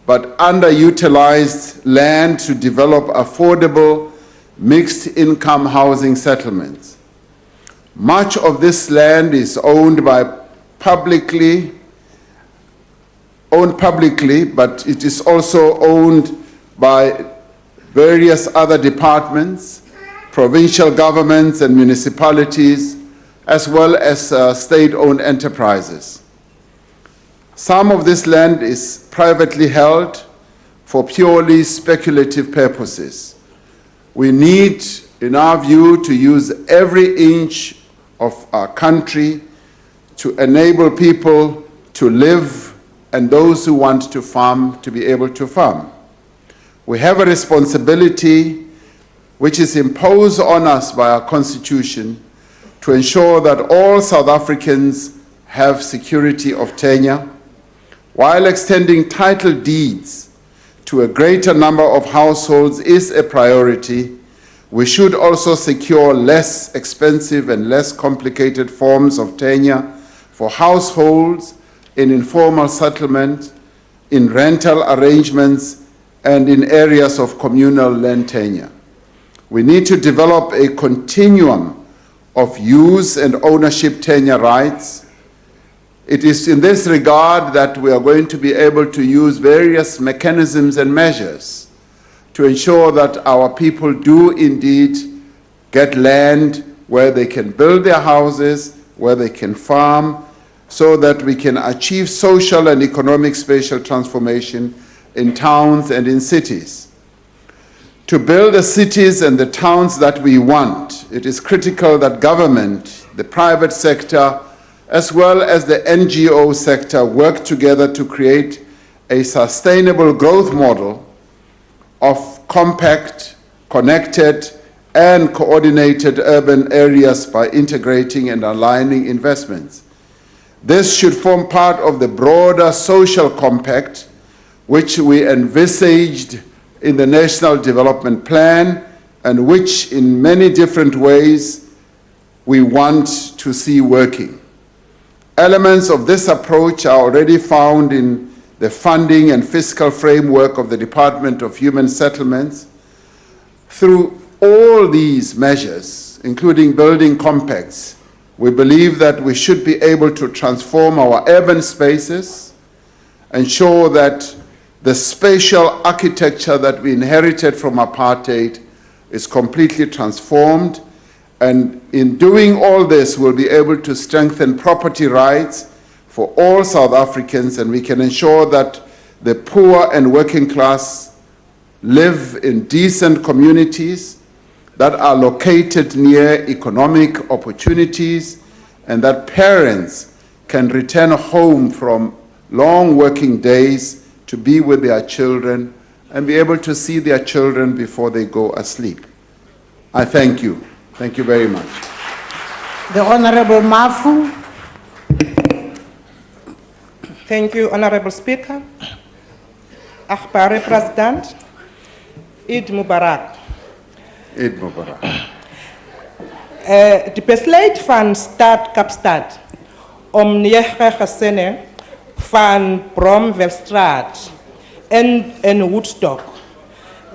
but underutilized land to develop affordable mixed-income housing settlements. Much of this land is owned publicly, but it is also owned by various other departments, provincial governments and municipalities, as well as state-owned enterprises. Some of this land is privately held for purely speculative purposes. We need, in our view, to use every inch of our country to enable people to live and those who want to farm to be able to farm. We have a responsibility which is imposed on us by our Constitution to ensure that all South Africans have security of tenure, while extending title deeds to a greater number of households is a priority. We should also secure less expensive and less complicated forms of tenure for households in informal settlement, in rental arrangements, and in areas of communal land tenure. We need to develop a continuum of use and ownership tenure rights. It is in this regard that we are going to be able to use various mechanisms and measures to ensure that our people do indeed get land where they can build their houses, where they can farm, so that we can achieve social and economic spatial transformation in towns and in cities. To build the cities and the towns that we want, it is critical that government, the private sector, as well as the NGO sector work together to create a sustainable growth model of compact, connected, and coordinated urban areas by integrating and aligning investments. This should form part of the broader social compact which we envisaged in the National Development Plan and which in many different ways we want to see working. Elements of this approach are already found in the funding and fiscal framework of the Department of Human Settlements. Through all these measures, including building compacts, we believe that we should be able to transform our urban spaces, ensure that the spatial architecture that we inherited from apartheid is completely transformed, and in doing all this, we'll be able to strengthen property rights for all South Africans, and we can ensure that the poor and working class live in decent communities that are located near economic opportunities, and that parents can return home from long working days to be with their children and be able to see their children before they go asleep. I thank you. Thank you very much. The Honorable Mafu. Thank you, Honorable Speaker. Akhbari President, Eid Mubarak. Eid Mubarak. De besluit van Stad Kaapstad om 9 gezinnen van Bromwellstraat en Woodstock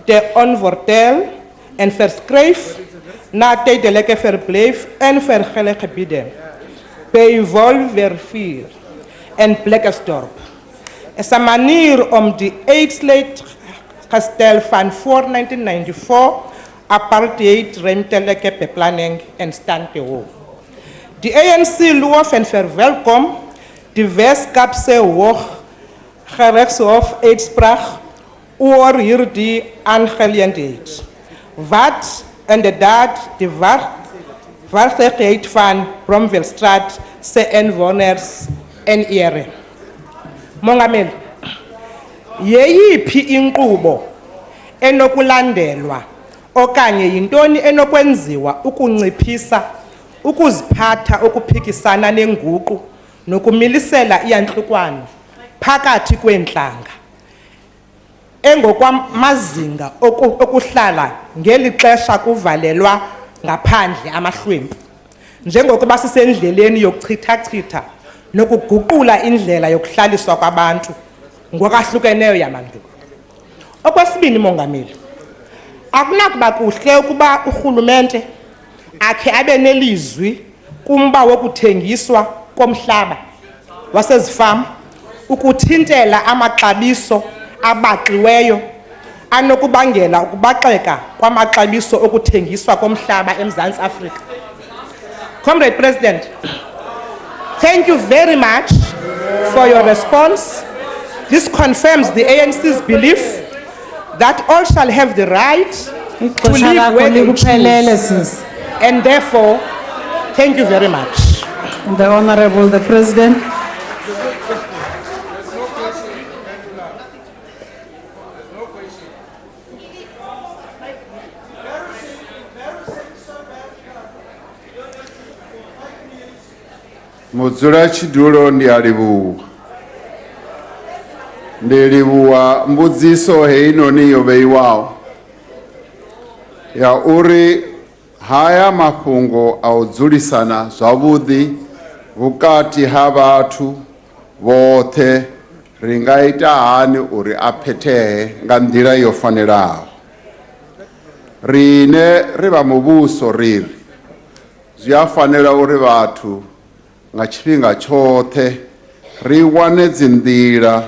te onvordeel en verschreef na tijdelijke verblijf en vergelijke gebieden bij Wolwervier en Blekkersdorp is een manier om die uitsluitgestel van voor 1994 apartheid ruimtelijke beplanning in stand te houden. De ANC loof en verwelkom de West-Kaapse Hooggerechtshof uitspraak over hierdie aangelegenheid, wat inderdaad de waardigheid van Bromwellstraat se inwoners en ere. Mongameli, yeyiphi inkqubo enokulandelwa okanye yintoni enokwenziwa ukunciphisa ukuziphatha okuphikisana nenguqu nokumilisela iyantlukwano phakathi kweentlanga engokwamazinga okuhlala ngeli xesha kuvalelwa ngaphandle amahlwempu njengokuba sisendleleni yokuchitha-chitha nokuguqula indlela yokuhlaliswa kwabantu ngokwahlukeneyo yamandulo. Okwesibini, Mongameli, akunakuba kuhle ukuba urhulumente akhe abe nelizwi kumba wokuthengiswa komhlaba wasezifama ukuthintela amaxabiso abaxiweyo anokubangela ukubaxeka kwamaxabiso okuthengiswa komhlaba eMzantsi Afrika. Comrade President, thank you very much for your response. This confirms the ANC's belief that all shall have the right to live where they choose. And therefore, thank you very much. The Honorable the President. Mudzulatshidulo ndilibuwa mbudziso heinoni yoveiwawo ya uri haya mafhungo a u dzulisana zwavhuḓi vhukati ha vhathu vhoṱhe ri nga ita hani uri a phethee nga nḓila yo fanelaho. Rine ri vha muvhuso riri zwi a fanela uri vhathu nga tshifhinga tshoṱhe ri wane dzinḓila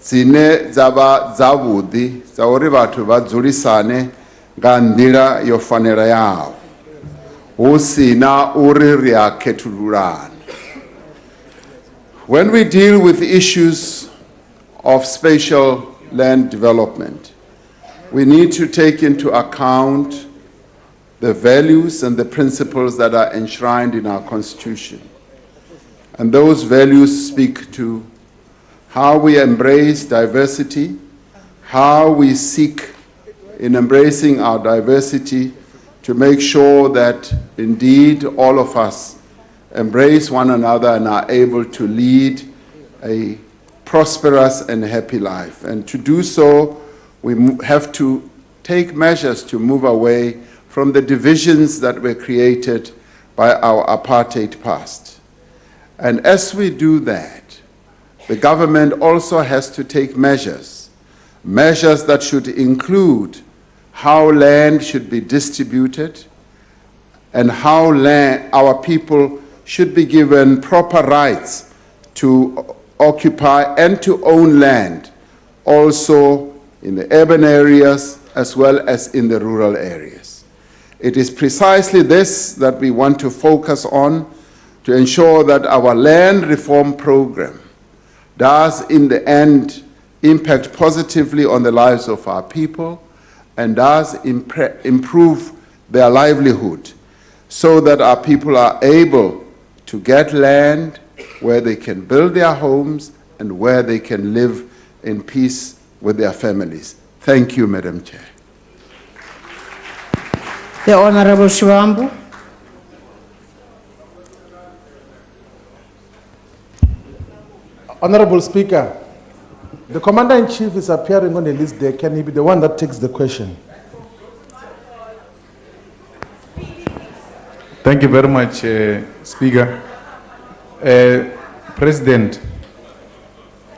dzine dza vha dzavhuḓi dza uri vhathu vha dzulisane nga nḓila yo fanelaho hu sina uri ri a khethululana. When we deal with issues of spatial land development, we need to take into account the values and the principles that are enshrined in our Constitution. And those values speak to how we embrace diversity, how we seek in embracing our diversity to make sure that indeed all of us embrace one another and are able to lead a prosperous and happy life. And to do so, we have to take measures to move away from the divisions that were created by our apartheid past. And as we do that, the government also has to take measures that should include how land should be distributed and how our people should be given proper rights to occupy and to own land, also in the urban areas as well as in the rural areas. It is precisely this that we want to focus on to ensure that our land reform program does in the end impact positively on the lives of our people and does improve their livelihood so that our people are able to get land where they can build their homes and where they can live in peace with their families. Thank you, Madam Chair. The Honorable Shivambu. Honorable Speaker, the Commander-in-Chief is appearing on the list there. Can he be the one that takes the question? Thank you very much, Speaker. President,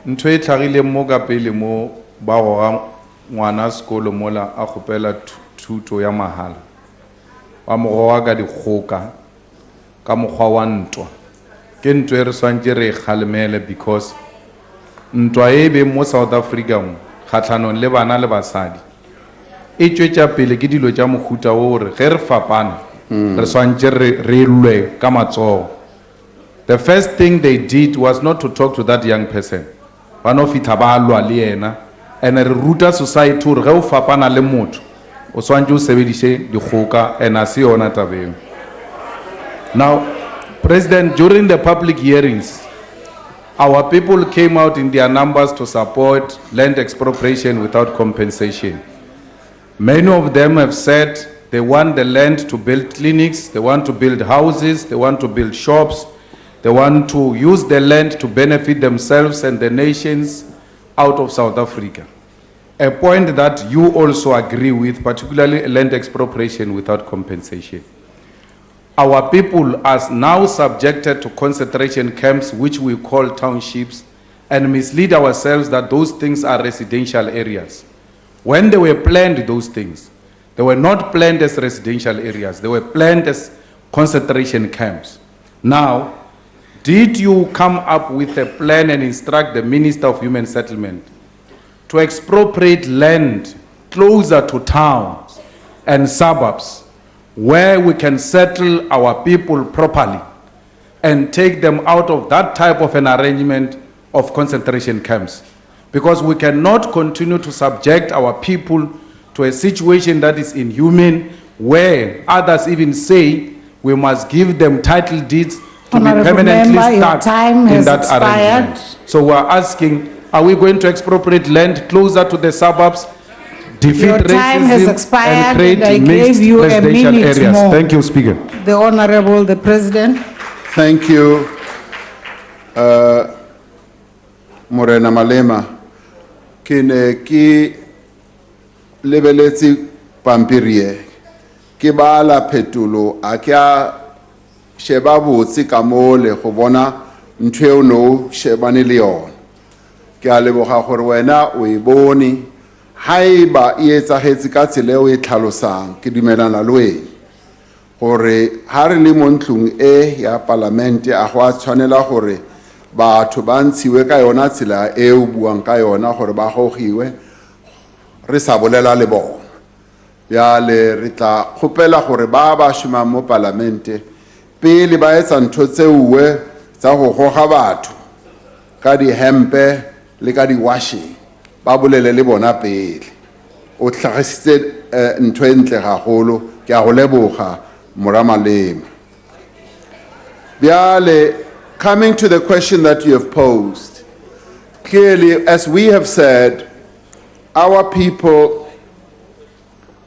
ntho e tlhagile mo ka pele mo ba goga ngwana sekolo mola a kgopela thuto ya mahala wa mo goga ka dikgoka ka mokgwa wa ntwa ke ntwa e re swantse re kgalemele because ntwa e be mo South Africa mo kgatlhanong le bana le basadi e tšwetša pele ke dilo tša mohuta o re ge re fapana re swantse re lwe ka matsogo. The first thing they did was not to talk to that young person. Ba no fitha ba lwa le yena and re ruta society gore ge o fapana le motho o swantse o sebediše dikgoka and a se yona tabeng. Now, President, during the public hearings, our people came out in their numbers to support land expropriation without compensation. Many of them have said they want the land to build clinics, they want to build houses, they want to build shops, they want to use the land to benefit themselves and the nations out of South Africa. A point that you also agree with, particularly land expropriation without compensation. Our people are now subjected to concentration camps, which we call townships, and mislead ourselves that those things are residential areas. When they were planned, those things, they were not planned as residential areas. They were planned as concentration camps. Now, did you come up with a plan and instruct the Minister of Human Settlement to expropriate land closer to towns and suburbs where we can settle our people properly and take them out of that type of an arrangement of concentration camps? Because we cannot continue to subject our people to a situation that is inhumane, where others even say we must give them title deeds to be Honorable permanently member, your stuck time in has that expired. arrangement. So we're asking, are we going to expropriate land closer to the suburbs, defeat Your time has racism, expired, and create and I mixed gave you a residential minute areas? more. Thank you, Speaker. The Honorable, the President. Thank you, Morena Malema. Ke ne ke lebeletse pampiri e, ke bala phetolo a ke a sheba botse ka mole go bona ntho eo no shebane le yona. Ke a leboga gore wena o e bone, haeba e etsagetse ka tsela eo e tlhalosang, ke dumelana le wena gore ha re le mo ntlong e ya palamente a go a tshwanela gore batho ba ntshiwe ka yona tsela eo buang ka yona gore ba gogiwe re sa bolela le bona. Bjale re tla kgopela gore ba šomang mo palamente pele ba etsa ntho tseuwe tsa go goga batho ka dihempe le ka di-washing, ba bolele le bona pele. O tlhagisitse ntho e ntle gagolo, ke a go leboga Moramalema. Bjale, coming to the question that you have posed, clearly, as we have said, our people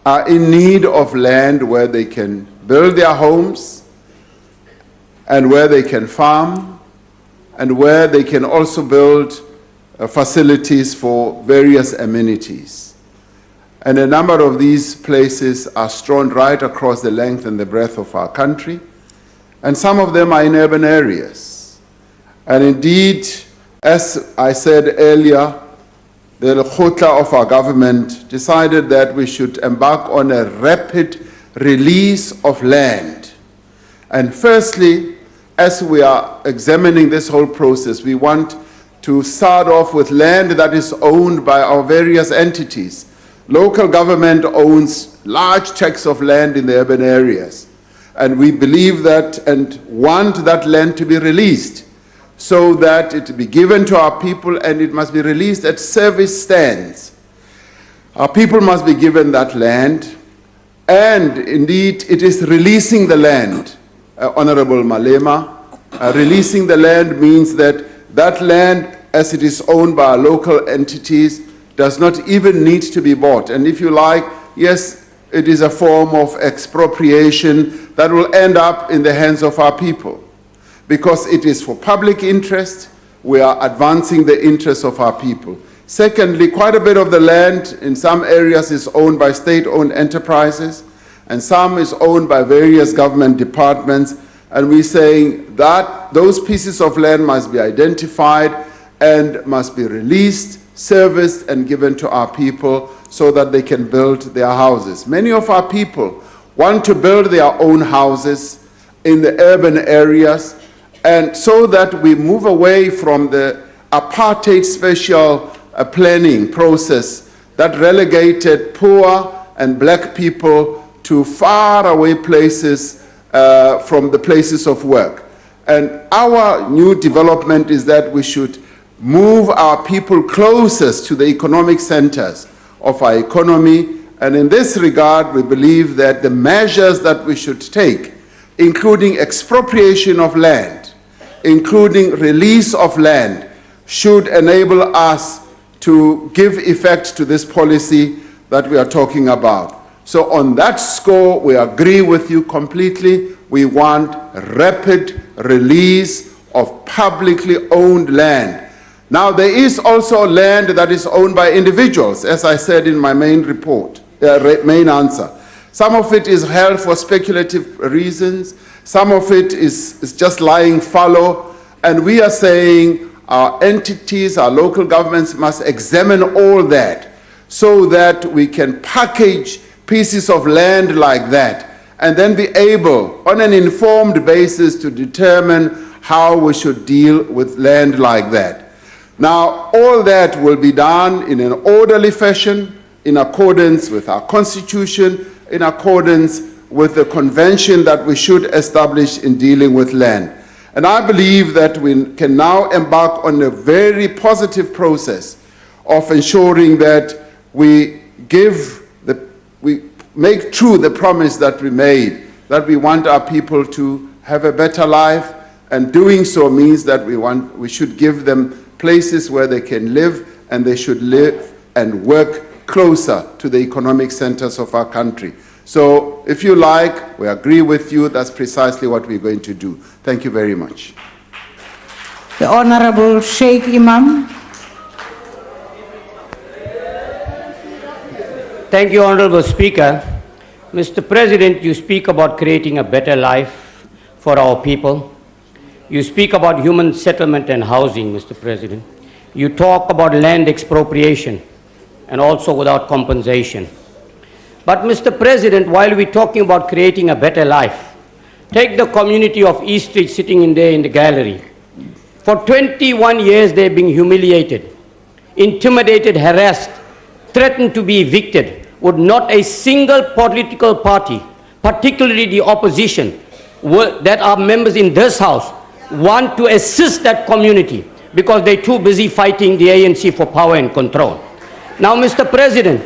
are in need of land where they can build their homes and where they can farm and where they can also build facilities for various amenities. And a number of these places are strewn right across the length and the breadth of our country, and some of them are in urban areas. And indeed, as I said earlier, the Khotla of our government decided that we should embark on a rapid release of land. And firstly, as we are examining this whole process, we want to start off with land that is owned by our various entities. Local government owns large tracts of land in the urban areas, and we believe that and want that land to be released so that it be given to our people, and it must be released at service stands. Our people must be given that land, and indeed it is releasing the land, Honorable Malema. Releasing the land means that that land, as it is owned by our local entities, does not even need to be bought. And if you like, yes, it is a form of expropriation that will end up in the hands of our people. Because it is for public interest, we are advancing the interests of our people. Secondly, quite a bit of the land in some areas is owned by state-owned enterprises, and some is owned by various government departments, and we're saying that those pieces of land must be identified and must be released, serviced, and given to our people so that they can build their houses. Many of our people want to build their own houses in the urban areas, and so that we move away from the apartheid spatial planning process that relegated poor and black people to far away places from the places of work. And our new development is that we should move our people closest to the economic centers of our economy. And in this regard, we believe that the measures that we should take, including expropriation of land, including release of land, should enable us to give effect to this policy that we are talking about. So on that score, we agree with you completely. We want rapid release of publicly owned land. Now, there is also land that is owned by individuals, as I said in my main report, main answer. Some of it is held for speculative reasons. Some of it is just lying fallow. And we are saying our entities, our local governments must examine all that so that we can package pieces of land like that and then be able, on an informed basis, to determine how we should deal with land like that. Now, all that will be done in an orderly fashion, in accordance with our Constitution, in accordance with the convention that we should establish in dealing with land. And I believe that we can now embark on a very positive process of ensuring that we make true the promise that we made, that we want our people to have a better life, and doing so means that we should give them places where they can live, and they should live and work closer to the economic centers of our country. So if you like, we agree with you, that's precisely what we're going to do. Thank you very much. The Honorable Sheikh Imam. Thank you, Honorable Speaker. Mr. President, you speak about creating a better life for our people. You speak about human settlement and housing, Mr. President. You talk about land expropriation and also without compensation. But, Mr. President, while we're talking about creating a better life, take the community of East Street sitting in there in the gallery. For 21 years, they're being humiliated, intimidated, harassed, threatened to be evicted, with not a single political party, particularly the opposition, that are members in this House, want to assist that community because they're too busy fighting the ANC for power and control. Now, Mr. President,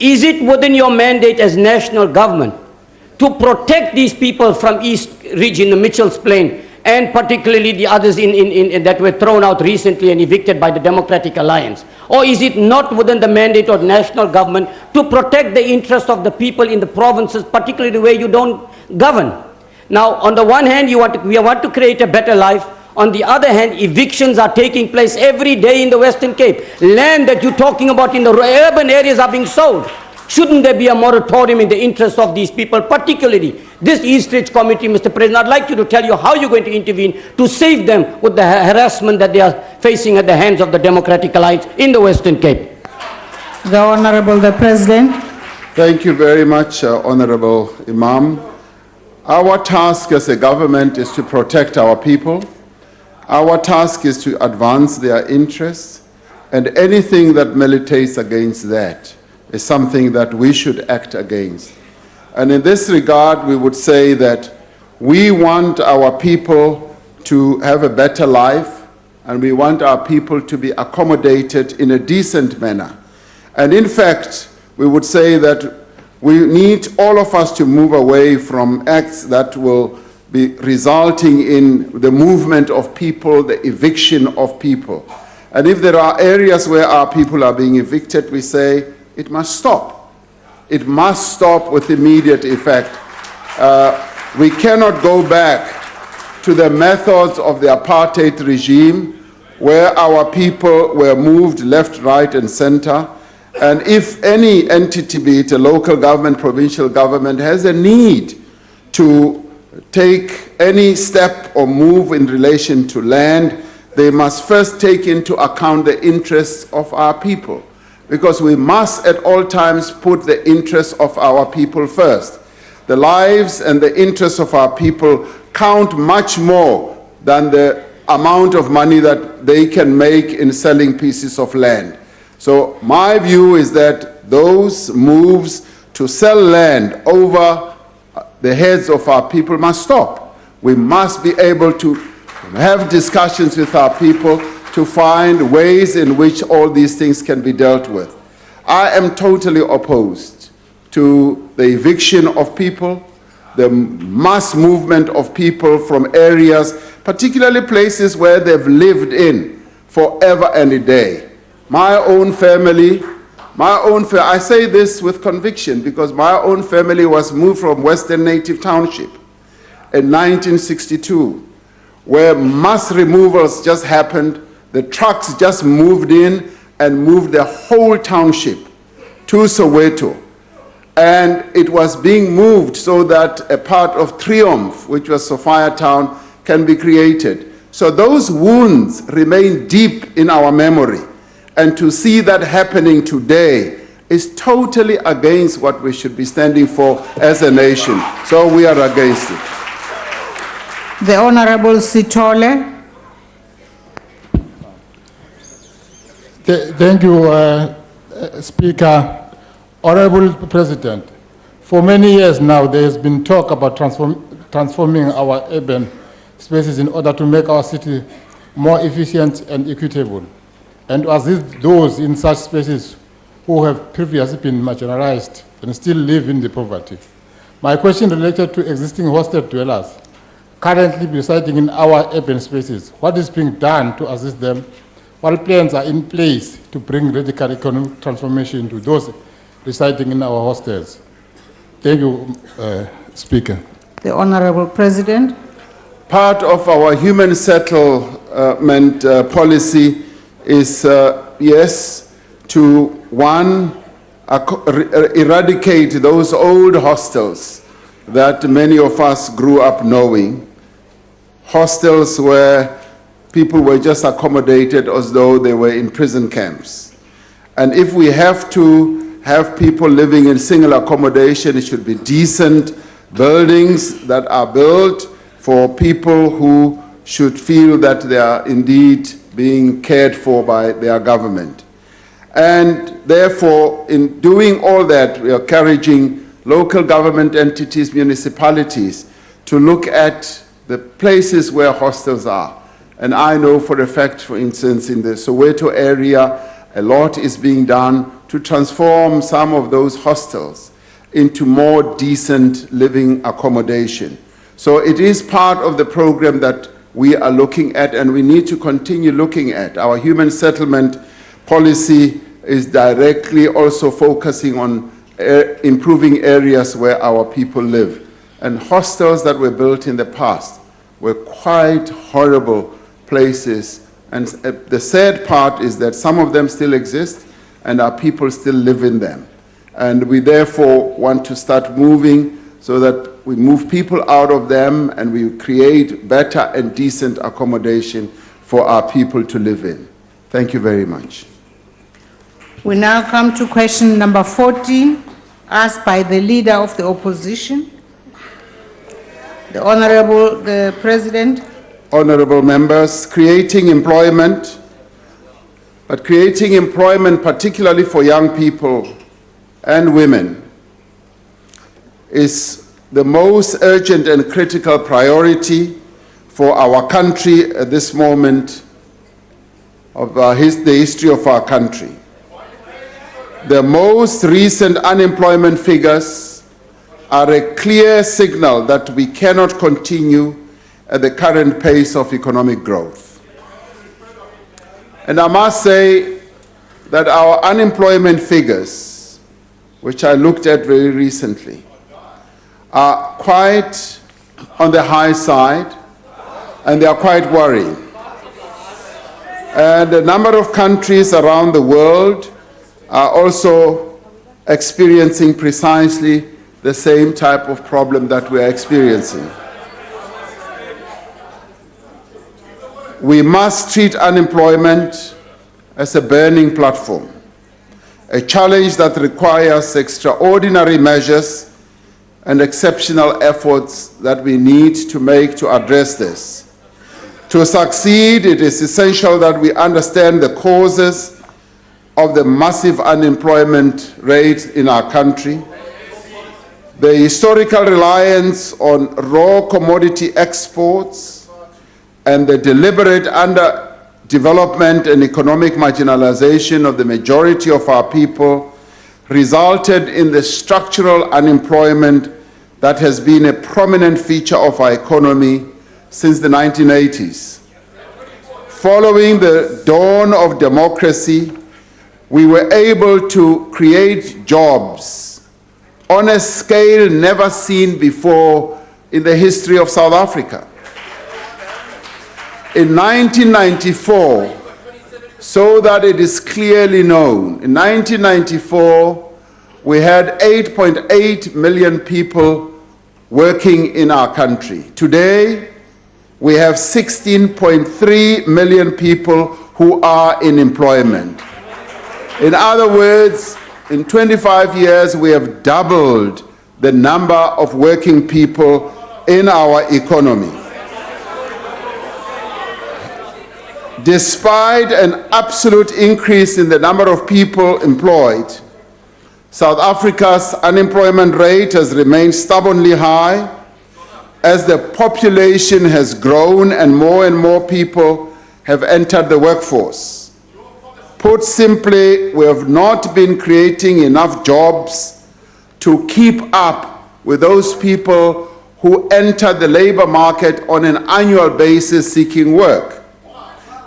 is it within your mandate as national government to protect these people from East Ridge in the Mitchell's Plain, and particularly the others that were thrown out recently and evicted by the Democratic Alliance? Or is it not within the mandate of national government to protect the interests of the people in the provinces, particularly where you don't govern? Now, on the one hand, we want to create a better life. On the other hand, evictions are taking place every day in the Western Cape. Land that you're talking about in the urban areas are being sold. Shouldn't there be a moratorium in the interest of these people, particularly this East Ridge Committee, Mr. President? I'd like you to tell you how you're going to intervene to save them with the harassment that they are facing at the hands of the Democratic Alliance in the Western Cape. The Honorable the President. Thank you very much, Honorable Imam. Our task as a government is to protect our people. Our task is to advance their interests, and anything that militates against that is something that we should act against. And in this regard, we would say that we want our people to have a better life, and we want our people to be accommodated in a decent manner. And in fact, we would say that we need all of us to move away from acts that will be resulting in the movement of people, the eviction of people. And if there are areas where our people are being evicted, we say it must stop. It must stop with immediate effect. We cannot go back to the methods of the apartheid regime where our people were moved left, right, and center. And if any entity, be it a local government, provincial government, has a need to take any step or move in relation to land, they must first take into account the interests of our people. Because we must at all times put the interests of our people first. The lives and the interests of our people count much more than the amount of money that they can make in selling pieces of land. So my view is that those moves to sell land over the heads of our people must stop. We must be able to have discussions with our people to find ways in which all these things can be dealt with. I am totally opposed to the eviction of people, the mass movement of people from areas, particularly places where they've lived in forever and a day. My own family, I say this with conviction because my own family was moved from Western Native Township in 1962, where mass removals just happened. The trucks just moved in and moved the whole township to Soweto. And it was being moved so that a part of Triumph, which was Sophia Town, can be created. So those wounds remain deep in our memory. And to see that happening today is totally against what we should be standing for as a nation. So we are against it. The Honorable Sitole. Thank you, Speaker. Honorable President, for many years now, there has been talk about transforming our urban spaces in order to make our city more efficient and equitable, and to assist those in such spaces who have previously been marginalized and still live in the poverty. My question related to existing hostel dwellers currently residing in our urban spaces. What is being done to assist them? What plans are in place to bring radical economic transformation to those residing in our hostels? Thank you, Speaker. The Honorable President. Part of our human settlement policy is, yes, to one, eradicate those old hostels that many of us grew up knowing. Hostels where people were just accommodated as though they were in prison camps. And if we have to have people living in single accommodation, it should be decent buildings that are built for people who should feel that they are indeed being cared for by their government. And therefore, in doing all that, we are encouraging local government entities, municipalities, to look at the places where hostels are. And I know for a fact, for instance, in the Soweto area, a lot is being done to transform some of those hostels into more decent living accommodation. So it is part of the program that we are looking at, and we need to continue looking at. Our human settlement policy is directly also focusing on improving areas where our people live. And hostels that were built in the past were quite horrible places. And the sad part is that some of them still exist and our people still live in them. And we therefore want to start moving so that we move people out of them and we create better and decent accommodation for our people to live in. Thank you very much. We now come to question number 14, asked by the Leader of the Opposition. The Honorable the President. Honorable members, creating employment, but creating employment particularly for young people and women is the most urgent and critical priority for our country at this moment of the history of our country. The most recent unemployment figures are a clear signal that we cannot continue at the current pace of economic growth. And I must say that our unemployment figures, which I looked at very recently, are quite on the high side, and they are quite worrying. And a number of countries around the world are also experiencing precisely the same type of problem that we are experiencing. We must treat unemployment as a burning platform, a challenge that requires extraordinary measures and exceptional efforts that we need to make to address this. To succeed, it is essential that we understand the causes of the massive unemployment rate in our country, the historical reliance on raw commodity exports, and the deliberate underdevelopment and economic marginalization of the majority of our people resulted in the structural unemployment that has been a prominent feature of our economy since the 1980s. Following the dawn of democracy, we were able to create jobs on a scale never seen before in the history of South Africa. In 1994, so that it is clearly known, in 1994, we had 8.8 million people working in our country. Today, we have 16.3 million people who are in employment. In other words, in 25 years, we have doubled the number of working people in our economy. Despite an absolute increase in the number of people employed, South Africa's unemployment rate has remained stubbornly high as the population has grown and more people have entered the workforce. Put simply, we have not been creating enough jobs to keep up with those people who enter the labor market on an annual basis seeking work.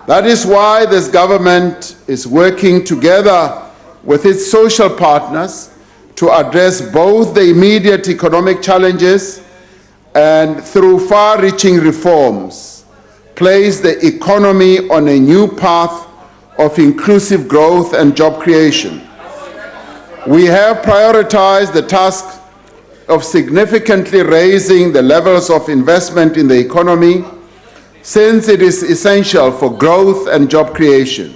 That is why this government is working together with its social partners to address both the immediate economic challenges and, through far-reaching reforms, place the economy on a new path of inclusive growth and job creation. We have prioritized the task of significantly raising the levels of investment in the economy, since it is essential for growth and job creation.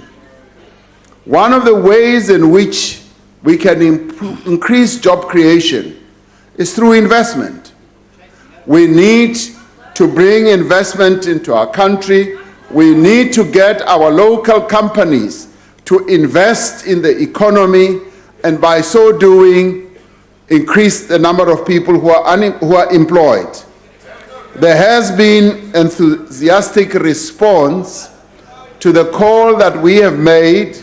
One of the ways in which we can increase job creation is through investment. We need to bring investment into our country. We need to get our local companies to invest in the economy, and by so doing, increase the number of people who are employed. There has been enthusiastic response to the call that we have made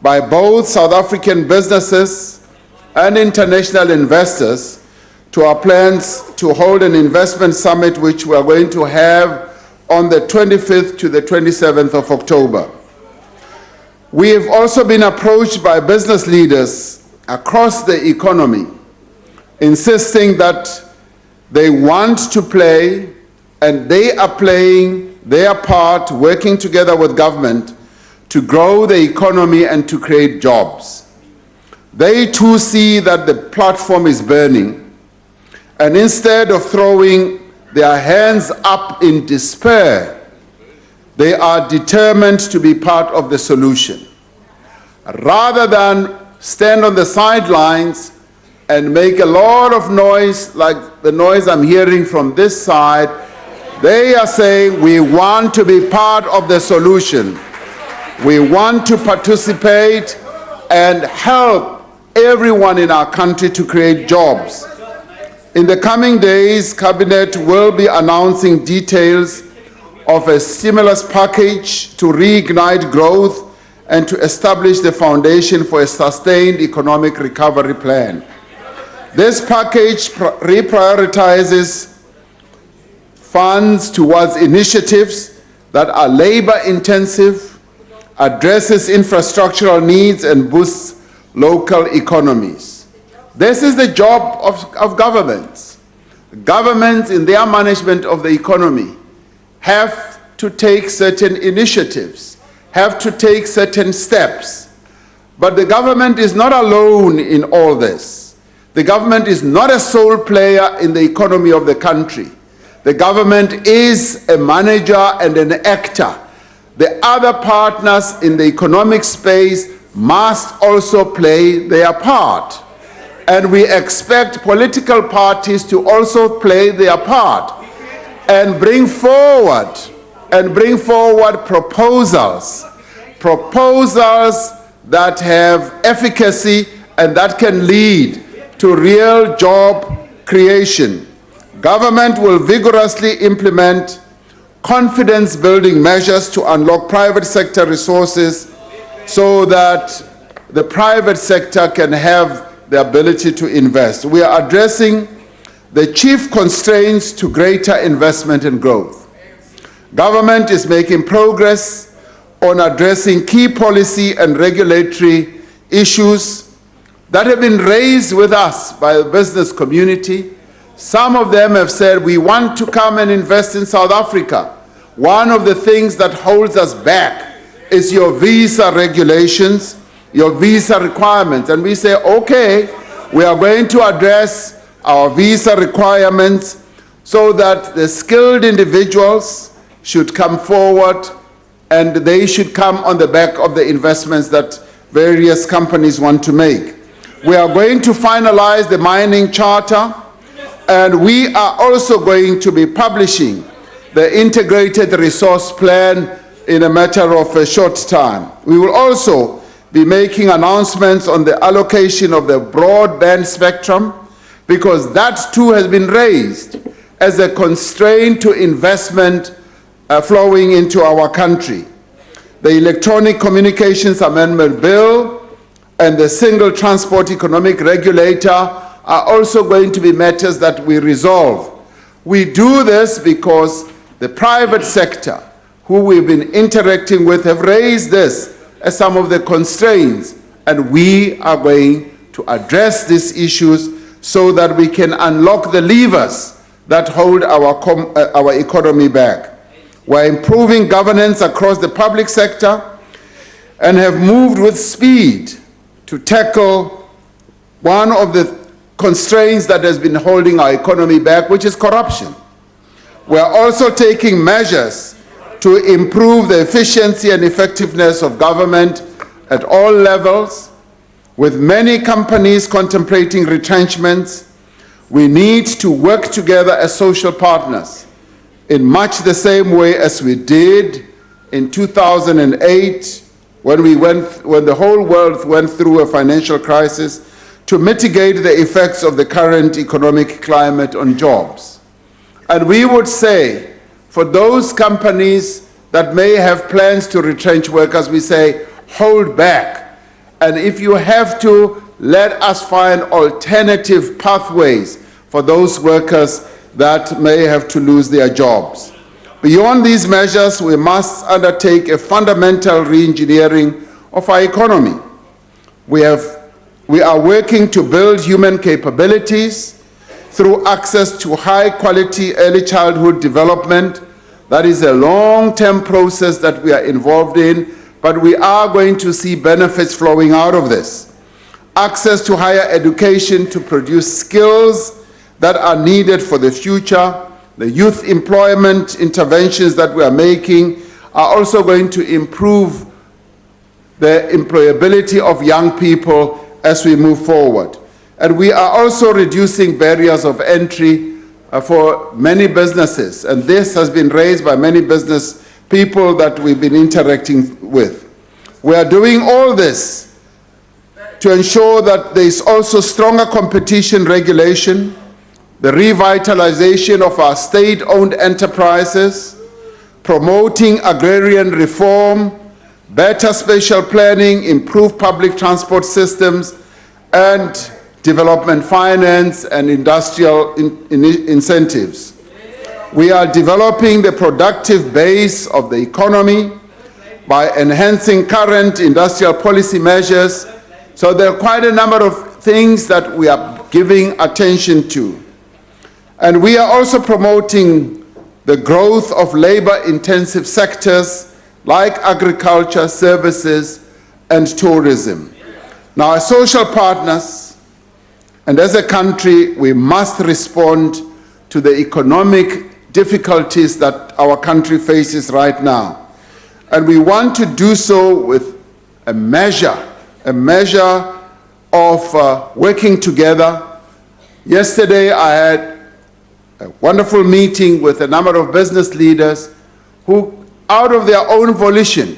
by both South African businesses and international investors to our plans to hold an investment summit, which we are going to have on the 25th to the 27th of October. We have also been approached by business leaders across the economy, insisting that they want to play, and they are playing their part, working together with government to grow the economy and to create jobs. They too see that the platform is burning, and instead of throwing their hands up in despair, they are determined to be part of the solution. Rather than stand on the sidelines and make a lot of noise like the noise I'm hearing from this side, they are saying, we want to be part of the solution. We want to participate and help everyone in our country to create jobs. In the coming days, Cabinet will be announcing details of a stimulus package to reignite growth and to establish the foundation for a sustained economic recovery plan. This package reprioritizes funds towards initiatives that are labor-intensive, addresses infrastructural needs, and boosts local economies. This is the job of governments. Governments, in their management of the economy, have to take certain initiatives, have to take certain steps. But the government is not alone in all this. The government is not a sole player in the economy of the country. The government is a manager and an actor. The other partners in the economic space must also play their part. And we expect political parties to also play their part and bring forward proposals that have efficacy and that can lead to real job creation. Government will vigorously implement confidence-building measures to unlock private sector resources so that the private sector can have the ability to invest. We are addressing the chief constraints to greater investment and growth. Government is making progress on addressing key policy and regulatory issues that have been raised with us by the business community. Some of them have said, we want to come and invest in South Africa. One of the things that holds us back is your visa regulations, your visa requirements. And we say, okay, we are going to address our visa requirements, so that the skilled individuals should come forward and they should come on the back of the investments that various companies want to make. We are going to finalize the mining charter, and we are also going to be publishing the integrated resource plan in a matter of a short time. We will also be making announcements on the allocation of the broadband spectrum, because that too has been raised as a constraint to investment flowing into our country. The Electronic Communications Amendment Bill and the Single Transport Economic Regulator are also going to be matters that we resolve. We do this because the private sector, who we've been interacting with, have raised this as some of the constraints, and we are going to address these issues so that we can unlock the levers that hold our economy back. We're improving governance across the public sector and have moved with speed to tackle one of the constraints that has been holding our economy back, which is corruption. We're also taking measures to improve the efficiency and effectiveness of government at all levels. With many companies contemplating retrenchments, we need to work together as social partners in much the same way as we did in 2008 when the whole world went through a financial crisis, to mitigate the effects of the current economic climate on jobs. And we would say, for those companies that may have plans to retrench workers, we say, hold back. And if you have to, let us find alternative pathways for those workers that may have to lose their jobs. Beyond these measures, we must undertake a fundamental re-engineering of our economy. We are working to build human capabilities through access to high-quality early childhood development. That is a long-term process that we are involved in, but we are going to see benefits flowing out of this. Access to higher education to produce skills that are needed for the future. The youth employment interventions that we are making are also going to improve the employability of young people as we move forward. And we are also reducing barriers of entry for many businesses. And this has been raised by many business people that we've been interacting with. We are doing all this to ensure that there is also stronger competition regulation, the revitalization of our state-owned enterprises, promoting agrarian reform, better spatial planning, improved public transport systems, and development finance and industrial incentives. We are developing the productive base of the economy by enhancing current industrial policy measures. So there are quite a number of things that we are giving attention to. And we are also promoting the growth of labor-intensive sectors like agriculture, services, and tourism. Now, as social partners and as a country, we must respond to the economic difficulties that our country faces right now. And we want to do so with a measure of working together. Yesterday, I had a wonderful meeting with a number of business leaders who, out of their own volition,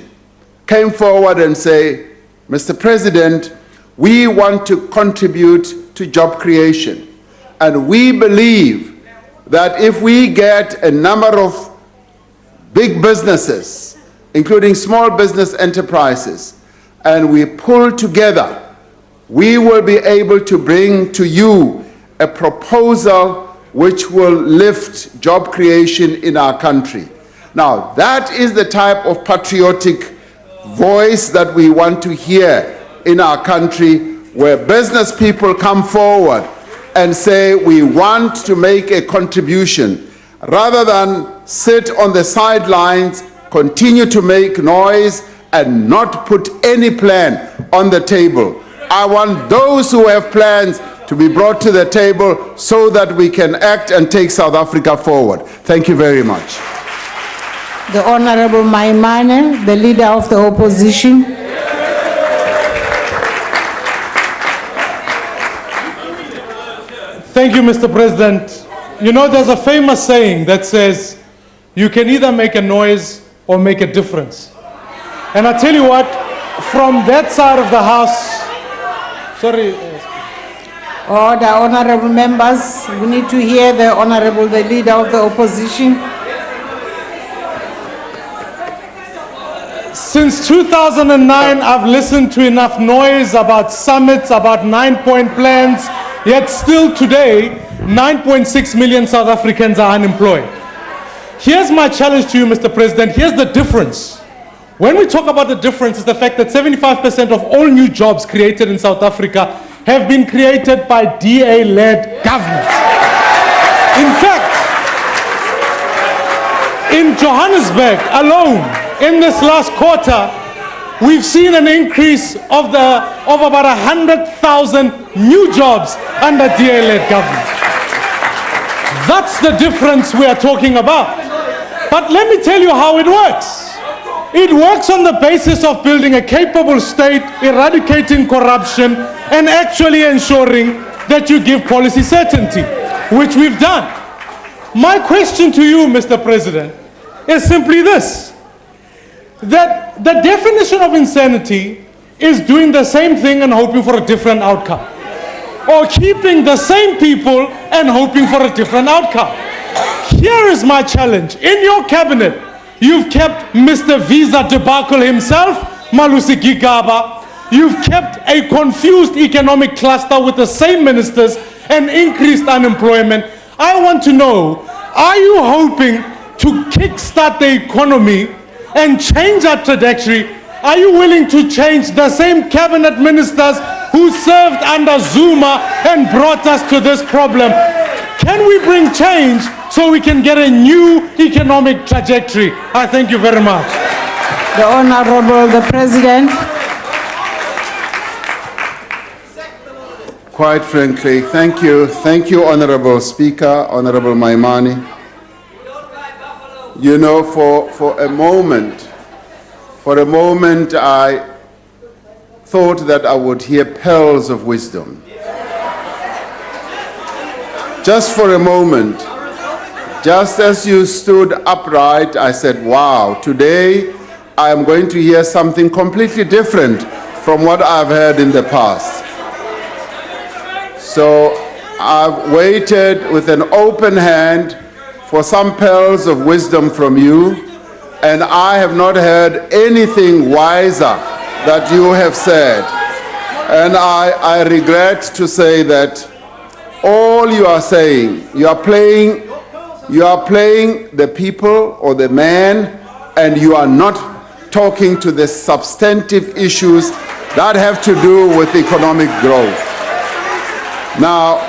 came forward and say, Mr. President, we want to contribute to job creation. And we believe that if we get a number of big businesses, including small business enterprises, and we pull together, we will be able to bring to you a proposal which will lift job creation in our country. Now, that is the type of patriotic voice that we want to hear in our country, where business people come forward and say, we want to make a contribution, rather than sit on the sidelines, continue to make noise, and not put any plan on the table. I want those who have plans to be brought to the table so that we can act and take South Africa forward. Thank you very much. The Honorable Maimane, the Leader of the Opposition. Thank you, Mr. President. You know, there's a famous saying that says, you can either make a noise or make a difference. And I tell you what, from that side of the house, sorry. Order, honorable members. We need to hear the Honorable, the Leader of the Opposition. Since 2009, I've listened to enough noise about summits, about 9-point plans, yet still today, 9.6 million South Africans are unemployed. Here's my challenge to you, Mr. President. Here's the difference. When we talk about the difference, it's the fact that 75% of all new jobs created in South Africa have been created by DA-led government. In fact, in Johannesburg alone, in this last quarter, we've seen an increase of about 100,000 new jobs under DA-led government. That's the difference we are talking about. But let me tell you how it works. It works on the basis of building a capable state, eradicating corruption, and actually ensuring that you give policy certainty, which we've done. My question to you, Mr. President, is simply this: that the definition of insanity is doing the same thing and hoping for a different outcome, or keeping the same people and hoping for a different outcome. Here is my challenge. In your cabinet, you've kept Mr. Visa debacle himself, Malusi Gigaba. You've kept a confused economic cluster with the same ministers and increased unemployment. I want to know, are you hoping to kickstart the economy and change that trajectory? Are you willing to change the same cabinet ministers who served under Zuma and brought us to this problem? Can we bring change so we can get a new economic trajectory? I thank you very much. The Honorable, the President. Quite frankly, thank you. Thank you, Honorable Speaker, Honorable Maimane. You know, for a moment, I thought that I would hear pearls of wisdom. Just for a moment, just as you stood upright, I said, wow, today I am going to hear something completely different from what I've heard in the past. So I've waited with an open hand for some pearls of wisdom from you, and I have not heard anything wiser that you have said. And I regret to say that all you are saying, you are playing the people or the man, and you are not talking to the substantive issues that have to do with economic growth. Now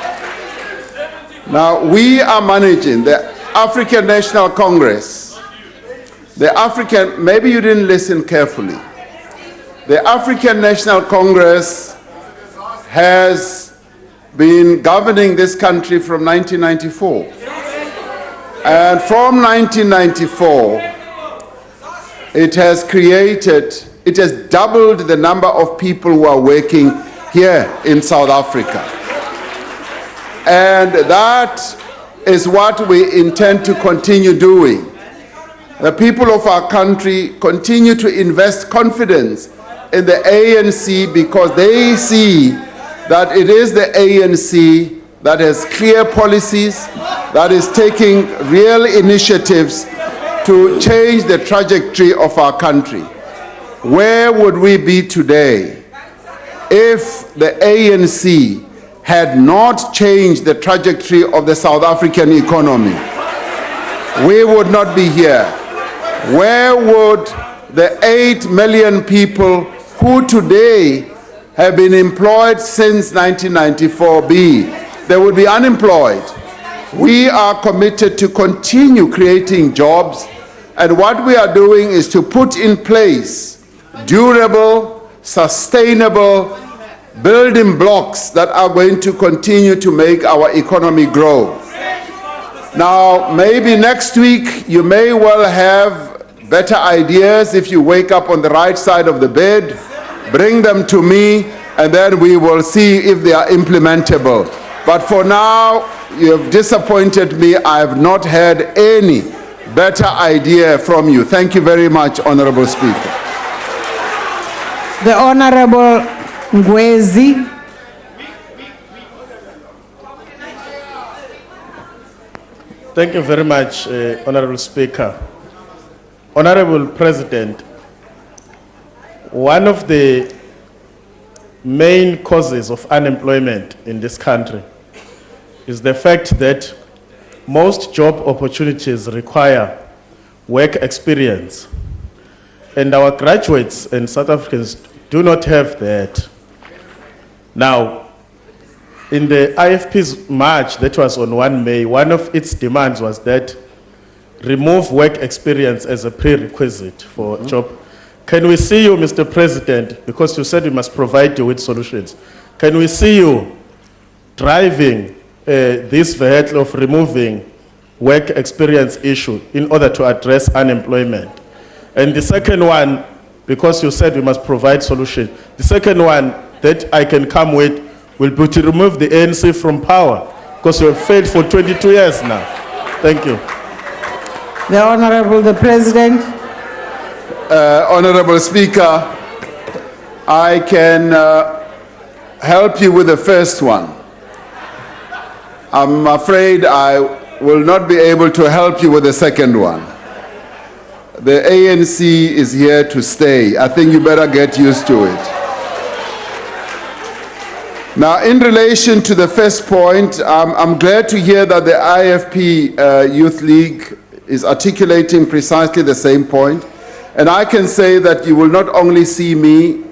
we are managing the African National Congress. Maybe you didn't listen carefully. The African National Congress has been governing this country from 1994. And from 1994, it has doubled the number of people who are working here in South Africa. And that is what we intend to continue doing. The people of our country continue to invest confidence in the ANC because they see that it is the ANC that has clear policies, that is taking real initiatives to change the trajectory of our country. Where would we be today if the ANC had not changed the trajectory of the South African economy? We would not be here. Where would the 8 million people who today have been employed since 1994 be? They would be unemployed. We are committed to continue creating jobs, and what we are doing is to put in place durable, sustainable building blocks that are going to continue to make our economy grow. Now, maybe next week you may well have better ideas. If you wake up on the right side of the bed, bring them to me, and then we will see if they are implementable. But for now, you have disappointed me. I have not had any better idea from you. Thank you very much, Honorable Speaker. The Honorable Ngwezi. Thank you very much, Honorable Speaker. Honorable President, one of the main causes of unemployment in this country is the fact that most job opportunities require work experience, and our graduates and South Africans do not have that. Now, in the IFP's March, that was on 1 May, one of its demands was that remove work experience as a prerequisite for job. Can we see you, Mr. President, because you said we must provide you with solutions. Can we see you driving this vehicle of removing work experience issue in order to address unemployment? And the second one, because you said we must provide solutions, the second one that I can come with will be to remove the ANC from power, because you have failed for 22 years now. Thank you. The Honorable the President. Honorable Speaker, I can help you with the first one. I'm afraid I will not be able to help you with the second one. The ANC is here to stay. I think you better get used to it. Now, in relation to the first point, I'm glad to hear that the IFP Youth League is articulating precisely the same point. And I can say that you will not only see me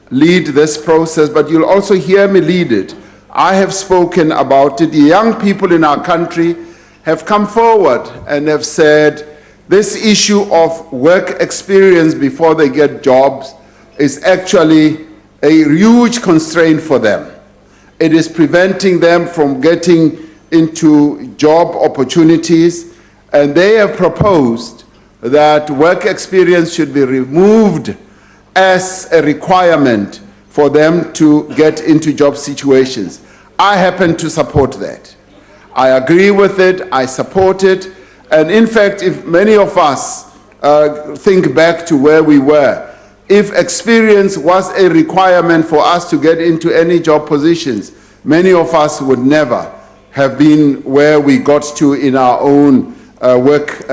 lead this process, but you'll also hear me lead it. I have spoken about it. The young people in our country have come forward and have said this issue of work experience before they get jobs is actually a huge constraint for them. It is preventing them from getting into job opportunities, and they have proposed that work experience should be removed as a requirement for them to get into job situations. I happen to support that. I agree with it, I support it, and in fact, if many of us think back to where we were, if experience was a requirement for us to get into any job positions, many of us would never have been where we got to in our own work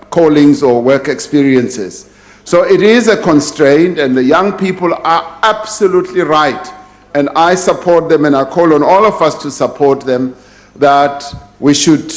callings or work experiences. So it is a constraint, and the young people are absolutely right. And I support them, and I call on all of us to support them, that we should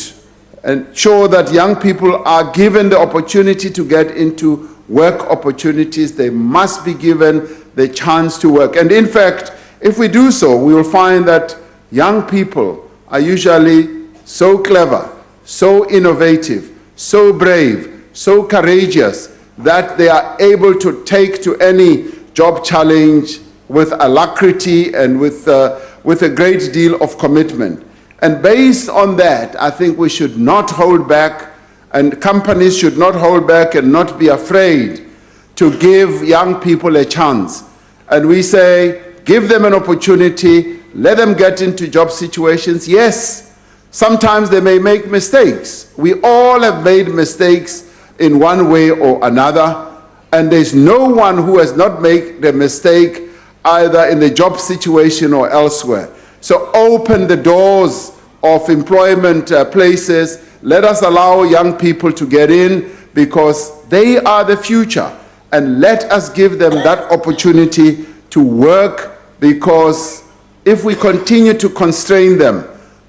ensure that young people are given the opportunity to get into work opportunities. They must be given the chance to work. And in fact, if we do so, we will find that young people are usually so clever, so innovative, so brave, so courageous, that they are able to take to any job challenge with alacrity and with a great deal of commitment. And based on that, I think we should not hold back, and companies should not hold back and not be afraid to give young people a chance. And we say, give them an opportunity, let them get into job situations. Yes, sometimes they may make mistakes. We all have made mistakes in one way or another, and there's no one who has not made the mistake either in the job situation or elsewhere. So open the doors of employment places. Let us allow young people to get in, because they are the future. And let us give them that opportunity to work, because if we continue to constrain them,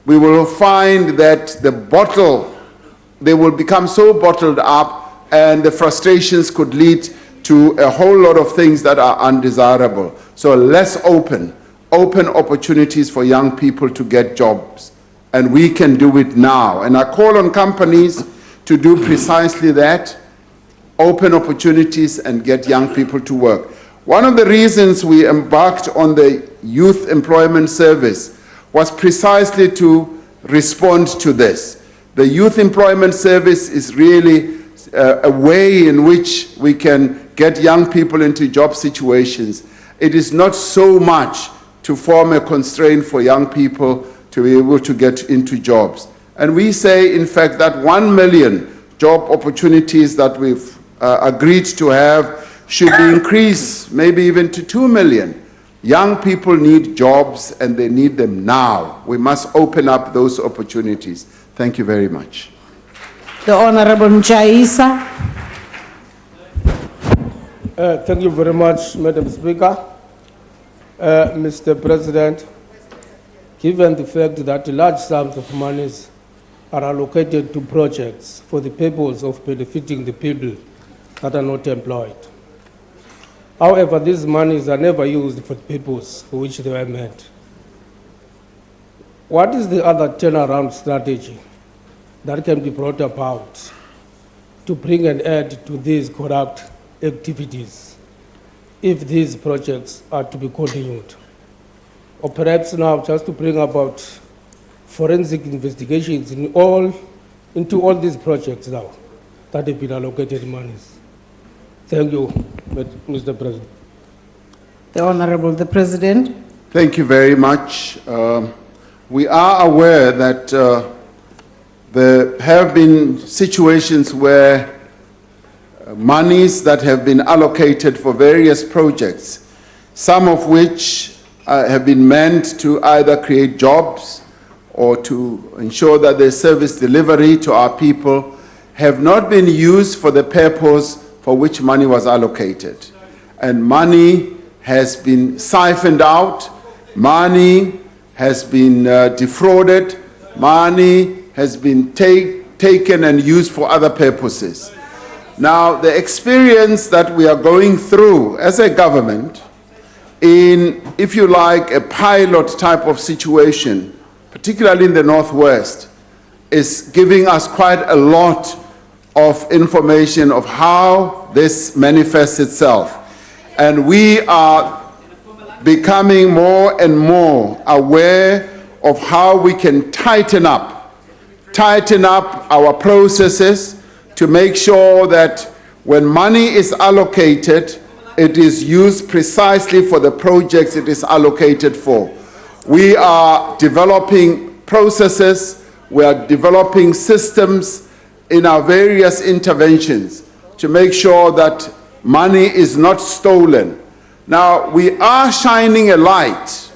we will find that they will become so bottled up, and the frustrations could lead to a whole lot of things that are undesirable. So let's open opportunities for young people to get jobs. And we can do it now. And I call on companies to do precisely that, open opportunities and get young people to work. One of the reasons we embarked on the Youth Employment Service was precisely to respond to this. The Youth Employment Service is really a way in which we can get young people into job situations. It is not so much to form a constraint for young people to be able to get into jobs. And we say, in fact, that 1 million job opportunities that we've agreed to have should be increased, maybe even to 2 million. Young people need jobs and they need them now. We must open up those opportunities. Thank you very much. The Honorable Mchaisa. Thank you very much, Madam Speaker. Mr. President, given the fact that large sums of monies are allocated to projects for the purpose of benefiting the people that are not employed, however, these monies are never used for the purpose for which they were meant. What is the other turnaround strategy that can be brought about to bring an end to these corrupt activities if these projects are to be continued? Or perhaps now just to bring about forensic investigations into all these projects now that have been allocated monies. Thank you, Mr. President. The Honorable the President. Thank you very much. We are aware that there have been situations where monies that have been allocated for various projects, some of which have been meant to either create jobs or to ensure that there's service delivery to our people, have not been used for the purpose for which money was allocated. And money has been siphoned out, money has been defrauded, money has been taken and used for other purposes. Now, the experience that we are going through as a government in, if you like, a pilot type of situation, particularly in the Northwest, is giving us quite a lot of information of how this manifests itself. And we are becoming more and more aware of how we can tighten up our processes to make sure that when money is allocated, it is used precisely for the projects it is allocated for. We are developing processes, we are developing systems in our various interventions to make sure that money is not stolen. Now, we are shining a light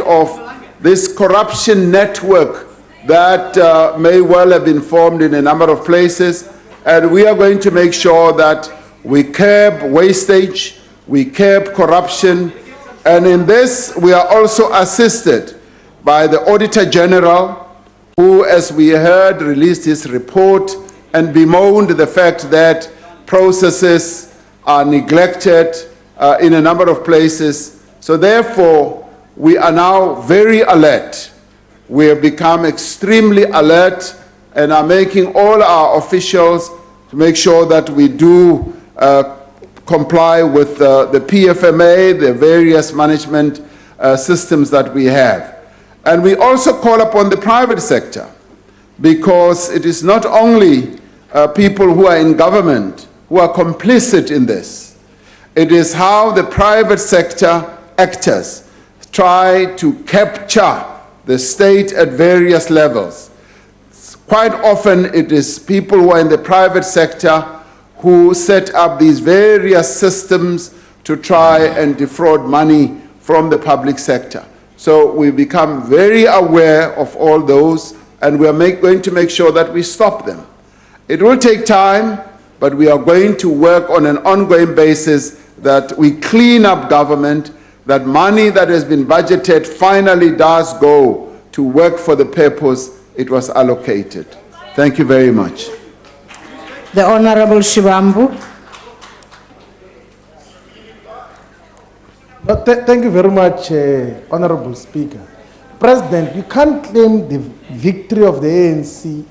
of this corruption network that may well have been formed in a number of places, and we are going to make sure that we curb wastage, we curb corruption, and in this we are also assisted by the Auditor General, who, as we heard, released his report and bemoaned the fact that processes are neglected in a number of places. So therefore, we are now very alert. We have become extremely alert and are making all our officials to make sure that we do comply with the PFMA, the various management systems that we have. And we also call upon the private sector, because it is not only people who are in government who are complicit in this. It is how the private sector actors try to capture the state at various levels. Quite often it is people who are in the private sector who set up these various systems to try and defraud money from the public sector. So we become very aware of all those, and we are going to make sure that we stop them. It will take time, but we are going to work on an ongoing basis that we clean up government, that money that has been budgeted finally does go to work for the purpose it was allocated. Thank you very much. The Honorable Shivambu. Thank you very much, Honorable Speaker. President, you can't claim the victory of the ANC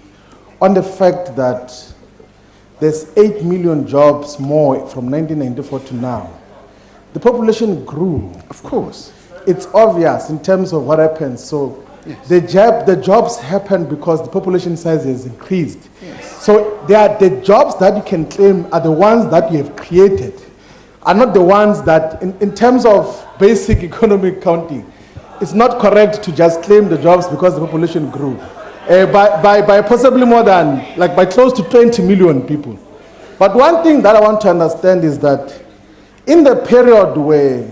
on the fact that there's 8 million jobs more from 1994 to now. the population grew. Of course. It's obvious in terms of what happens. So Yes. the jobs happen because the population size has increased. So the jobs that you can claim are the ones that you have created, are not the ones that, in terms of basic economic counting, it's not correct to just claim the jobs because the population grew. By possibly more than, like by close to 20 million people. But one thing that I want to understand is that in the period where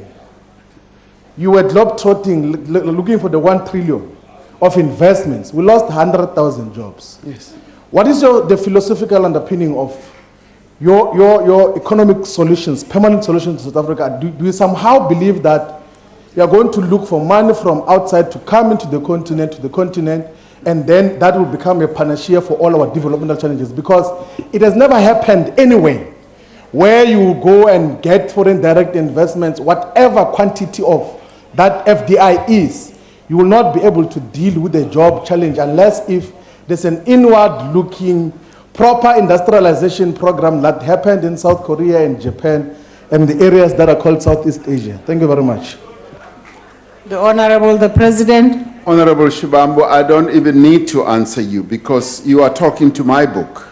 you were globetrotting, looking for the 1 trillion of investments, we lost 100,000 jobs. Yes. What is the philosophical underpinning of your economic solutions, permanent solutions to South Africa? Do you somehow believe that you are going to look for money from outside to come into the continent, and then that will become a panacea for all our developmental challenges? Because it has never happened anyway where you go and get foreign direct investments, whatever quantity of that FDI is, you will not be able to deal with the job challenge unless if there's an inward-looking, proper industrialization program that happened in South Korea and Japan and the areas that are called Southeast Asia. Thank you very much. The Honorable, the President. Honorable Shibambo, I don't even need to answer you because you are talking to my book.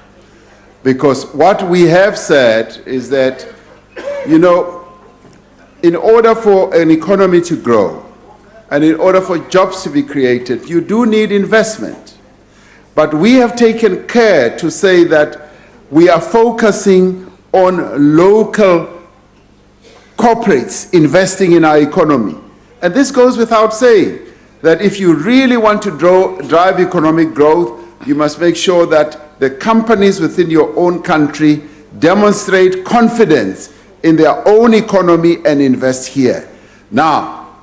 Because what we have said is that, you know, in order for an economy to grow and in order for jobs to be created, you do need investment. But we have taken care to say that we are focusing on local corporates investing in our economy. And this goes without saying that if you really want to drive economic growth, you must make sure that the companies within your own country demonstrate confidence in their own economy and invest here. Now,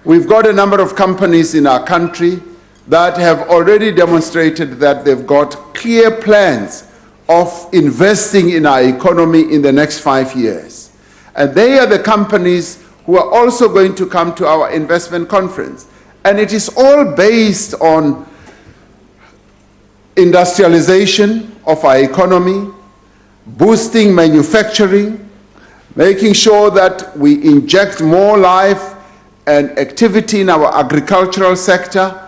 we've got a number of companies in our country that have already demonstrated that they've got clear plans of investing in our economy in the next 5 years. And they are the companies who are also going to come to our investment conference. And it is all based on industrialization of our economy, boosting manufacturing, making sure that we inject more life and activity in our agricultural sector.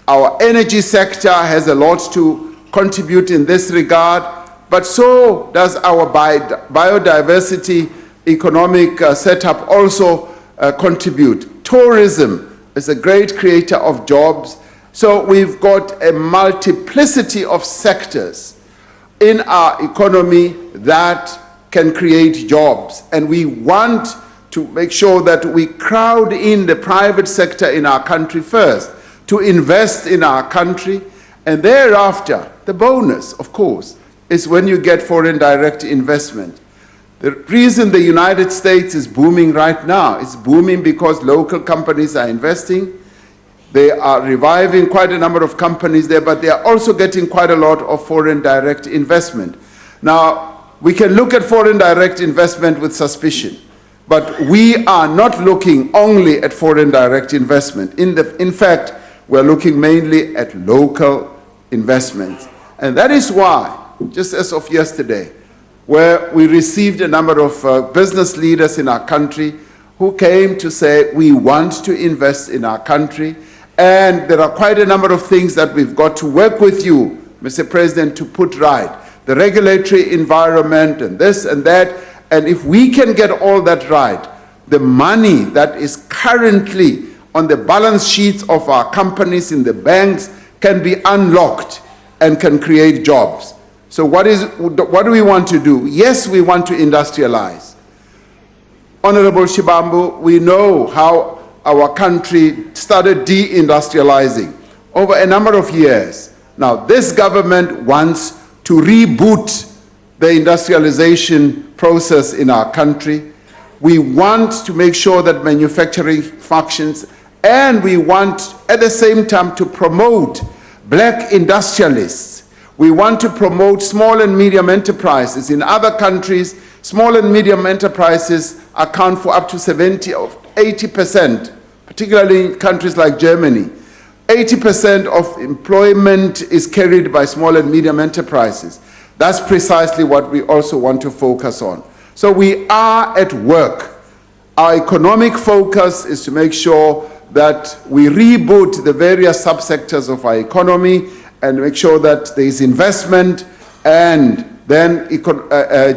Our energy sector has a lot to contribute in this regard, but so does our biodiversity economic setup also contribute. Tourism is a great creator of jobs. So we've got a multiplicity of sectors in our economy that can create jobs. And we want to make sure that we crowd in the private sector in our country first, to invest in our country. And thereafter, the bonus, of course, is when you get foreign direct investment. The reason the United States is booming right now is booming because local companies are investing. They are reviving quite a number of companies there, but they are also getting quite a lot of foreign direct investment. Now, we can look at foreign direct investment with suspicion, but we are not looking only at foreign direct investment. In fact, we're looking mainly at local investments. And that is why, just as of yesterday, where we received a number of business leaders in our country who came to say, we want to invest in our country, and there are quite a number of things that we've got to work with you, Mr. President, to put right. The regulatory environment and this and that, and if we can get all that right, the money that is currently on the balance sheets of our companies in the banks can be unlocked and can create jobs. So what do we want to do? Yes, we want to industrialize. Honorable Shibambu, we know how our country started deindustrializing over a number of years. Now, this government wants to reboot the industrialization process in our country. We want to make sure that manufacturing functions, and we want at the same time to promote black industrialists. We want to promote small and medium enterprises. In other countries, small and medium enterprises account for up to 70 or 80%, particularly in countries like Germany. 80% of employment is carried by small and medium enterprises. That's precisely what we also want to focus on. So we are at work. Our economic focus is to make sure that we reboot the various subsectors of our economy and make sure that there is investment, and then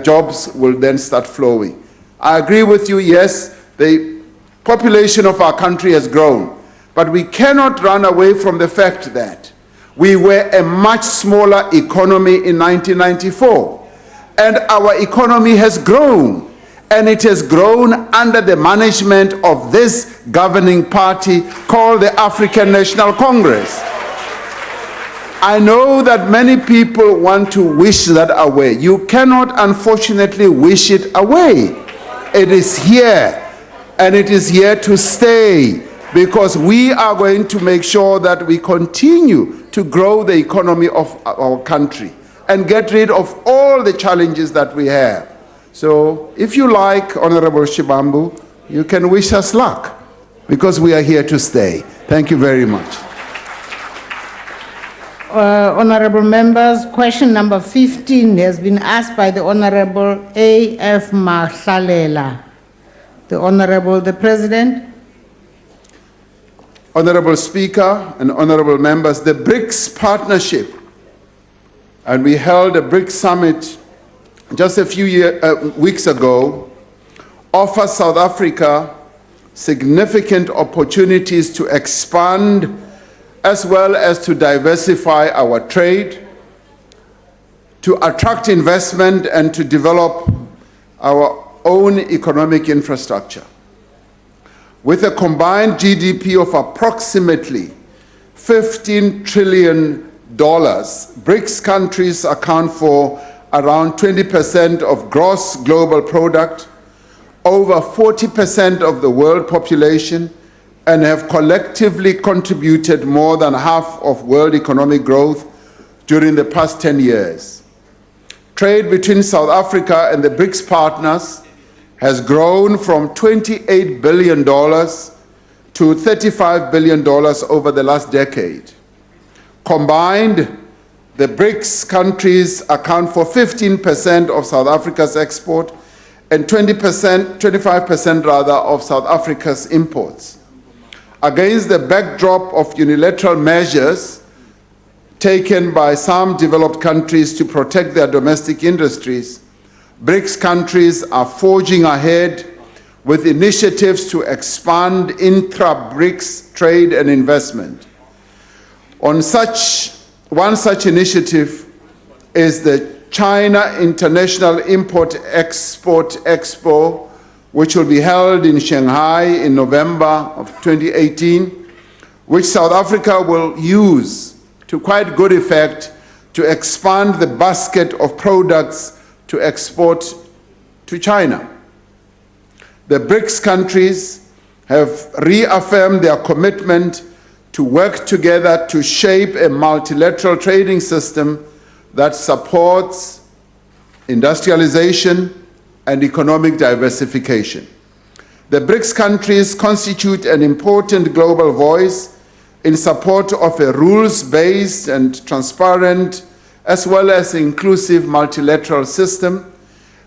jobs will then start flowing. I agree with you, yes, the population of our country has grown, but we cannot run away from the fact that we were a much smaller economy in 1994, and our economy has grown, and it has grown under the management of this governing party called the African National Congress. I know that many people want to wish that away. You cannot, unfortunately, wish it away. It is here, and it is here to stay, because we are going to make sure that we continue to grow the economy of our country and get rid of all the challenges that we have. So if you like, Honorable Shibambu, you can wish us luck, because we are here to stay. Thank you very much. Honorable members, question number 15 has been asked by the Honorable A.F. Mahlalela. The President. Honorable Speaker and honorable members, the BRICS partnership, and we held a BRICS summit just a few weeks ago, offers South Africa significant opportunities to expand as well as to diversify our trade, to attract investment, and to develop our own economic infrastructure. With a combined GDP of approximately $15 trillion, BRICS countries account for around 20% of gross global product, over 40% of the world population, and have collectively contributed more than half of world economic growth during the past 10 years. Trade between South Africa and the BRICS partners has grown from $28 billion to $35 billion over the last decade. Combined, the BRICS countries account for 15% of South Africa's export and 25% rather of South Africa's imports. Against the backdrop of unilateral measures taken by some developed countries to protect their domestic industries, BRICS countries are forging ahead with initiatives to expand intra-BRICS trade and investment. One such initiative is the China International Import-Export Expo, which will be held in Shanghai in November of 2018, which South Africa will use to quite good effect to expand the basket of products to export to China. The BRICS countries have reaffirmed their commitment to work together to shape a multilateral trading system that supports industrialization and economic diversification. The BRICS countries constitute an important global voice in support of a rules-based and transparent, as well as inclusive multilateral system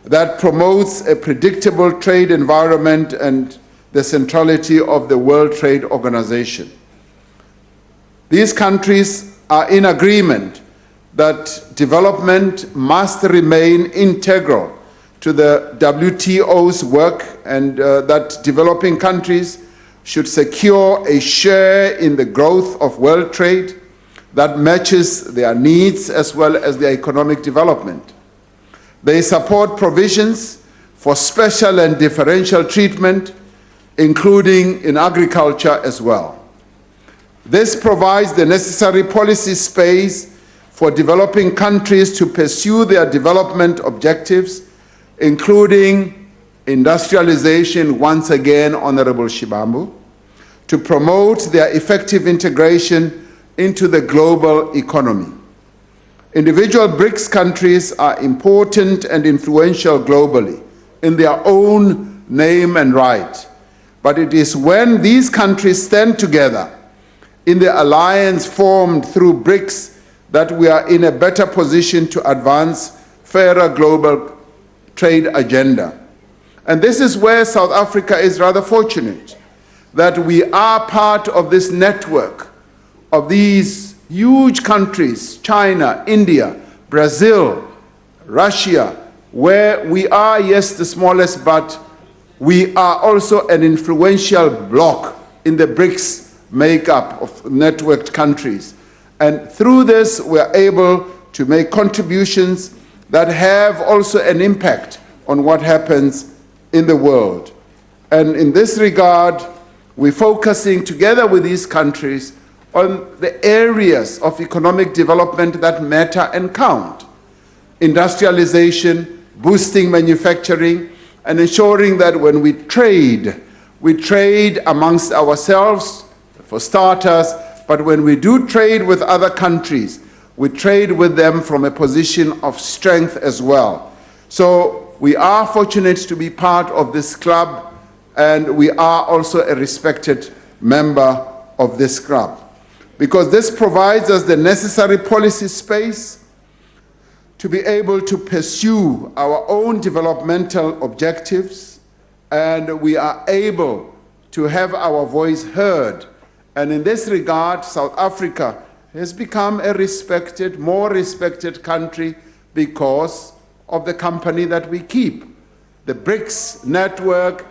that promotes a predictable trade environment and the centrality of the World Trade Organization. These countries are in agreement that development must remain integral to the WTO's work, and that developing countries should secure a share in the growth of world trade that matches their needs as well as their economic development. They support provisions for special and differential treatment, including in agriculture as well. This provides the necessary policy space for developing countries to pursue their development objectives, including industrialization, once again, Honorable Shibambu, to promote their effective integration into the global economy. Individual BRICS countries are important and influential globally in their own name and right, but it is when these countries stand together in the alliance formed through BRICS that we are in a better position to advance fairer global trade agenda. And this is where South Africa is rather fortunate, that we are part of this network of these huge countries, China, India, Brazil, Russia, where we are, yes, the smallest, but we are also an influential bloc in the BRICS makeup of networked countries. And through this, we're able to make contributions that have also an impact on what happens in the world. And in this regard, we're focusing together with these countries on the areas of economic development that matter and count. Industrialization, boosting manufacturing, and ensuring that when we trade amongst ourselves, for starters, but when we do trade with other countries, we trade with them from a position of strength as well. So we are fortunate to be part of this club, and we are also a respected member of this club, because this provides us the necessary policy space to be able to pursue our own developmental objectives, and we are able to have our voice heard. And in this regard, South Africa has become a respected, more respected country because of the company that we keep. The BRICS network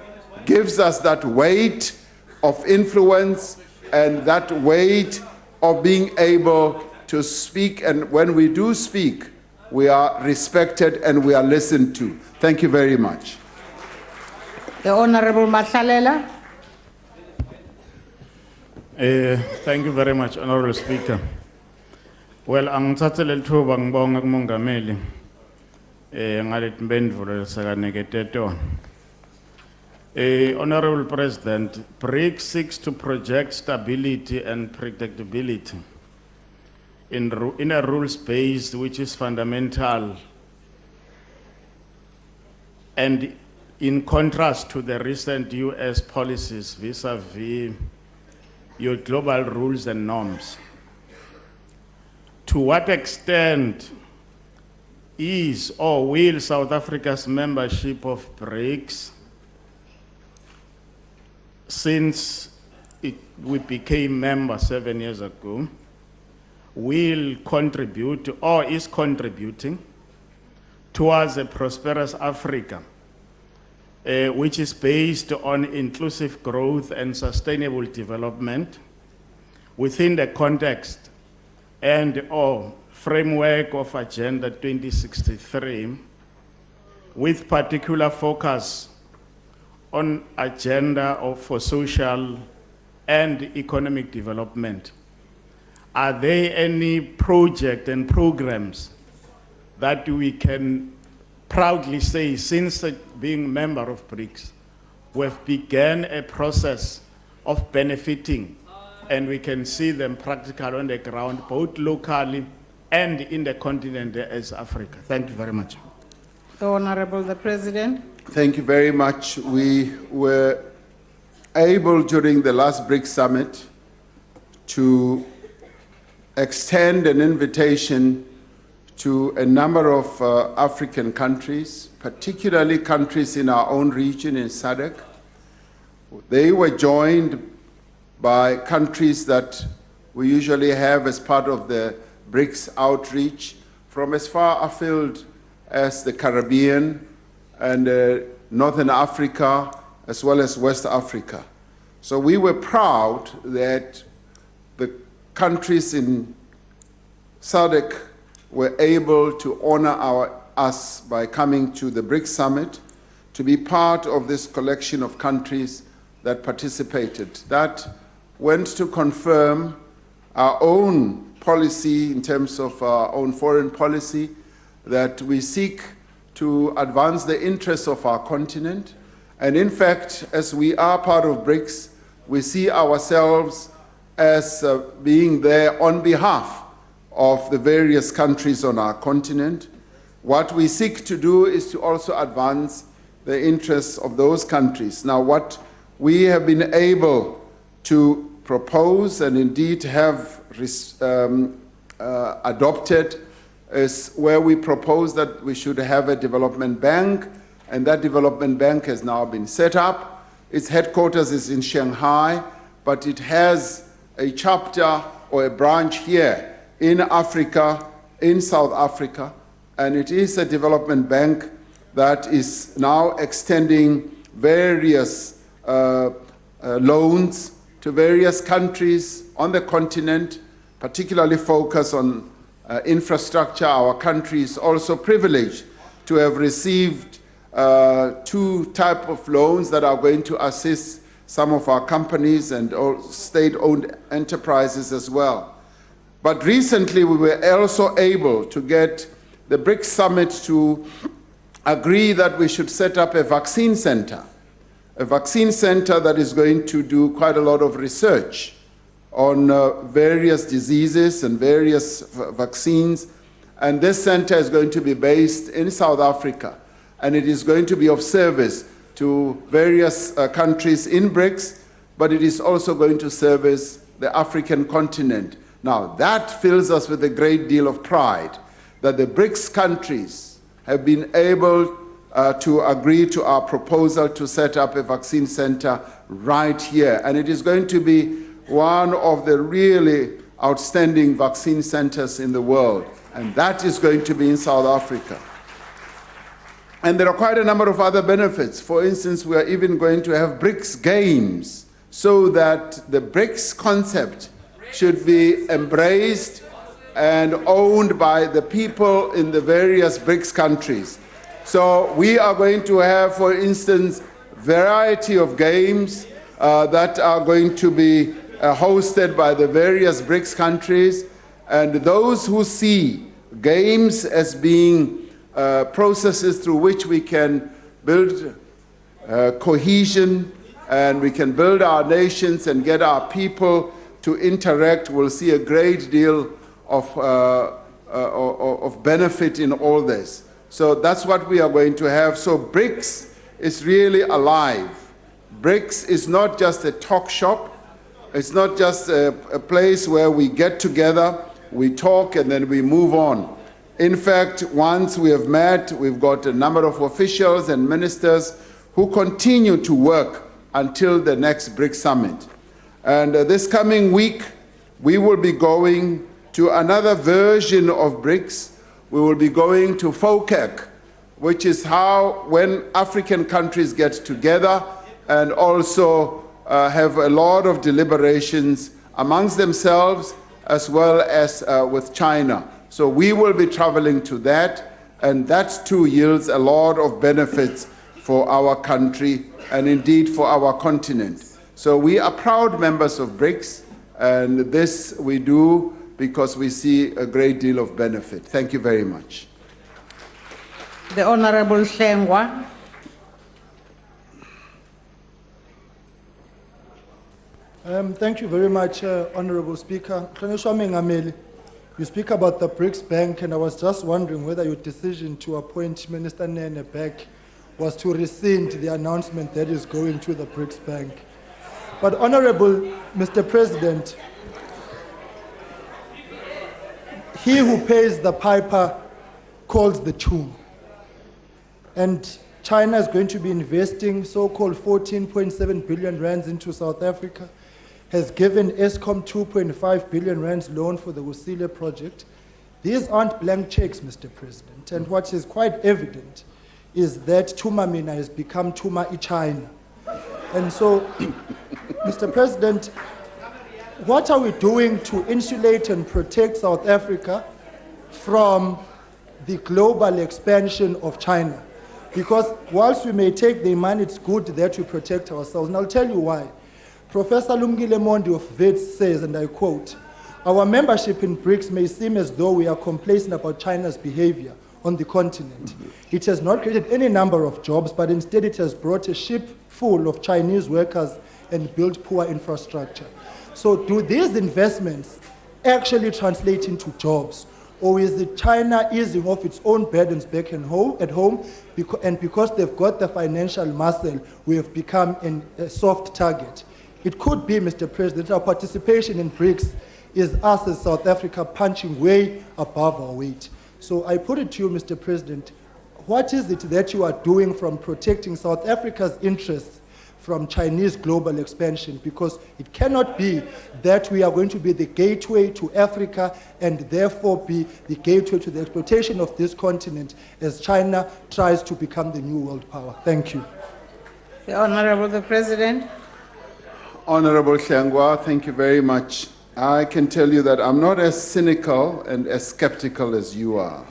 gives us that weight of influence and that weight of being able to speak, and when we do speak, we are respected and we are listened to. Thank you very much. The Honorable Matlalela. Thank you very much, Honorable Speaker. Well, angithathe lethuba ngibonga kumongameli ngalethi mpendulo sekanikete tona. Honorable President, BRICS seeks to project stability and predictability in a rules-based, which is fundamental, and in contrast to the recent US policies vis-a-vis your global rules and norms. To what extent is or will South Africa's membership of BRICS, since we became members 7 years ago, will contribute or is contributing towards a prosperous Africa, which is based on inclusive growth and sustainable development within the context and or framework of Agenda 2063, with particular focus on agenda for social and economic development. Are there any projects and programs that we can proudly say, since being member of BRICS, we've begun a process of benefiting, and we can see them practical on the ground, both locally and in the continent as Africa? Thank you very much. The Honorable the President. Thank you very much. We were able during the last BRICS summit to extend an invitation to a number of African countries, particularly countries in our own region in SADC. They were joined by countries that we usually have as part of the BRICS outreach from as far afield as the Caribbean and Northern Africa, as well as West Africa. So we were proud that the countries in SADC were able to honor us by coming to the BRICS summit to be part of this collection of countries that participated. That went to confirm our own policy in terms of our own foreign policy, that we seek to advance the interests of our continent. And in fact, as we are part of BRICS, we see ourselves as being there on behalf of the various countries on our continent. What we seek to do is to also advance the interests of those countries. Now, what we have been able to propose and indeed have adopted is where we propose that we should have a development bank and that development bank has now been set up. Its headquarters is in Shanghai, but it has a chapter or a branch here in Africa, in South Africa, and it is a development bank that is now extending various loans to various countries on the continent, particularly focused on infrastructure. Our country is also privileged to have received two types of loans that are going to assist some of our companies and state-owned enterprises as well. But recently we were also able to get the BRICS summit to agree that we should set up a vaccine center that is going to do quite a lot of research on various diseases and various vaccines. And this center is going to be based in South Africa, and it is going to be of service to various countries in BRICS, but it is also going to service the African continent. Now, that fills us with a great deal of pride that the BRICS countries have been able to agree to our proposal to set up a vaccine center right here. And it is going to be one of the really outstanding vaccine centers in the world. And that is going to be in South Africa. And there are quite a number of other benefits. For instance, we are even going to have BRICS games so that the BRICS concept should be embraced and owned by the people in the various BRICS countries. So we are going to have, for instance, variety of games that are going to be hosted by the various BRICS countries. And those who see games as being processes through which we can build cohesion and we can build our nations and get our people to interact will see a great deal of benefit in all this. So that's what we are going to have. So BRICS is really alive. BRICS is not just a talk shop. It's not just a place where we get together, we talk, and then we move on. In fact, once we have met, we've got a number of officials and ministers who continue to work until the next BRICS summit. And this coming week, we will be going to another version of BRICS. We will be going to FOCAC, which is how when African countries get together and also have a lot of deliberations amongst themselves as well as with China. So we will be traveling to that, and that too yields a lot of benefits for our country and indeed for our continent. So we are proud members of BRICS, and this we do because we see a great deal of benefit. Thank you very much. The Honorable Hlengwa. Thank you very much, Honorable Speaker. You speak about the BRICS Bank, and I was just wondering whether your decision to appoint Minister Nene back was to rescind the announcement that is going to the BRICS Bank. But Honorable Mr. President, he who pays the piper calls the tune. And China is going to be investing so-called 14.7 billion rands into South Africa, has given ESCOM 2.5 billion rands loan for the Wusile project. These aren't blank checks, Mr. President. And what is quite evident is that Tumamina has become Tuma China. And so, Mr. President, what are we doing to insulate and protect South Africa from the global expansion of China? Because whilst we may take their money, it's good that we protect ourselves. And I'll tell you why. Professor Lumgile Mondi of WITS says, and I quote, "Our membership in BRICS may seem as though we are complacent about China's behavior on the continent. It has not created any number of jobs, but instead it has brought a ship full of Chinese workers and built poor infrastructure." So do these investments actually translate into jobs? Or is it China easing off its own burdens back at home, and because they've got the financial muscle, we have become a soft target? It could be, Mr. President, our participation in BRICS is us as South Africa punching way above our weight. So I put it to you, Mr. President, what is it that you are doing from protecting South Africa's interests from Chinese global expansion? Because it cannot be that we are going to be the gateway to Africa and therefore be the gateway to the exploitation of this continent as China tries to become the new world power. Thank you. The Honorable the President. Honorable Hlengwa, thank you very much. I can tell you that I'm not as cynical and as skeptical as you are.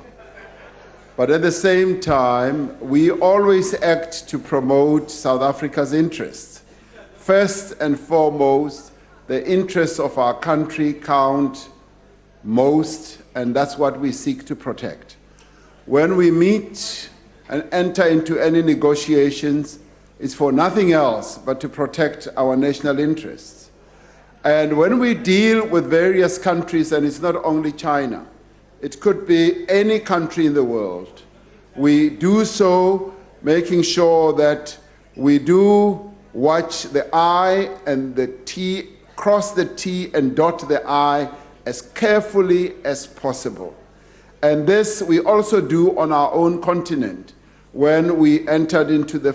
But at the same time, we always act to promote South Africa's interests. First and foremost, the interests of our country count most, and that's what we seek to protect. When we meet and enter into any negotiations, it's for nothing else but to protect our national interests. And when we deal with various countries, and it's not only China, it could be any country in the world, we do so making sure that we do watch the I and the T, cross the T and dot the I as carefully as possible. And this we also do on our own continent. When we entered into the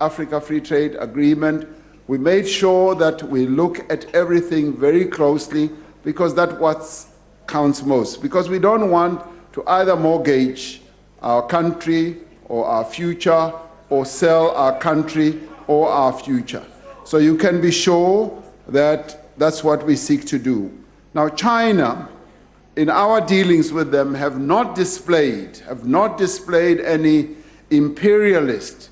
Africa Free Trade Agreement, we made sure that we look at everything very closely because that's what counts most. Because we don't want to either mortgage our country or our future or sell our country or our future. So you can be sure that that's what we seek to do. Now China, in our dealings with them, have not displayed any imperialist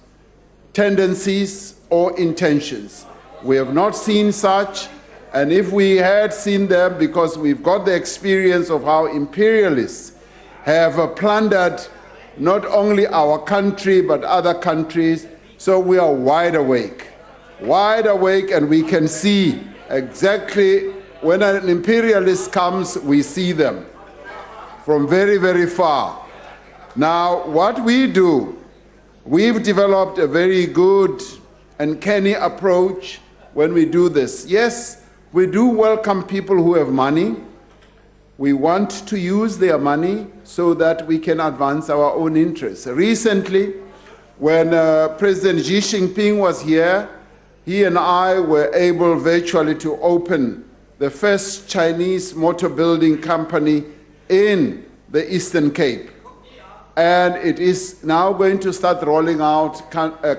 tendencies or intentions. We have not seen such, and if we had seen them, because we've got the experience of how imperialists have plundered not only our country but other countries, so we are wide awake, and we can see exactly when an imperialist comes, we see them from very, very far. Now, what we do, we've developed a very good and canny approach when we do this. Yes, we do welcome people who have money. We want to use their money so that we can advance our own interests. Recently, when President Xi Jinping was here, he and I were able virtually to open the first Chinese motor building company in the Eastern Cape. And it is now going to start rolling out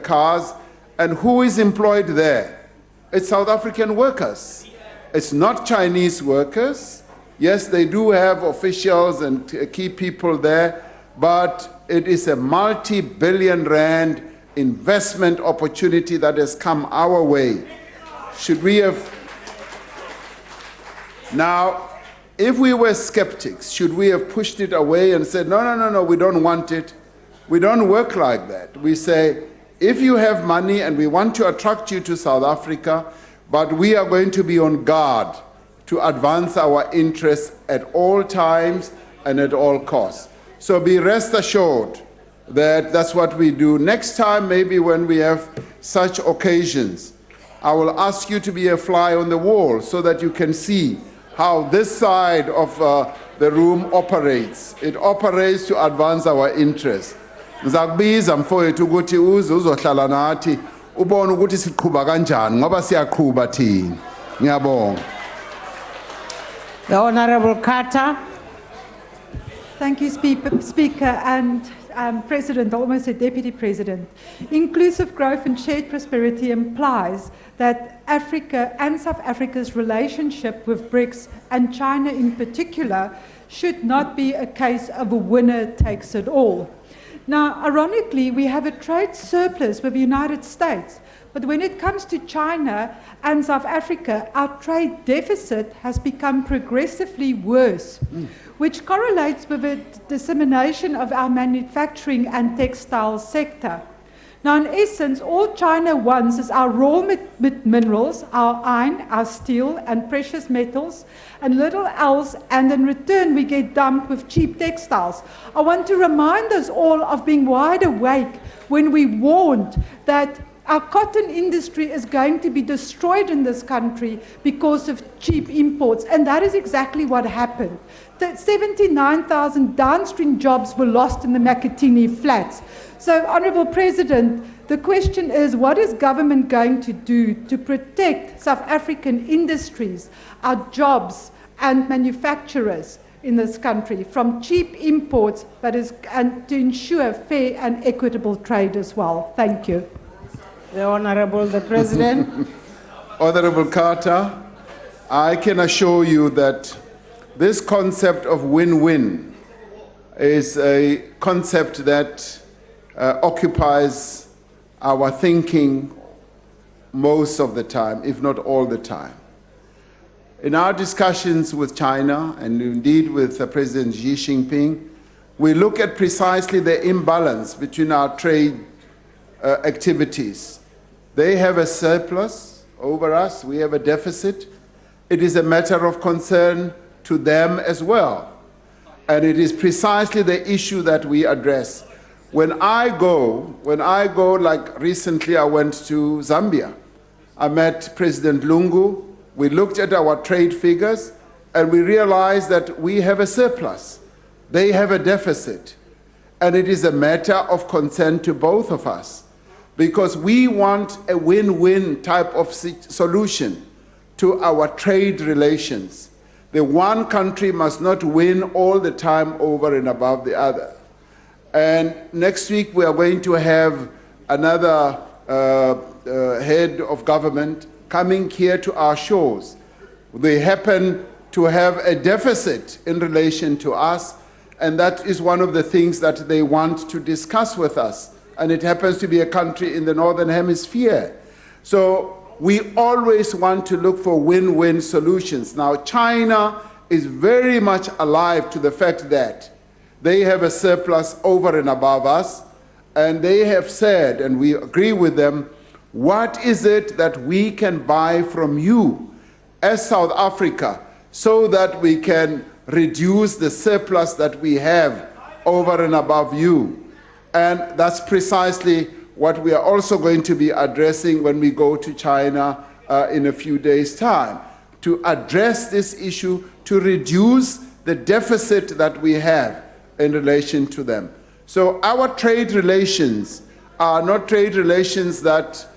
cars. And who is employed there? It's South African workers. It's not Chinese workers. Yes, they do have officials and key people there, but it is a multi-billion rand investment opportunity that has come our way. Should we have... Now, if we were skeptics, should we have pushed it away and said, no, we don't want it? We don't work like that. We say, if you have money and we want to attract you to South Africa, but we are going to be on guard to advance our interests at all times and at all costs. So be rest assured that that's what we do. Next time, maybe when we have such occasions, I will ask you to be a fly on the wall so that you can see how this side of the room operates. It operates to advance our interests. Ngizakubiza mfowethu ukuthi uze uzohlala nathi ubone ukuthi siqhubha kanjani ngoba siyaqhubha thina. Ngiyabonga. The Honorable Carter. Thank you, Speaker and President, almost a Deputy President. Inclusive growth and shared prosperity implies that Africa and South Africa's relationship with BRICS and China in particular should not be a case of a winner takes it all. Now, ironically, we have a trade surplus with the United States, but when it comes to China and South Africa, our trade deficit has become progressively worse, which correlates with the dissemination of our manufacturing and textile sector. Now, in essence, all China wants is our raw minerals, our iron, our steel, and precious metals, and little else, and in return we get dumped with cheap textiles. I want to remind us all of being wide awake when we warned that Our cotton industry is going to be destroyed in this country because of cheap imports, and that is exactly what happened. 79,000 downstream jobs were lost in the Makatini flats. So, Honourable President, the question is, what is government going to do to protect South African industries, our jobs and manufacturers in this country from cheap imports, and to ensure fair and equitable trade as well? Thank you. The Honourable the President. Honourable Carter, I can assure you that this concept of win-win is a concept that occupies our thinking most of the time, if not all the time. In our discussions with China, and indeed with President Xi Jinping, we look at precisely the imbalance between our trade activities. They have a surplus over us, we have a deficit. It is a matter of concern to them as well. And it is precisely the issue that we address. When I go, like recently I went to Zambia. I met President Lungu. We looked at our trade figures and we realized that we have a surplus. They have a deficit. And it is a matter of concern to both of us, because we want a win-win type of solution to our trade relations. The one country must not win all the time over and above the other. And next week we are going to have another head of government coming here to our shores. They happen to have a deficit in relation to us, and that is one of the things that they want to discuss with us. And it happens to be a country in the Northern Hemisphere. So we always want to look for win-win solutions. Now, China is very much alive to the fact that they have a surplus over and above us, and they have said, and we agree with them, what is it that we can buy from you as South Africa so that we can reduce the surplus that we have over and above you? And that's precisely what we are also going to be addressing when we go to China in a few days' time, to address this issue, to reduce the deficit that we have in relation to them. So our trade relations are not trade relations that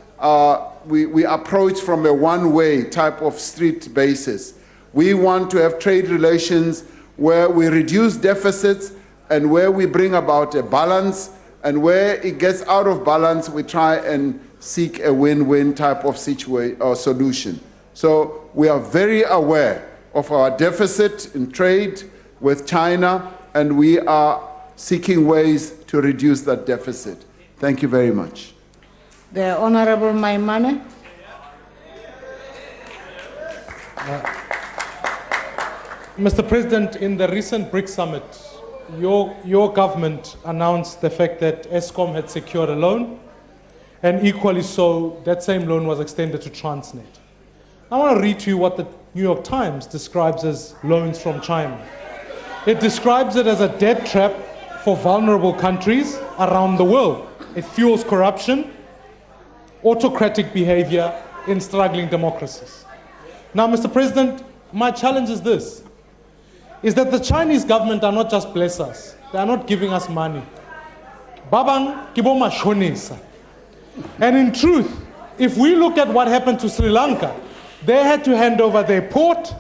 we approach from a one-way type of street basis. We want to have trade relations where we reduce deficits and where we bring about a balance, and where it gets out of balance, we try and seek a win-win type of solution. So we are very aware of our deficit in trade with China, and we are seeking ways to reduce that deficit. Thank you very much. The Honourable Maimane. Mr. President, in the recent BRICS summit, your government announced the fact that Eskom had secured a loan, and equally so, that same loan was extended to Transnet. I want to read to you what the New York Times describes as loans from China. It describes it as a debt trap for vulnerable countries around the world. It fuels corruption, autocratic behavior in struggling democracies. Now, Mr. President, my challenge is this, is that the Chinese government are not just bless us, they are not giving us money. Babang kibo mashonisa. And in truth, if we look at what happened to Sri Lanka, they had to hand over their port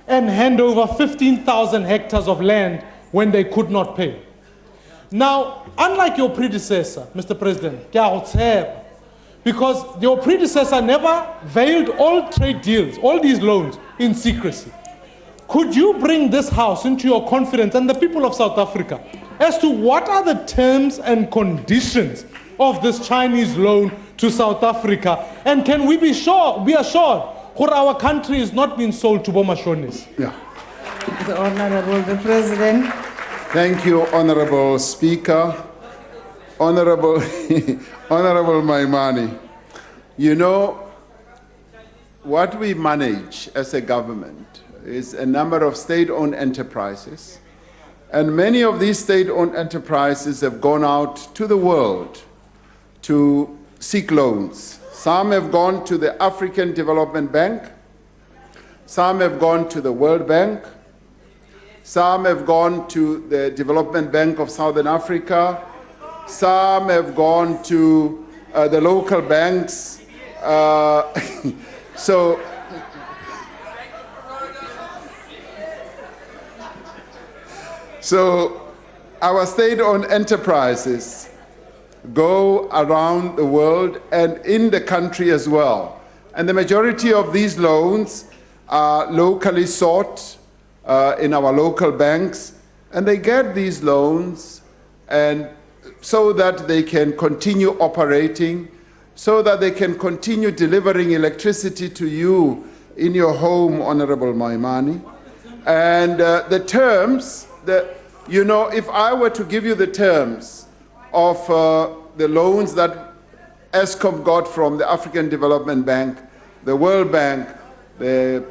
and hand over 15,000 hectares of land when they could not pay. Now, unlike your predecessor, Mr. President, because your predecessor never veiled all trade deals, all these loans, in secrecy. Could you bring this House into your confidence and the people of South Africa as to what are the terms and conditions of this Chinese loan to South Africa? And can we be assured that our country is not being sold to Bomashonis? Yeah. The Honourable the President. Thank you, Honourable Speaker. Honourable Maimane, you know, what we manage as a government is a number of state-owned enterprises, and many of these state-owned enterprises have gone out to the world to seek loans. Some have gone to the African Development Bank. Some have gone to the World Bank. Some have gone to the Development Bank of Southern Africa. Some have gone to the local banks. So our state-owned enterprises go around the world and in the country as well. And the majority of these loans are locally sought in our local banks, and they get these loans and so that they can continue operating, so that they can continue delivering electricity to you in your home, Honorable Maimani. And the terms, if I were to give you the terms of the loans that ESCOM got from the African Development Bank, the World Bank, the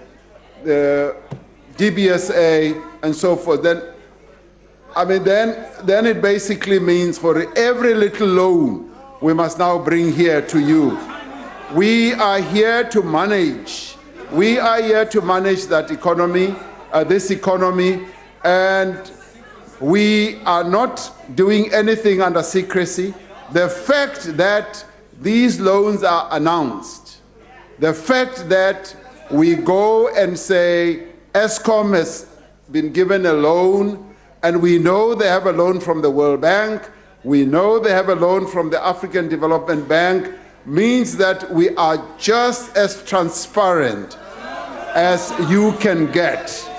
DBSA, and so forth, then it basically means for every little loan we must now bring here to you. We are here to manage. We are here to manage that economy, this economy, and we are not doing anything under secrecy. The fact that these loans are announced, the fact that we go and say ESCOM has been given a loan, and we know they have a loan from the World Bank, we know they have a loan from the African Development Bank, means that we are just as transparent as you can get.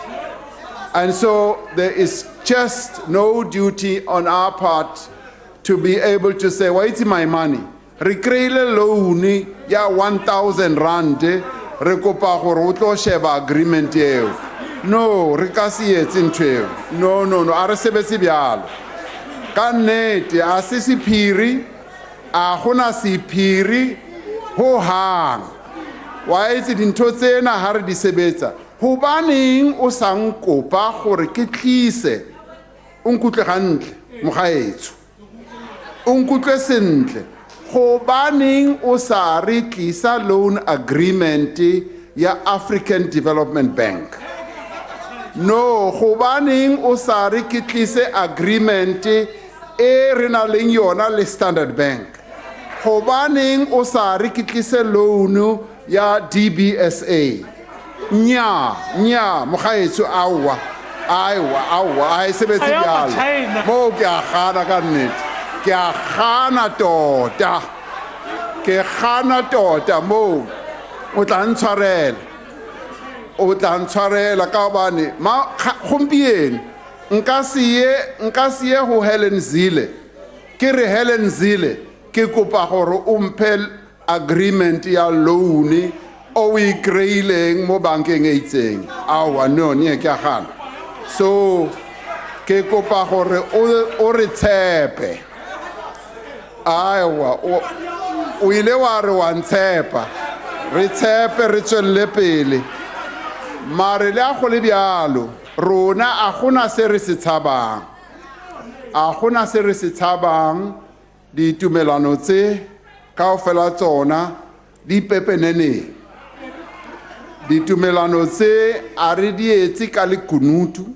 And so there is just no duty on our part to be able to say, well, it's my money. Re kreile loan ya 1,000 rand, re kopa gore o tlo sheba agreement eo. No, re ka se etse ntho eo. No, a re sebetse bjalo. Ka nnete, a se sephiri, a gona sephiri ho hang. Wa itse dintho tsena ha re di sebetsa. Hobaneng o sa nkopa gore ke tlise o nkutlwe gantle mogaetso. O nkutlwe sentle. Hobaneng o sa re tlisa loan agreement ya African Development Bank? No, hobaneng o sa re ke tlise agreement e re nang le yona le Standard Bank? Hobaneng o sa re ke tlise loan ya DBSA? Nya, mogaetso awa, a e sebetse bjalo. Mo ke a gana ka nnete. Ke a gana tota. Ke gana tota mo. O tla ntshwarela. O tla ntshwarela ka bane gompieno nka se ye ho Helen Zille. Ke re Helen Zille ke kopa gore o mphe agreement ya loan o e kreileng mo bankeng e itseng. Awa no ne ke a gana. So ke kopa gore o re tshepe. Aiwa o ile wa re wa ntshepa. Re tshepe re tswelle pele. Mare le a go le bjalo, rona a gona se re se tshabang. A gona se re se tshabang ditumelano tse kaofela tsona di pepeneneng. Ditumelano tse a re di etse ka lekunutu,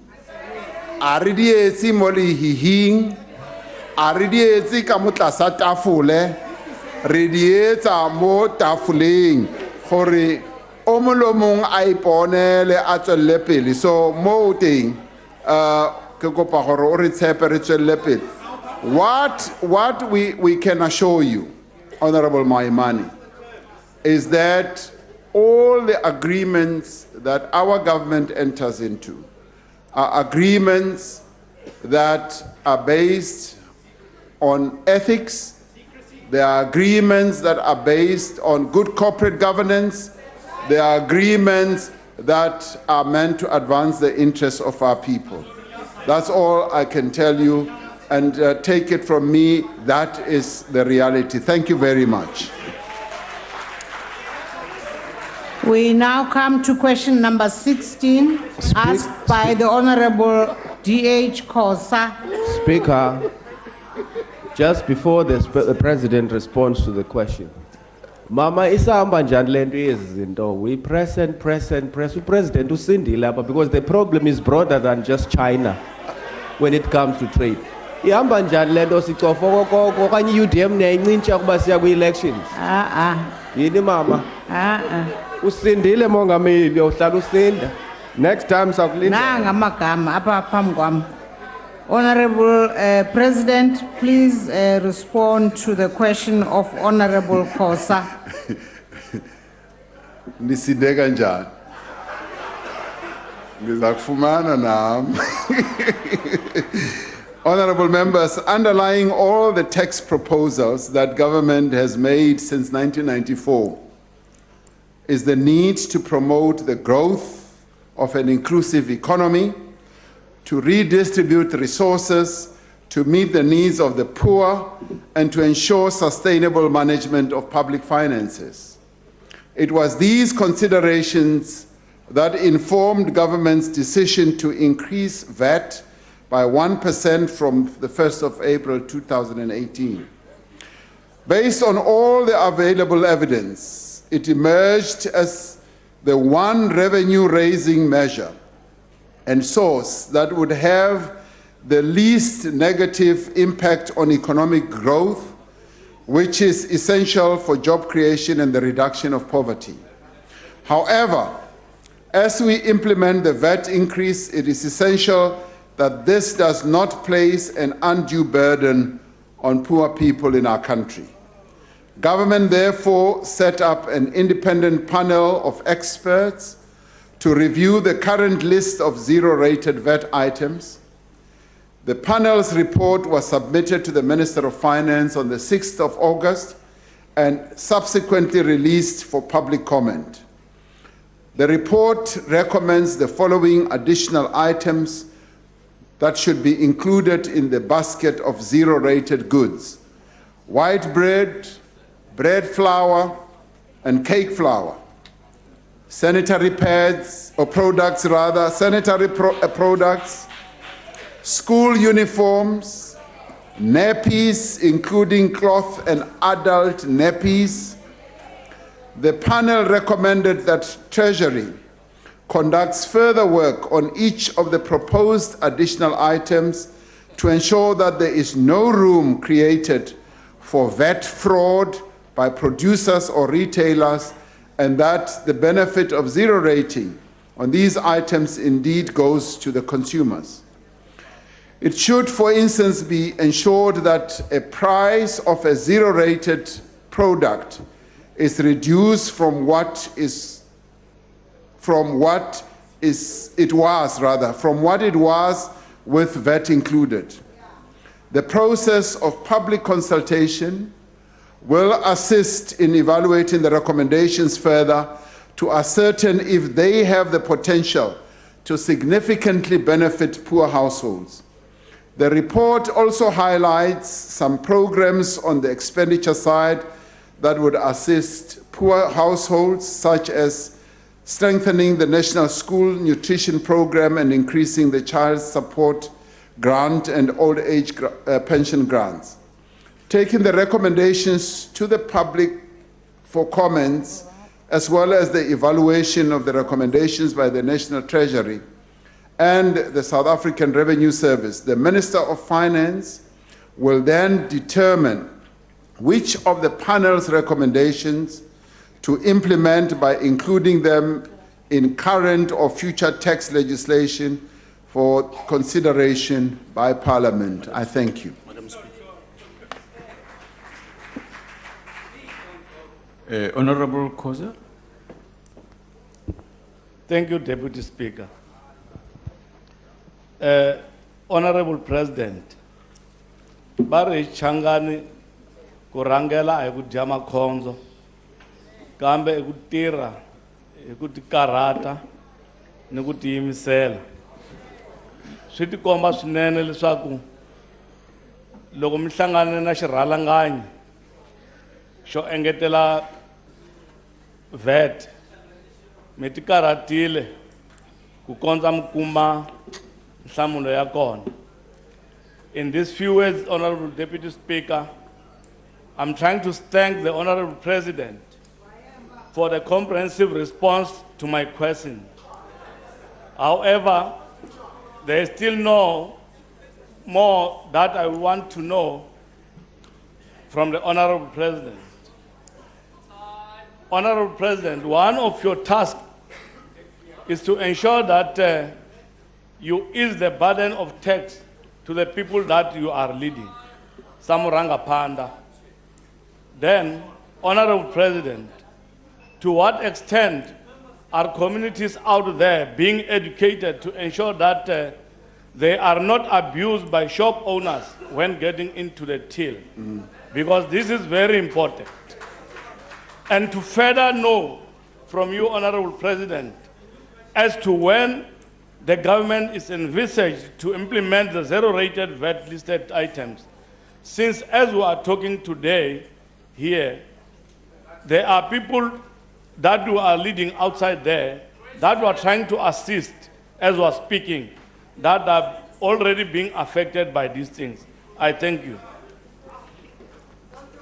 a re di etse mo lehihing, a re di etse ka mo tlasa tafole, re di etsa mo tafoleng gore o molomong a iponele a tswelle pele. So mo teng ke kopa gore o re tshepe re tswelle pele. What we can assure you, Honorable Maimani, is that all the agreements that our government enters into are agreements that are based on ethics. They are agreements that are based on good corporate governance. They are agreements that are meant to advance the interests of our people. That's all I can tell you, and take it from me, that is the reality. Thank you very much. We now come to question number 16, asked by the Honorable D.H. Khosa. Speaker, Just before the president responds to the question. Mama, isahamba njani lento yezinto? We press and press and press. President usindile apha because the problem is broader than just China when it comes to trade. Ihamba njani lento sicofa okokoko okanye i-UDM niyayincintsha ukuba siya kwi-elections? Yini mama? Usindile mongameli, uhlala usinda. Next time sakulinda. Nanga magama apha phambi kwam. Honorable President, please respond to the question of Honorable Khosa. Nisinde kanjani? Ngizakufumana nami. Honorable members, underlying all the tax proposals that government has made since 1994 is the need to promote the growth of an inclusive economy, to redistribute resources, to meet the needs of the poor, and to ensure sustainable management of public finances. It was these considerations that informed government's decision to increase VAT by 1% from the 1st of April 2018. Based on all the available evidence, it emerged as the one revenue-raising measure and source that would have the least negative impact on economic growth, which is essential for job creation and the reduction of poverty. However, as we implement the VAT increase, it is essential that this does not place an undue burden on poor people in our country. Government therefore set up an independent panel of experts to review the current list of zero-rated VAT items. The panel's report was submitted to the Minister of Finance on the 6th of August and subsequently released for public comment. The report recommends the following additional items that should be included in the basket of zero-rated goods: white bread, bread flour, and cake flour, sanitary pads, or products rather, sanitary products, school uniforms, nappies, including cloth and adult nappies. The panel recommended that Treasury conducts further work on each of the proposed additional items to ensure that there is no room created for VAT fraud by producers or retailers, and that the benefit of zero rating on these items indeed goes to the consumers. It should, for instance, be ensured that a price of a zero-rated product is reduced from what it was with VAT included. The process of public consultation will assist in evaluating the recommendations further to ascertain if they have the potential to significantly benefit poor households. The report also highlights some programs on the expenditure side that would assist poor households, such as strengthening the National School Nutrition Program and increasing the Child Support Grant and Old Age Pension Grants. Taking the recommendations to the public for comments, as well as the evaluation of the recommendations by the National Treasury and the South African Revenue Service, the Minister of Finance will then determine which of the panel's recommendations to implement by including them in current or future tax legislation for consideration by Parliament. I thank you. Honorable Khosa. Thank you, Deputy Speaker. Honorable President, Bari Changani Kurangela, I would jama konzo, Gambe, I would tira, I would karata, I would imisela. City Combas Nenel Saku, Logomishangana Nasharalangan, Sho Engetela VAT, Metikaratile, Kukonzam Kuma, Samuno Yakon. In these few words, Honorable Deputy Speaker, I'm trying to thank the Honorable President for the comprehensive response to my question. However, there is still more that I want to know from the Honorable President. Honorable President, one of your tasks is to ensure that you ease the burden of tax to the people that you are leading. Samuranga Panda. Then, Honorable President, to what extent are communities out there being educated to ensure that they are not abused by shop owners when getting into the till? Because this is very important. And to further know from you, Honorable President, as to when the government is envisaged to implement the zero-rated VAT listed items, since as we are talking today here, there are people that you are leading outside there that we are trying to assist as we are speaking, that are already being affected by these things. I thank you.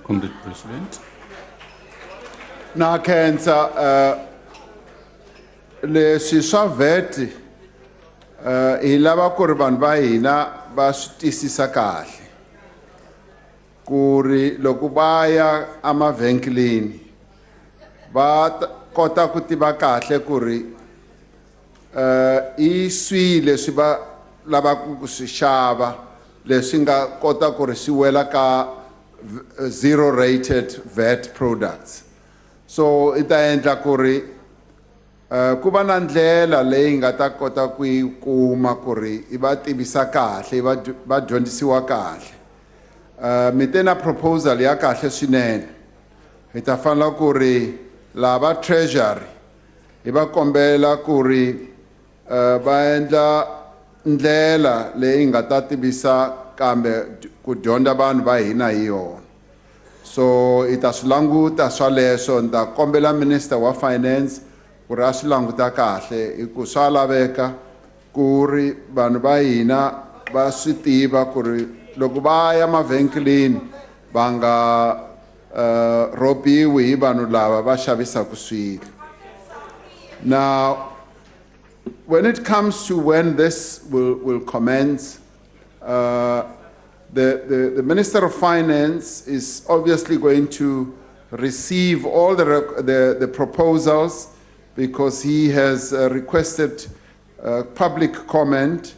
Comrade President. Na khensa leswi swa VAT hi lava ku ri vanhu va hina va swi twisisa kahle ku ri loko va ya emavhengeleni va kota ku tiva kahle ku ri i swi leswi va lavaka ku swi xava leswi nga kota ku ri swi wela ka zero rated VAT products. So ita endla ku ri ku va na ndlela leyi nga ta kota ku yi kuma ku ri i va tivisa kahle va dyondzisiwa kahle. Mi te na proposal ya kahle swinene. Hi ta fanele ku ri lava treasury hi va kombela ku ri va endla ndlela leyi nga ta tivisa kambe ku dyondza vanhu va hina hi yona. So ita swi languta swaleswo ni ta kombela Minister wa Finance ku ri a swi languta kahle hi ku swa laveka ku ri vanhu va hina va swi tiva ku ri loko va ya mavhengeleni va nga robiwi hi vanhu lava va xavisaka swilo. Now, when it comes to when this will commence, the Minister of Finance is obviously going to receive all the proposals because he has requested public comment,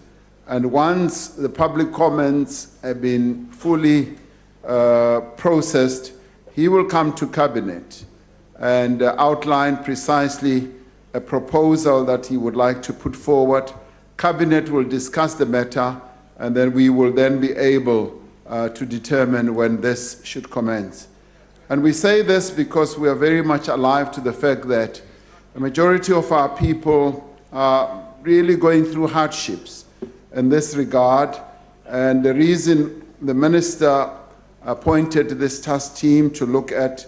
and once the public comments have been fully processed, he will come to Cabinet and outline precisely a proposal that he would like to put forward. Cabinet will discuss the matter, and then we will then be able to determine when this should commence. And we say this because we are very much alive to the fact that the majority of our people are really going through hardships in this regard, and the reason the Minister appointed this task team to look at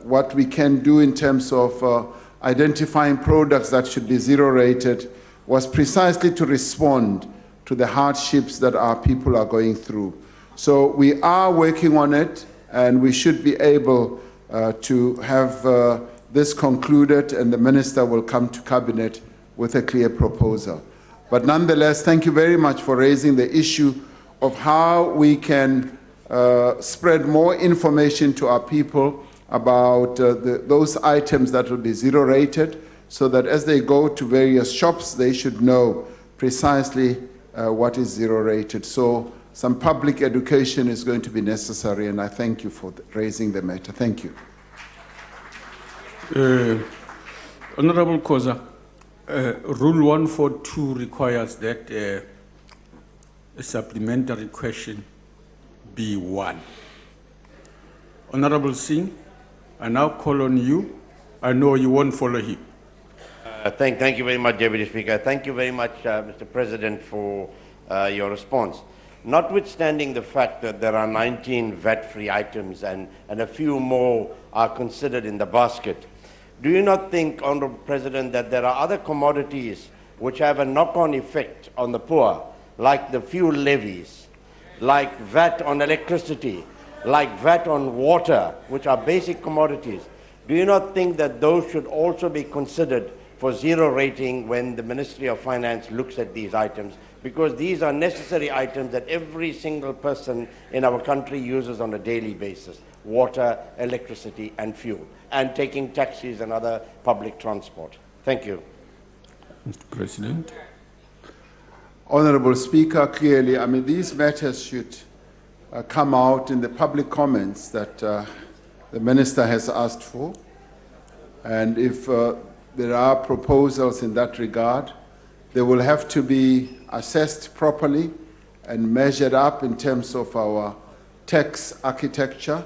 what we can do in terms of identifying products that should be zero-rated was precisely to respond to the hardships that our people are going through. So we are working on it, and we should be able to have this concluded, and the Minister will come to Cabinet with a clear proposal. But nonetheless, thank you very much for raising the issue of how we can spread more information to our people about those items that will be zero-rated, so that as they go to various shops, they should know precisely what is zero-rated. So some public education is going to be necessary, and I thank you for raising the matter. Thank you. Honorable Khoza, Rule 142 requires that a supplementary question be one. Honorable Singh, I now call on you. I know you won't follow him. Thank you very much, Deputy Speaker. Thank you very much, Mr. President, for your response. Notwithstanding the fact that there are 19 VAT-free items and a few more are considered in the basket, do you not think, Honorable President, that there are other commodities which have a knock-on effect on the poor, like the fuel levies, like VAT on electricity, like VAT on water, which are basic commodities, do you not think that those should also be considered for zero rating when the Ministry of Finance looks at these items? Because these are necessary items that every single person in our country uses on a daily basis: water, electricity, and fuel, and taking taxis and other public transport. Thank you. Mr. President. Honorable Speaker, clearly, I mean, these matters should come out in the public comments that the Minister has asked for. And if there are proposals in that regard, they will have to be assessed properly and measured up in terms of our tax architecture,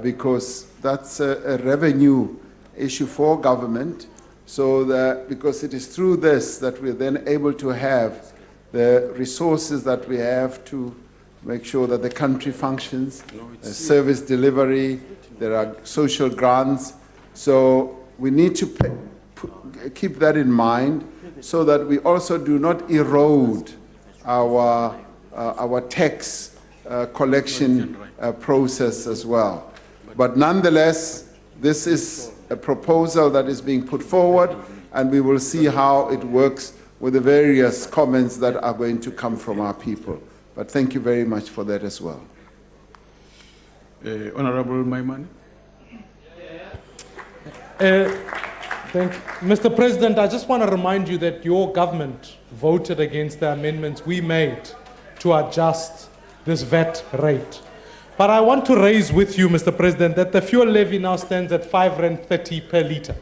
because that's a revenue issue for government. So that, because it is through this that we're then able to have the resources that we have to make sure that the country functions, service delivery, there are social grants. So we need to keep that in mind so that we also do not erode our tax collection process as well. But nonetheless, this is a proposal that is being put forward, and we will see how it works with the various comments that are going to come from our people. But thank you very much for that as well. Honorable Maimane. Mr. President, I just want to remind you that your government voted against the amendments we made to adjust this VAT rate. But I want to raise with you, Mr. President, that the fuel levy now stands at R5.30 per litre,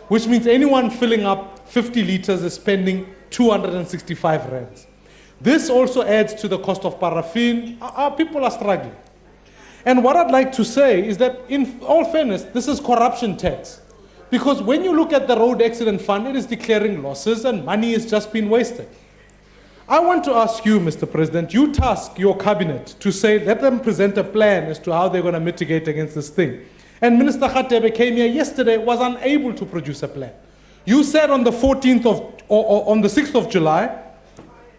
which means anyone filling up 50 litres is spending 265 rands. This also adds to the cost of paraffin. Our people are struggling. And what I'd like to say is that, in all fairness, this is corruption tax. Because when you look at the road accident fund, it is declaring losses and money has just been wasted. I want to ask you, Mr. President, you task your cabinet to say, let them present a plan as to how they're going to mitigate against this thing. And Minister Khatebe came here yesterday, was unable to produce a plan. You said on the 14th of, or on the 6th of July,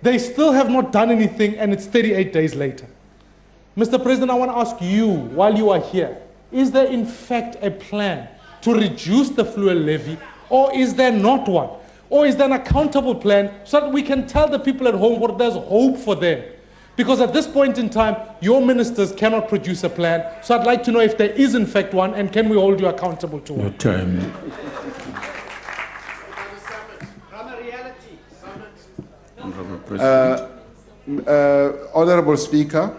they still have not done anything, and it's 38 days later. Mr. President, I want to ask you, while you are here, is there in fact a plan to reduce the fuel levy, or is there not one? Or is there an accountable plan so that we can tell the people at home what there's hope for them? Because at this point in time, your ministers cannot produce a plan. So I'd like to know if there is in fact one, and can we hold you accountable to one? Your time. Honorable Speaker,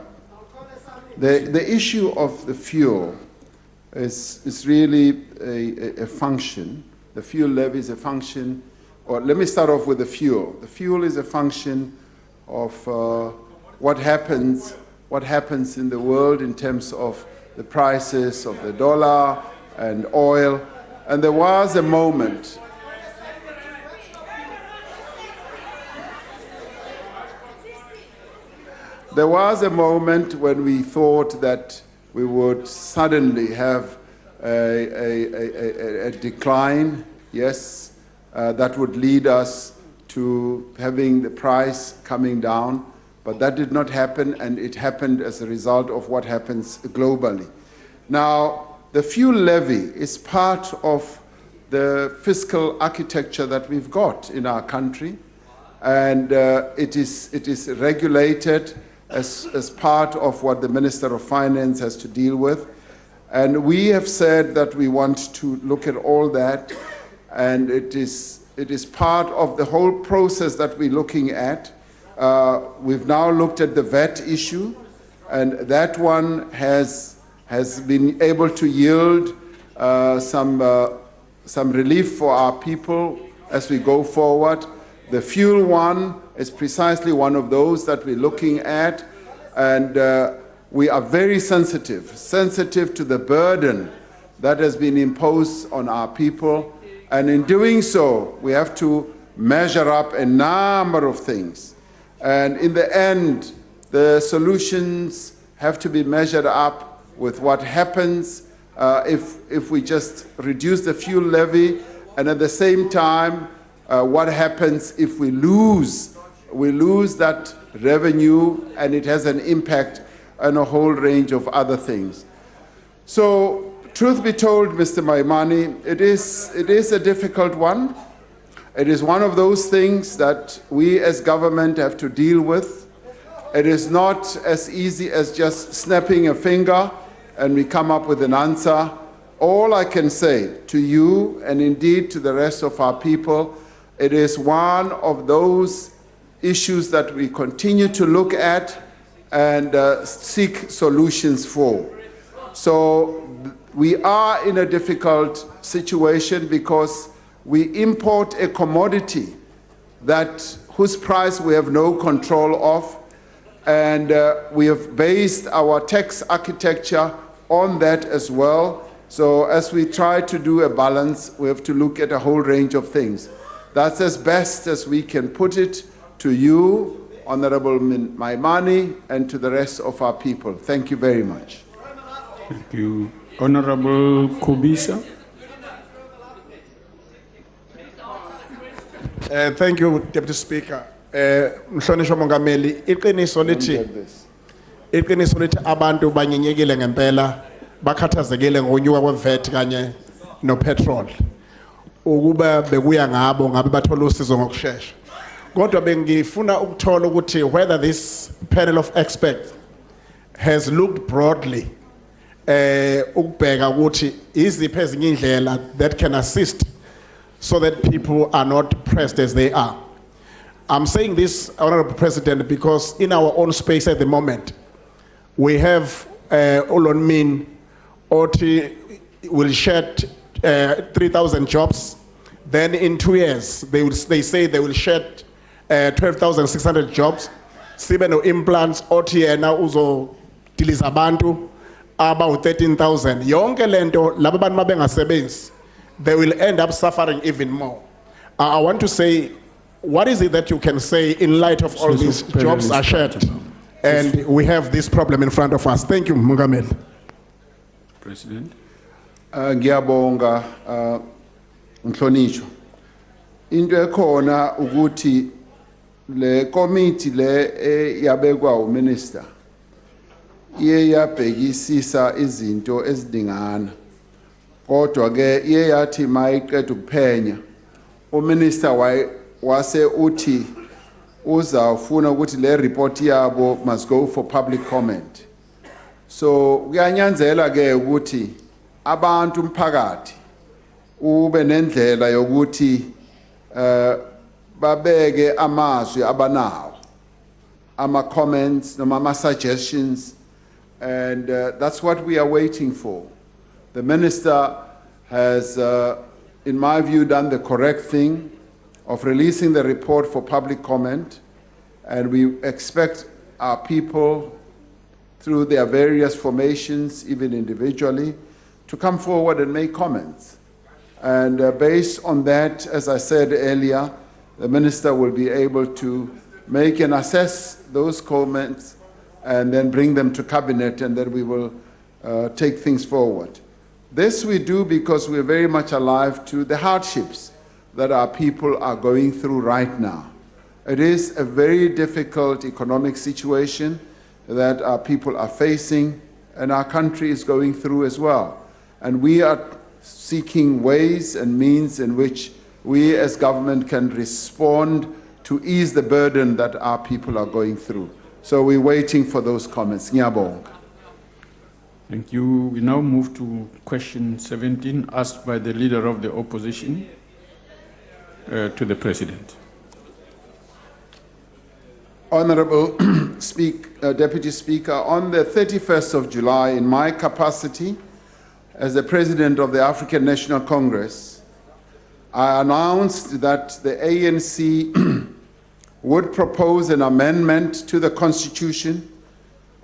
the issue of the fuel is really a function. The fuel levy is a function, or let me start off with the fuel. The fuel is a function of what happens in the world in terms of the prices of the dollar and oil. And there was a moment when we thought that we would suddenly have a decline, yes, that would lead us to having the price coming down, but that did not happen, and it happened as a result of what happens globally. Now, the fuel levy is part of the fiscal architecture that we've got in our country, and it is regulated as part of what the Minister of Finance has to deal with. And we have said that we want to look at all that, and it is part of the whole process that we're looking at. We've now looked at the VAT issue, and that one has been able to yield some relief for our people as we go forward. The fuel one is precisely one of those that we're looking at, and we are very sensitive to the burden that has been imposed on our people. And in doing so, we have to measure up a number of things. And in the end, the solutions have to be measured up with what happens if we just reduce the fuel levy, and at the same time, what happens if we lose that revenue, and it has an impact on a whole range of other things. So, truth be told, Mr. Maimani, it is a difficult one. It is one of those things that we as government have to deal with. It is not as easy as just snapping a finger and we come up with an answer. All I can say to you, and indeed to the rest of our people, it is one of those issues that we continue to look at and seek solutions for. So we are in a difficult situation because we import a commodity whose price we have no control of, and we have based our tax architecture on that as well. So as we try to do a balance, we have to look at a whole range of things. That's as best as we can put it to you, Honorable Maimani, and to the rest of our people. Thank you very much. Thank you. Honorable Kubisa. Thank you, Deputy Speaker. Mhlonishwa Mongameli, iqiniso lithi abantu banyenyekile ngempela bakhathazekile ngonyuka kweVAT kanye nopetrol. Ukuba bekuya ngabo ngabe bathola usizo ngokusheshsha. Kodwa bengifuna ukuthola ukuthi whether this panel of experts has looked broadly ukubheka ukuthi iziphi ezinye indlela that can assist so that people are not pressed as they are. I'm saying this, Honorable President, because in our own space at the moment, we have Olonmin Oti will shed 3,000 jobs. Then in 2 years, they say they will shed 12,600 jobs. Sibe no implants Oti na uzo dilizabantu about 13,000. Yonke lento laba bantu mabengasebenzi, they will end up suffering even more. I want to say, what is it that you can say in light of all these jobs are shed and we have this problem in front of us? Thank you, Mongameli. President. Ngiyabonga Mhlonishwa. Into ekhona ukuthi le committee le yabekwa uMinister iye yabhekisisa izinto ezidingana. Kodwa ke iye yathi mayiqeda ukuphenya uMinister wase uthi uzawufuna ukuthi le report yabo must go for public comment. So kuyanyanzela ke ukuthi abantu umphakathi ube nendlela yokuthi babeke amazwi abanawo, ama comments noma ama suggestions, and that's what we are waiting for. The Minister has in my view done the correct thing of releasing the report for public comment, and we expect our people through their various formations, even individually, to come forward and make comments. And based on that, as I said earlier, the Minister will be able to make and assess those comments and then bring them to Cabinet, and then we will take things forward. This we do because we're very much alive to the hardships that our people are going through right now. It is a very difficult economic situation that our people are facing, and our country is going through as well. And we are seeking ways and means in which we as government can respond to ease the burden that our people are going through. So we're waiting for those comments. Ngiyabonga. Thank you. We now move to question 17, asked by the Leader of the Opposition to the President. Honorable Deputy Speaker, on the 31st of July, in my capacity as the President of the African National Congress, I announced that the ANC would propose an amendment to the Constitution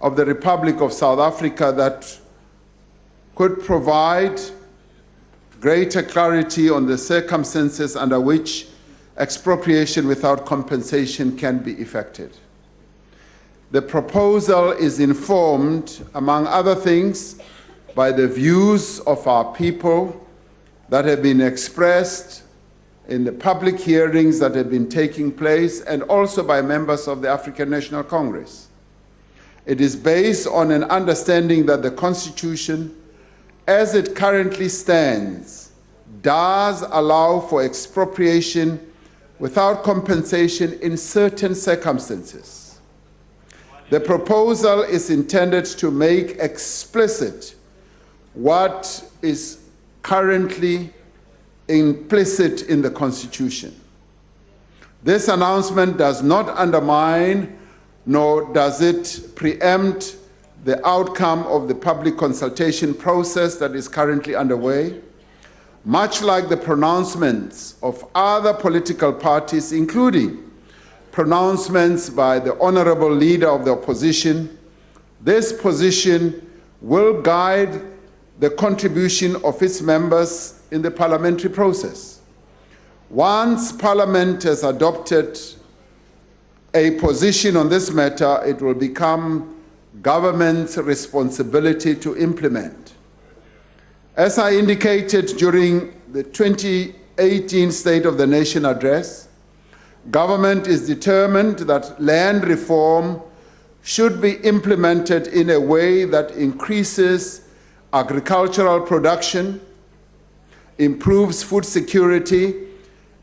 of the Republic of South Africa that could provide greater clarity on the circumstances under which expropriation without compensation can be effected. The proposal is informed, among other things, by the views of our people that have been expressed in the public hearings that have been taking place, and also by members of the African National Congress. It is based on an understanding that the Constitution, as it currently stands, does allow for expropriation without compensation in certain circumstances. The proposal is intended to make explicit what is currently implicit in the Constitution. This announcement does not undermine nor does it preempt the outcome of the public consultation process that is currently underway. Much like the pronouncements of other political parties, including pronouncements by the Honorable Leader of the Opposition, this position will guide the contribution of its members in the parliamentary process. Once Parliament has adopted a position on this matter, it will become government's responsibility to implement. As I indicated during the 2018 State of the Nation address, government is determined that land reform should be implemented in a way that increases agricultural production, improves food security,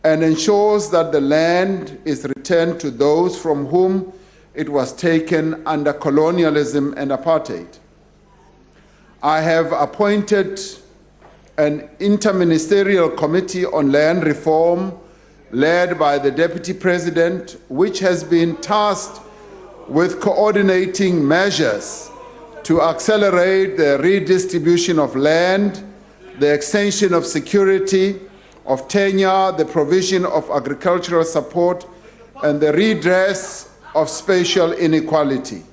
and ensures that the land is returned to those from whom it was taken under colonialism and apartheid. I have appointed an interministerial committee on land reform led by the Deputy President, which has been tasked with coordinating measures to accelerate the redistribution of land, the extension of security, of tenure, the provision of agricultural support, and the redress of spatial inequality.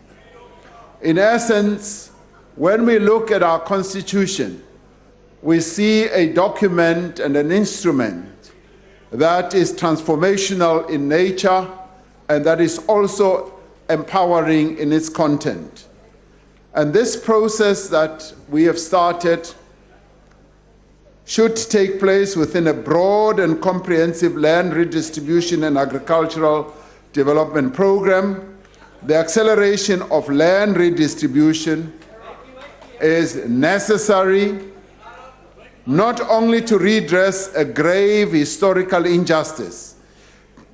In essence, when we look at our Constitution, we see a document and an instrument that is transformational in nature and that is also empowering in its content. And this process that we have started should take place within a broad and comprehensive land redistribution and agricultural development program. The acceleration of land redistribution is necessary not only to redress a grave historical injustice,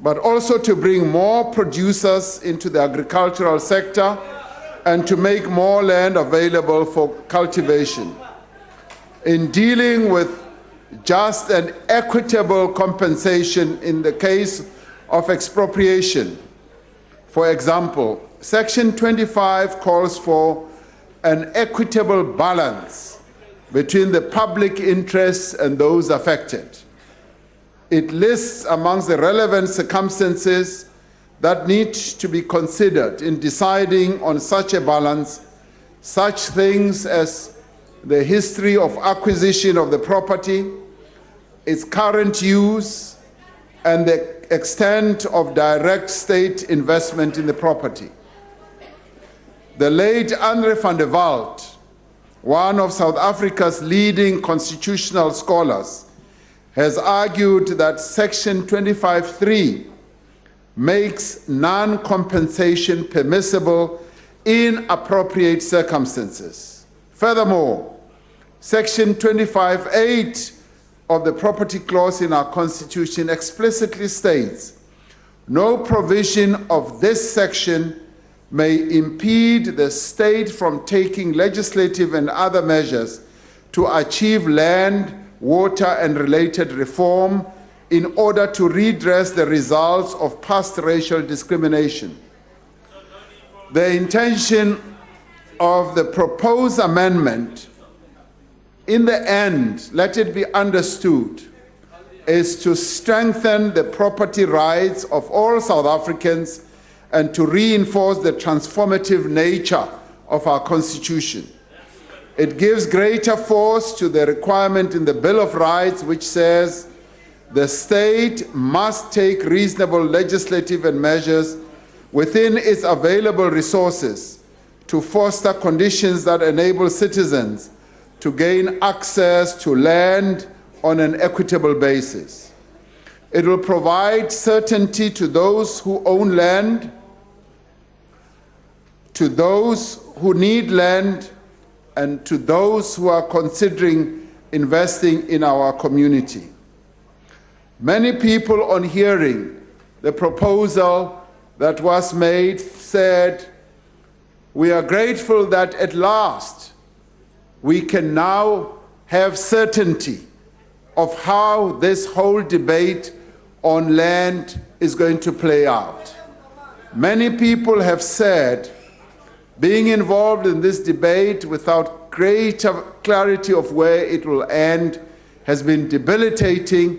but also to bring more producers into the agricultural sector and to make more land available for cultivation. In dealing with just and equitable compensation in the case of expropriation, for example, Section 25 calls for an equitable balance between the public interests and those affected. It lists amongst the relevant circumstances that need to be considered in deciding on such a balance, such things as the history of acquisition of the property, its current use, and the extent of direct state investment in the property. The late Andre van der Walt, one of South Africa's leading constitutional scholars, has argued that Section 25(3) makes non-compensation permissible in appropriate circumstances. Furthermore, Section 25(8) of the Property Clause in our Constitution explicitly states, "No provision of this section may impede the state from taking legislative and other measures to achieve land, water, and related reform in order to redress the results of past racial discrimination." The intention of the proposed amendment, in the end, let it be understood, is to strengthen the property rights of all South Africans and to reinforce the transformative nature of our Constitution. It gives greater force to the requirement in the Bill of Rights which says the state must take reasonable legislative and measures within its available resources to foster conditions that enable citizens to gain access to land on an equitable basis. It will provide certainty to those who own land, to those who need land, and to those who are considering investing in our community. Many people on hearing the proposal that was made said, "We are grateful that at last we can now have certainty of how this whole debate on land is going to play out." Many people have said being involved in this debate without greater clarity of where it will end has been debilitating.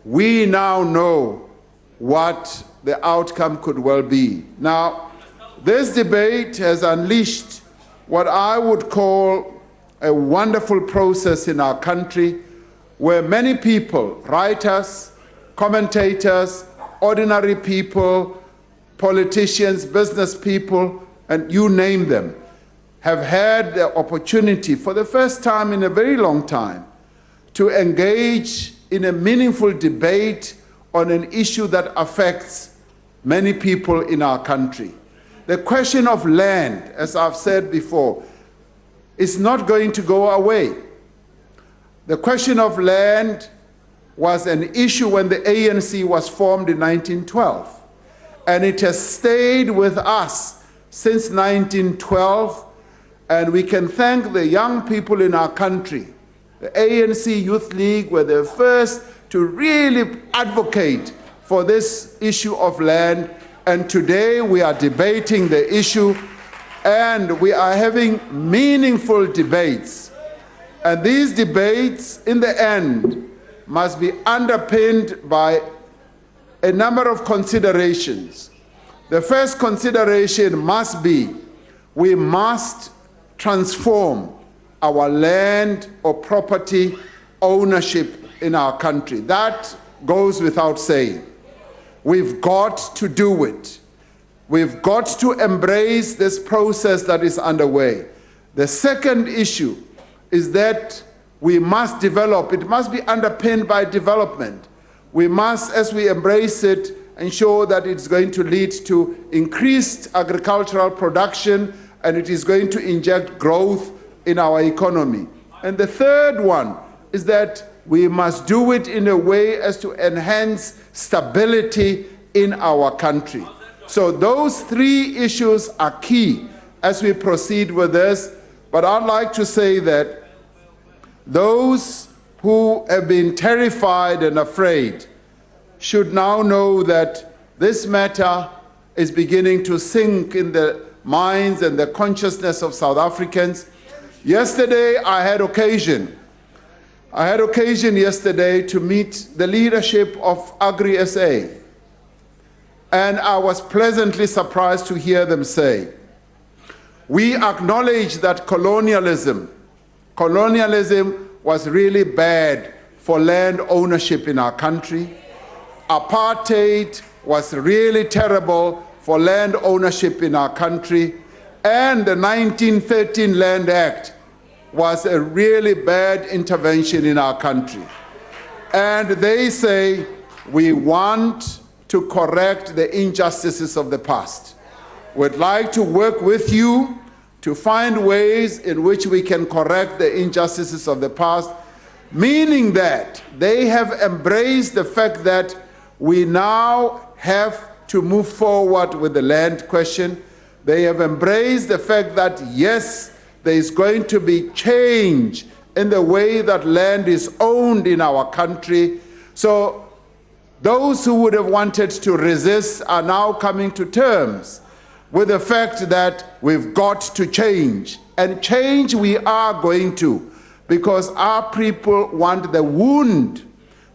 We now know what the outcome could well be. Now, this debate has unleashed what I would call a wonderful process in our country, where many people, writers, commentators, ordinary people, politicians, business people, and you name them, have had the opportunity for the first time in a very long time to engage in a meaningful debate on an issue that affects many people in our country. The question of land, as I've said before, is not going to go away. The question of land was an issue when the ANC was formed in 1912, and it has stayed with us since 1912, and we can thank the young people in our country. The ANC Youth League were the first to really advocate for this issue of land, and today we are debating the issue, and we are having meaningful debates. And these debates, in the end, must be underpinned by a number of considerations. The first consideration must be we must transform our land or property ownership in our country. That goes without saying. We've got to do it. We've got to embrace this process that is underway. The second issue is that we must develop. It must be underpinned by development. We must, as we embrace it, ensure that it's going to lead to increased agricultural production, and it is going to inject growth in our economy. And the third one is that we must do it in a way as to enhance stability in our country. So those three issues are key as we proceed with this. But I'd like to say that those who have been terrified and afraid should now know that this matter is beginning to sink in the minds and the consciousness of South Africans. Yesterday, I had occasion yesterday to meet the leadership of Agri-SA, and I was pleasantly surprised to hear them say, we acknowledge that colonialism was really bad for land ownership in our country. Apartheid was really terrible for land ownership in our country, and the 1913 Land Act was a really bad intervention in our country. And they say, we want to correct the injustices of the past. We'd like to work with you to find ways in which we can correct the injustices of the past, meaning that they have embraced the fact that we now have to move forward with the land question. They have embraced the fact that, yes, there is going to be change in the way that land is owned in our country. So those who would have wanted to resist are now coming to terms with the fact that we've got to change. And change we are going to, because our people want the wound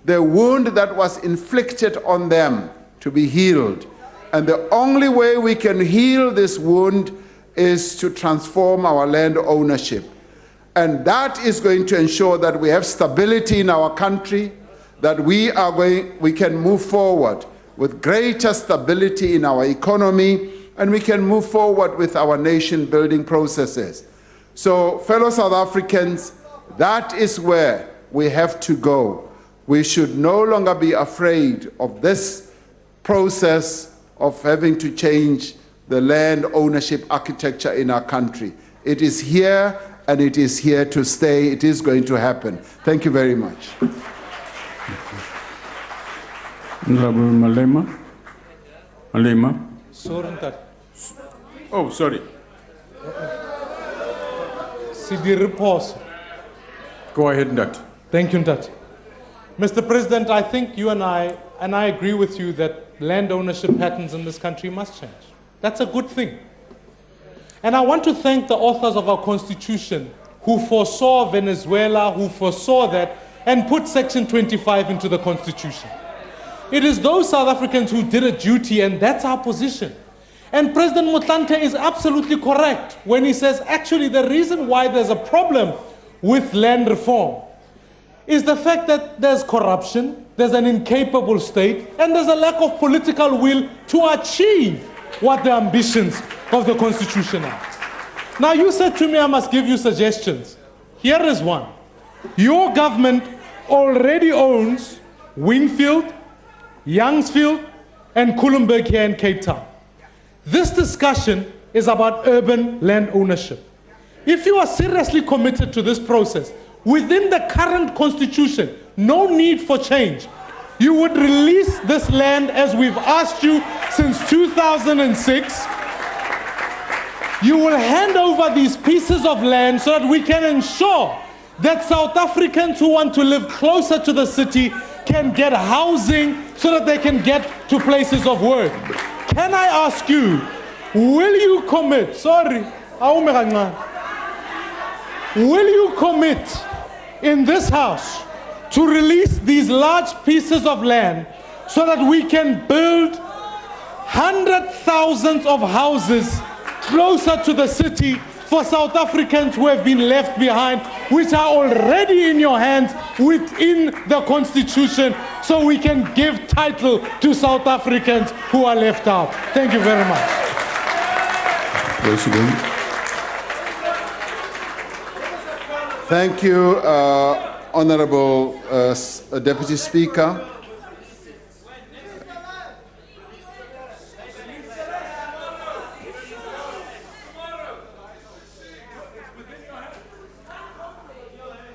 that was inflicted on them to be healed. And the only way we can heal this wound is to transform our land ownership. And that is going to ensure that we have stability in our country, that we can move forward with greater stability in our economy, and we can move forward with our nation-building processes. So, fellow South Africans, that is where we have to go. we should no longer be afraid of this process of having to change the land ownership architecture in our country. It is here and it is here to stay. It is going to happen. Thank you very much. Honorable Malema. Malema. Sorry, Ntate. Oh, sorry. Sidiri Phoso. Go ahead, Ndat. Thank you, Ntate. Mr. President, I think you and I agree with you that land ownership patterns in this country must change. That's a good thing. And I want to thank the authors of our Constitution who foresaw Venezuela, who foresaw that, and put Section 25 into the Constitution. It is those South Africans who did a duty, and that's our position. And President Motlanthe is absolutely correct when he says, actually, the reason why there's a problem with land reform is the fact that there's corruption, there's an incapable state, and there's a lack of political will to achieve what the ambitions of the Constitution are. Now, you said to me, I must give you suggestions. Here is one. Your government already owns Wingfield, Youngsfield, and Kulenburg here in Cape Town. This discussion is about urban land ownership. If you are seriously committed to this process, within the current constitution, no need for change, you would release this land as we've asked you since 2006. You will hand over these pieces of land so that we can ensure that South Africans who want to live closer to the city can get housing so that they can get to places of work. Can I ask you, will you commit, will you commit in this house to release these large pieces of land so that we can build hundreds of thousands of houses closer to the city for South Africans who have been left behind, which are already in your hands within the Constitution, so we can give title to South Africans who are left out? Thank you very much. President. Thank you, Honorable Deputy Speaker.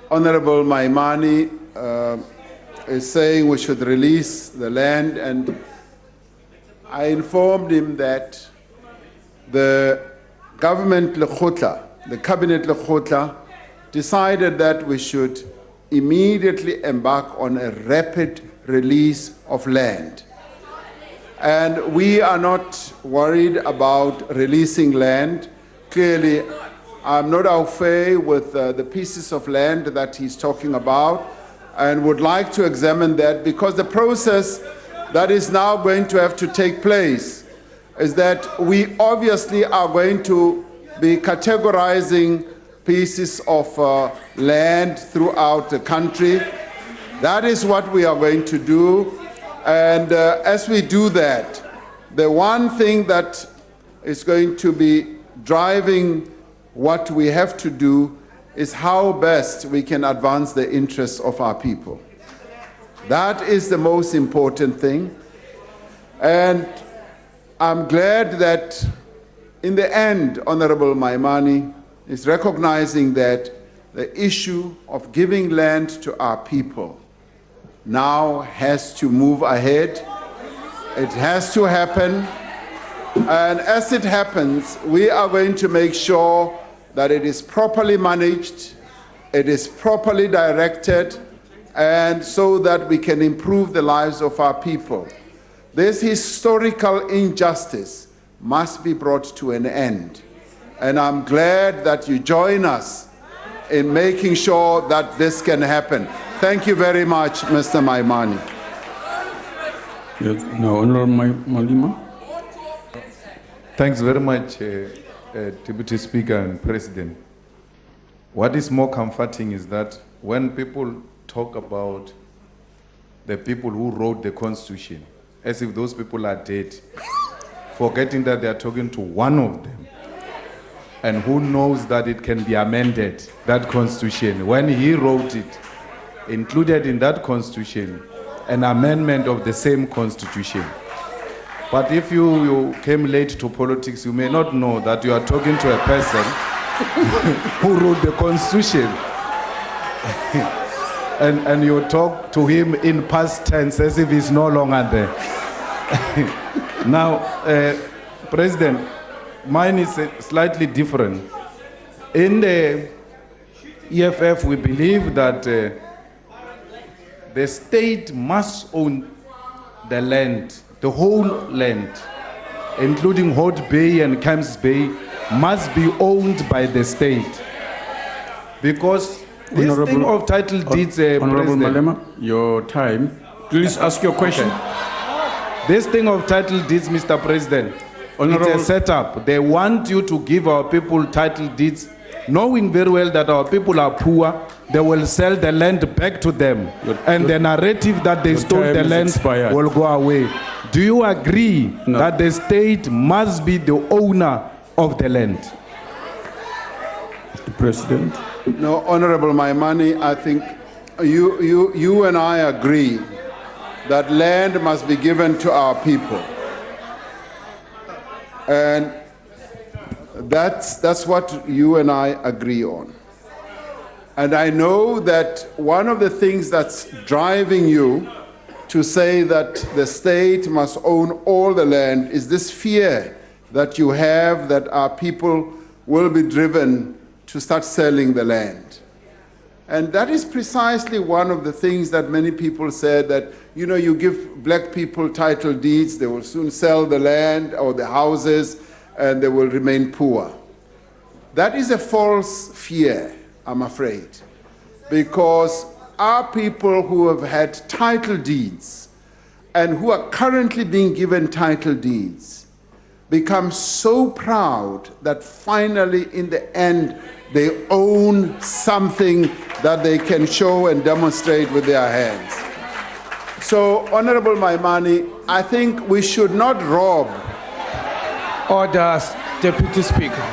Honorable Maimani is saying we should release the land, and I informed him that the government Lekgotla, the cabinet Lekgotla, decided that we should immediately embark on a rapid release of land. And we are not worried about releasing land. Clearly, I'm not au fait with the pieces of land that he's talking about, and would like to examine that, because the process that is now going to have to take place is that we obviously are going to be categorizing pieces of land throughout the country. That is what we are going to do. And as we do that, the one thing that is going to be driving what we have to do is how best we can advance the interests of our people. That is the most important thing. And I'm glad that in the end, Honorable Maimani is recognizing that the issue of giving land to our people now has to move ahead. It has to happen. And as it happens, we are going to make sure that it is properly managed, it is properly directed, and so that we can improve the lives of our people. This historical injustice must be brought to an end. And I'm glad that you join us in making sure that this can happen. Thank you very much, Mr. Maimani. Yes, now, Honorable Malema. Thanks very much, Deputy Speaker and President. What is more comforting is that when people talk about the people who wrote the Constitution, as if those people are dead, forgetting that they are talking to one of them, and who knows that it can be amended, that Constitution. When he wrote it, included in that constitution an amendment of the same constitution. But if you came late to politics, you may not know that you are talking to a person who wrote the constitution. and you talk to him in past tense as if he's no longer there. Now, President, mine is slightly different. In the EFF, we believe that the state must own the land, the whole land, including Holt Bay and Camps Bay, must be owned by the state. Because this thing of title deeds, Honorable President, Malema, your time. Please ask your question. Okay. This thing of title deeds, Mr. President, it's a setup. They want you to give our people title deeds, knowing very well that our people are poor. They will sell the land back to them. And the narrative that they stole the land will go away. Do you agree that the state must be the owner of the land? Mr. President. No, Honorable Maimani, I think you and I agree that land must be given to our people. And that's what you and I agree on. And I know that one of the things that's driving you to say that the state must own all the land is this fear that you have that our people will be driven to start selling the land. And that is precisely one of the things that many people said, that, you know, you give black people title deeds, they will soon sell the land or the houses, and they will remain poor. That is a false fear, I'm afraid, because our people who have had title deeds and who are currently being given title deeds become so proud that finally, in the end, they own something that they can show and demonstrate with their hands. So, Honorable Maimani, I think we should not rob. Orders, Deputy Speaker.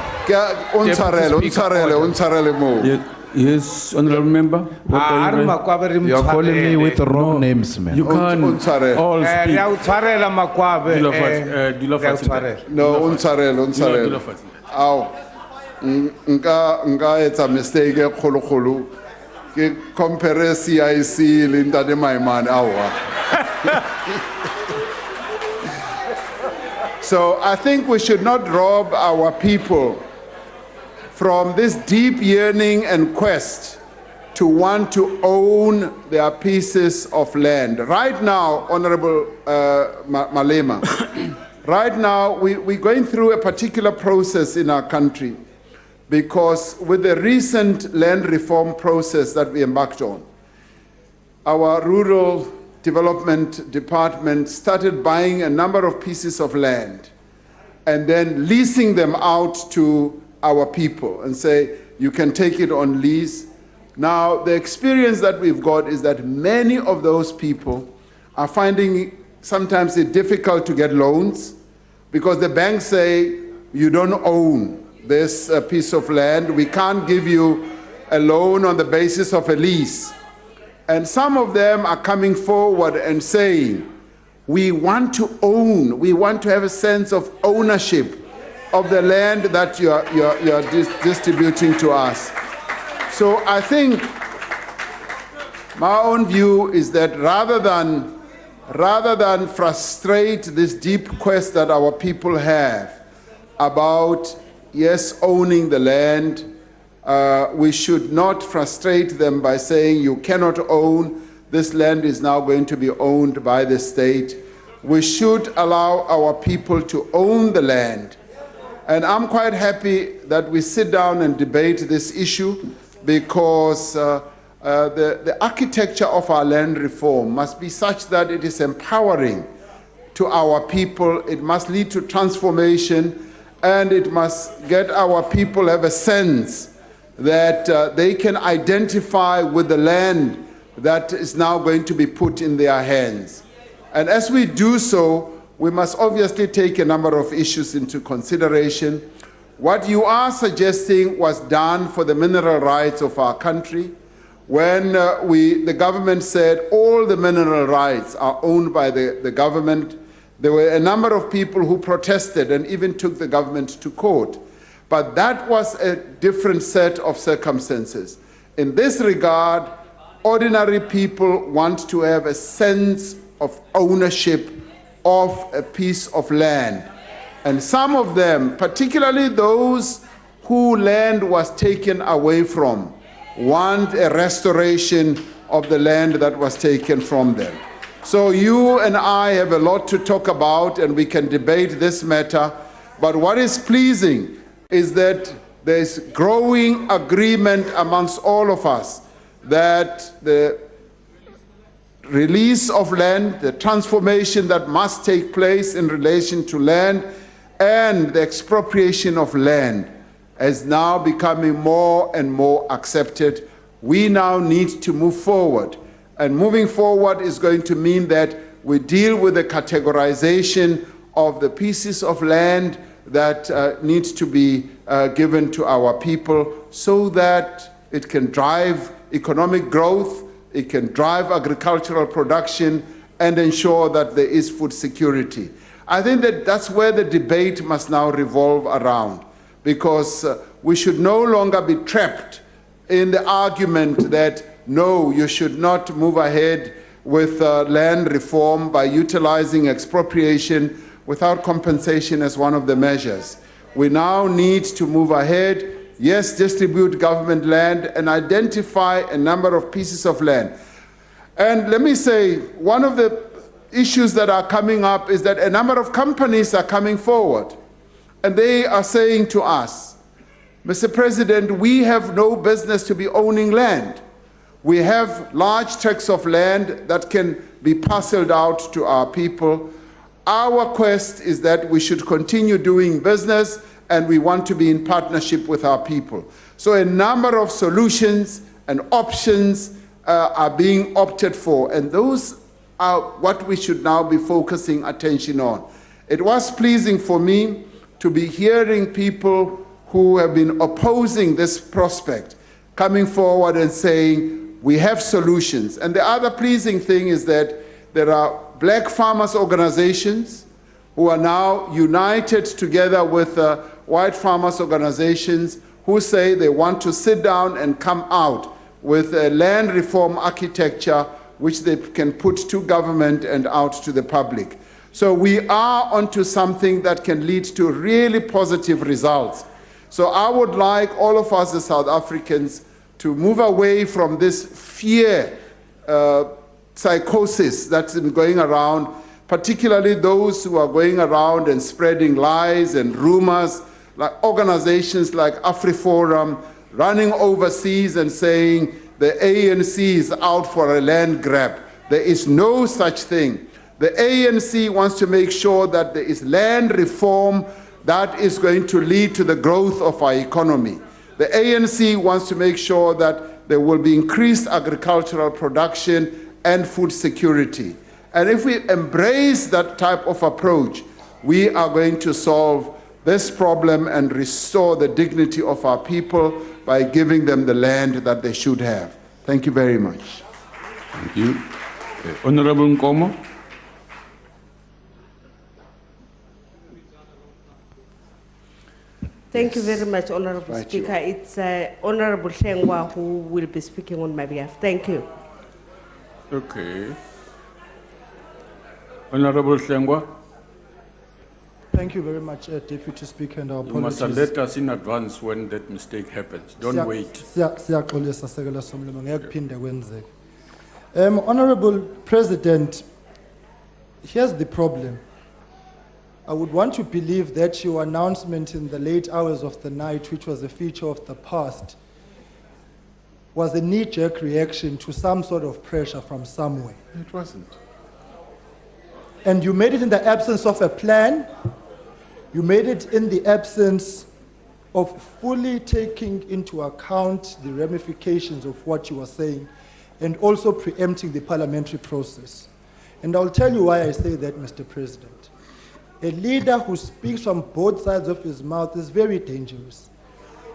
Yes, Honorable Member. You are calling me with the wrong names, man. You can't all speak. No, unsarele. Ow. Nka etsa mistake e kgolo ke compare CIC le Ntate Maimane awa. So I think we should not rob our people from this deep yearning and quest to want to own their pieces of land. Right now, Honorable Malema, right now we're going through a particular process in our country, because with the recent land reform process that we embarked on, our rural development department started buying a number of pieces of land and then leasing them out to our people and say, you can take it on lease. Now, the experience that we've got is that many of those people are finding sometimes it difficult to get loans because the banks say, you don't own this piece of land. We can't give you a loan on the basis of a lease. And some of them are coming forward and saying, we want to own, we want to have a sense of ownership of the land that you're distributing to us. So I think my own view is that rather than frustrate this deep quest that our people have about, yes, owning the land, we should not frustrate them by saying you cannot own, this land is now going to be owned by the state. We should allow our people to own the land. And I'm quite happy that we sit down and debate this issue, because the architecture of our land reform must be such that it is empowering to our people. It must lead to transformation, and it must get our people have a sense that they can identify with the land that is now going to be put in their hands. And as we do so, we must obviously take a number of issues into consideration. What you are suggesting was done for the mineral rights of our country. when the government said all the mineral rights are owned by the government, there were a number of people who protested and even took the government to court. But that was a different set of circumstances. In this regard, ordinary people want to have a sense of ownership of a piece of land. And some of them, particularly those whose land was taken away from, want a restoration of the land that was taken from them. So you and I have a lot to talk about, and we can debate this matter. But what is pleasing is that there's growing agreement amongst all of us that the release of land, the transformation that must take place in relation to land, and the expropriation of land is now becoming more and more accepted. We now need to move forward. And moving forward is going to mean that we deal with the categorization of the pieces of land that needs to be given to our people so that it can drive economic growth, it can drive agricultural production, and ensure that there is food security. I think that that's where the debate must now revolve around, because we should no longer be trapped in the argument that no, you should not move ahead with land reform by utilizing expropriation without compensation as one of the measures. We now need to move ahead, yes, distribute government land and identify a number of pieces of land. And let me say, one of the issues that are coming up is that a number of companies are coming forward, and they are saying to us, Mr. President, we have no business to be owning land. We have large tracts of land that can be parceled out to our people. Our quest is that we should continue doing business, and we want to be in partnership with our people. So a number of solutions and options are being opted for, and those are what we should now be focusing attention on. It was pleasing for me to be hearing people who have been opposing this prospect coming forward and saying, we have solutions. And the other pleasing thing is that there are black farmers organizations who are now united together with white farmers organizations who say they want to sit down and come out with a land reform architecture which they can put to government and out to the public. So we are onto something that can lead to really positive results. So I would like all of us as South Africans to move away from this fear psychosis that's been going around, particularly those who are going around and spreading lies and rumors, like organizations like AfriForum running overseas and saying the ANC is out for a land grab. There is no such thing. The ANC wants to make sure that there is land reform that is going to lead to the growth of our economy. The ANC wants to make sure that there will be increased agricultural production and food security. And if we embrace that type of approach, we are going to solve this problem and restore the dignity of our people by giving them the land that they should have. Thank you very much. Thank you. Honorable Nkomo. Thank you very much, Honorable Speaker. It's Honorable Hlengwa who will be speaking on my behalf. Thank you. Okay. Honorable Hlengwa. Thank you very much, Deputy Speaker, and our You must apologies. alert us in advance when that mistake happens. Don't wait. Siyaxolisa Sekela Somlomo, ngeke kuphinde kwenzeke. Honorable President, here's the problem. I would want to believe that your announcement in the late hours of the night, which was a feature of the past, was a knee-jerk reaction to some sort of pressure from somewhere. It wasn't. And you made it in the absence of a plan. You made it in the absence of fully taking into account the ramifications of what you were saying and also preempting the parliamentary process. And I'll tell you why I say that, Mr. President. A leader who speaks from both sides of his mouth is very dangerous.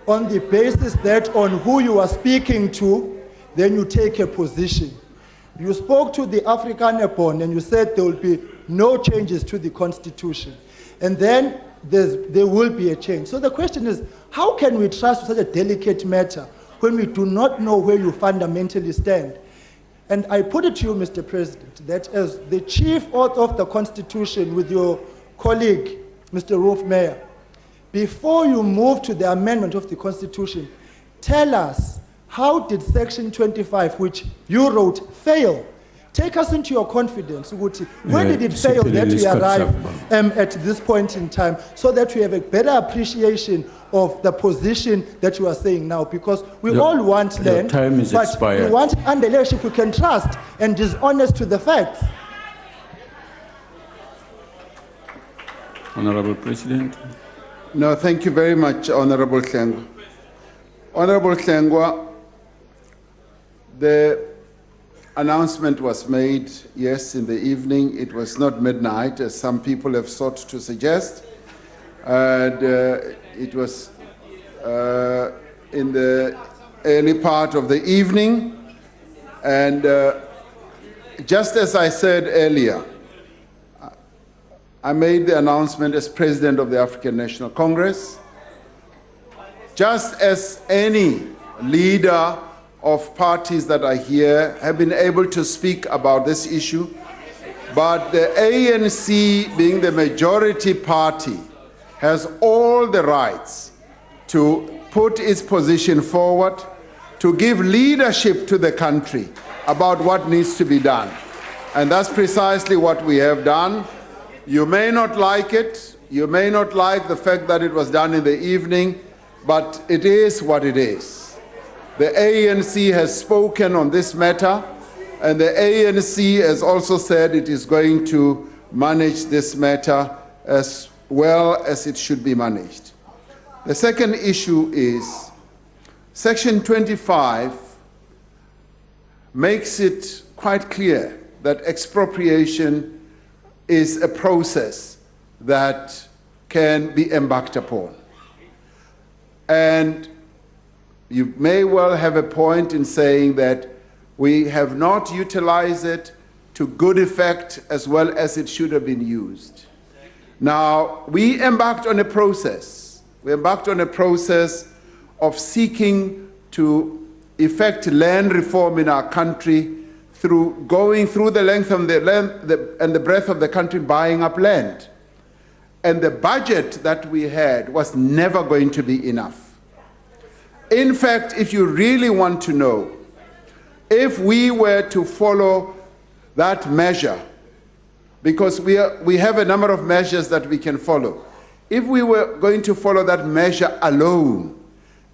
On the basis that on who you are speaking to then you take a position. You spoke to the Afrikaner and you said there will be no changes to the constitution. And then there will be a change. So the question is, how can we trust such a delicate matter when we do not know where you fundamentally stand? And I put it to you, Mr. President, that as the chief author of the Constitution with your colleague, Mr. Rolf Meyer, before you move to the amendment of the Constitution, tell us, how did Section 25, which you wrote, fail? Take us into your confidence. Where did it fail that we arrive at this point in time, so that we have a better appreciation of the position that you are saying now? Because we all want land, time is but expired. we want under leadership we can trust and is honest to the facts. Honorable President. No, thank you very much, Honorable Hlengwa. Honorable Hlengwa, the announcement was made, yes, in the evening. It was not midnight, as some people have sought to suggest. And it was in the early part of the evening. And just as I said earlier, I made the announcement as President of the African National Congress. Just as any leader of parties that are here have been able to speak about this issue, but the ANC, being the majority party, has all the rights to put its position forward, to give leadership to the country about what needs to be done. And that's precisely what we have done. You may not like it, you may not like the fact that it was done in the evening, but it is what it is. The ANC has spoken on this matter, and the ANC has also said it is going to manage this matter as well as it should be managed. The second issue is Section 25 makes it quite clear that expropriation is a process that can be embarked upon. And you may well have a point in saying that we have not utilized it to good effect as well as it should have been used. Now, we embarked on a process. We embarked on a process of seeking to effect land reform in our country through going through the length and the breadth of the country, buying up land. And the budget that we had was never going to be enough. In fact, if you really want to know, if we were to follow that measure, because we have a number of measures that we can follow, if we were going to follow that measure alone,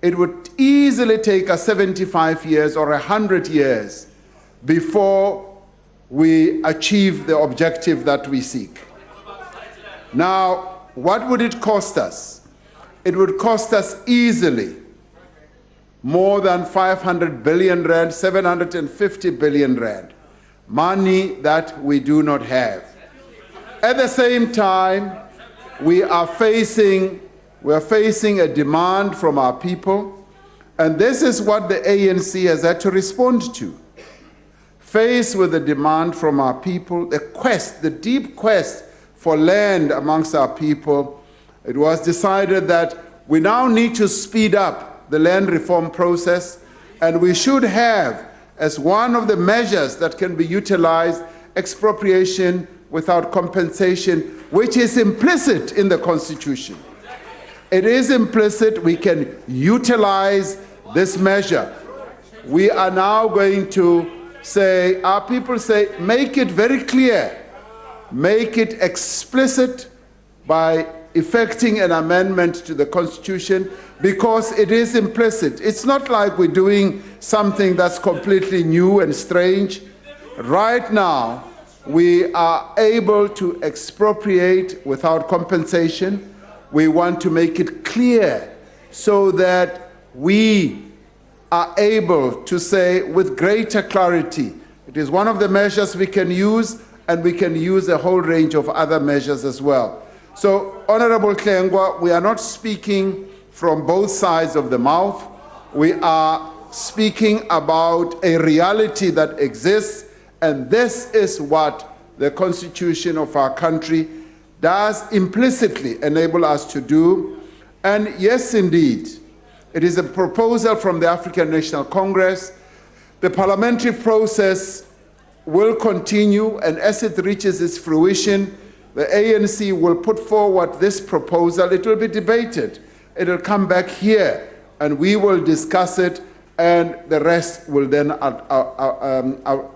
it would easily take us 75 years or 100 years before we achieve the objective that we seek. Now, what would it cost us? It would cost us easily more than 500 billion rand, 750 billion rand, money that we do not have. At the same time, we are facing a demand from our people, and this is what the ANC has had to respond to. Faced with the demand from our people, the deep quest for land amongst our people, it was decided that we now need to speed up the land reform process, and we should have, as one of the measures that can be utilized, expropriation without compensation, which is implicit in the Constitution. It is implicit. We can utilize this measure. We are now going to say, our people say, make it very clear, make it explicit by effecting an amendment to the Constitution, because it is implicit. It's not like we're doing something that's completely new and strange. Right now, we are able to expropriate without compensation. We want to make it clear so that we are able to say with greater clarity, it is one of the measures we can use, and we can use a whole range of other measures as well. So, Honorable Hlengwa, we are not speaking from both sides of the mouth. We are speaking about a reality that exists, and this is what the Constitution of our country does implicitly enable us to do. And yes, indeed, it is a proposal from the African National Congress. The parliamentary process will continue, and as it reaches its fruition, the ANC will put forward this proposal. It will be debated. It will come back here, and we will discuss it, and the rest will then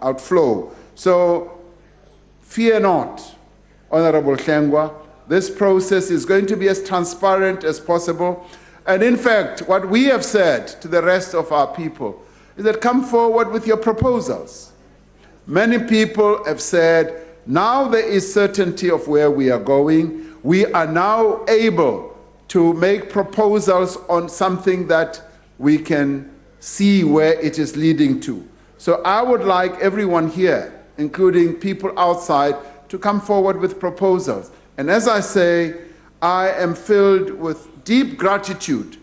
outflow. So fear not, Honorable Hlengwa. This process is going to be as transparent as possible. And in fact, what we have said to the rest of our people is that come forward with your proposals. Many people have said, now there is certainty of where we are going. We are now able to make proposals on something that we can see where it is leading to. So I would like everyone here, including people outside, to come forward with proposals. And as I say, I am filled with deep gratitude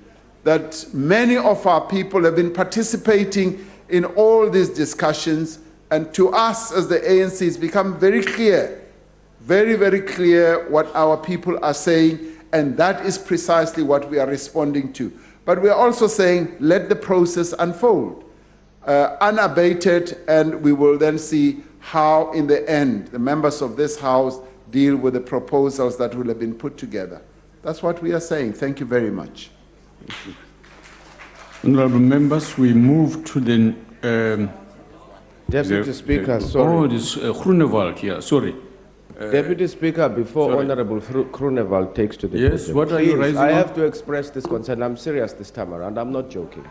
that many of our people have been participating in all these discussions, and to us as the ANC it's become very clear, very, very clear what our people are saying, and that is precisely what we are responding to. But we are also saying, let the process unfold, unabated, and we will then see how, in the end, the members of this House deal with the proposals that will have been put together. That's what we are saying. Thank you very much. Thank you. Honorable members, we move to the... Deputy Speaker, sorry. Oh, this Groenewald here, sorry. Deputy Speaker, before sorry. Honorable Groenewald takes to the Yes, podium, what are you raising I on? have to express this concern. I'm serious this time around. I'm not joking.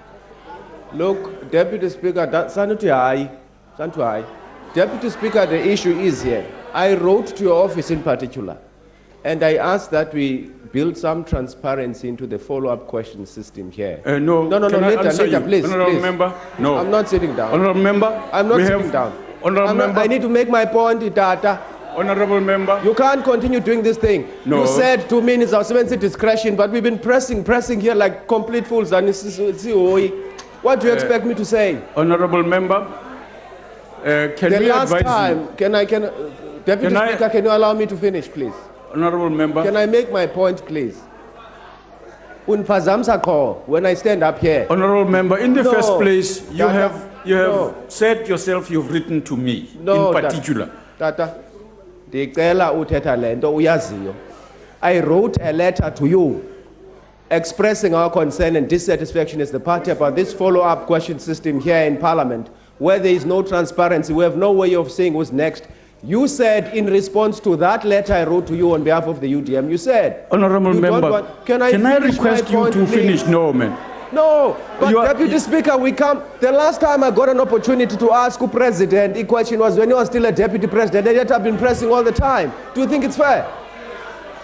Look, Deputy Speaker, Deputy Speaker, the issue is here. I wrote to your office in particular, and I asked that we build some transparency into the follow-up question system here. No, later, please. Honorable please. member, no. I'm not sitting down. Honorable member, I'm not we sitting have- down. Honorable member, I need to make my point, Tata. Honorable member. You can't continue doing this thing. No. You said 2 minutes of 70 discretion, but we've been pressing here like complete fools. And what do you expect me to say? Honorable member, can The we last advise time, you? Deputy Speaker, can you allow me to finish, please? Honorable member. Can I make my point, please? When I stand up here. Honorable member, in the No. first place, you Tata, have no. said yourself you've written to me No, in particular. Tata, ndicela uthetha le nto uyaziyo. I wrote a letter to you expressing our concern and dissatisfaction as the party about this follow-up question system here in Parliament, where there is no transparency, we have no way of saying who's next. You said in response to that letter I wrote to you on behalf of the UDM, you said... Honorable you don't member, want- can I finish request my you point, to please? finish? No, man. No, but Deputy Speaker, we come. The last time I got an opportunity to ask the President a question was when he was still a Deputy President, and yet I've been pressing all the time. Do you think it's fair?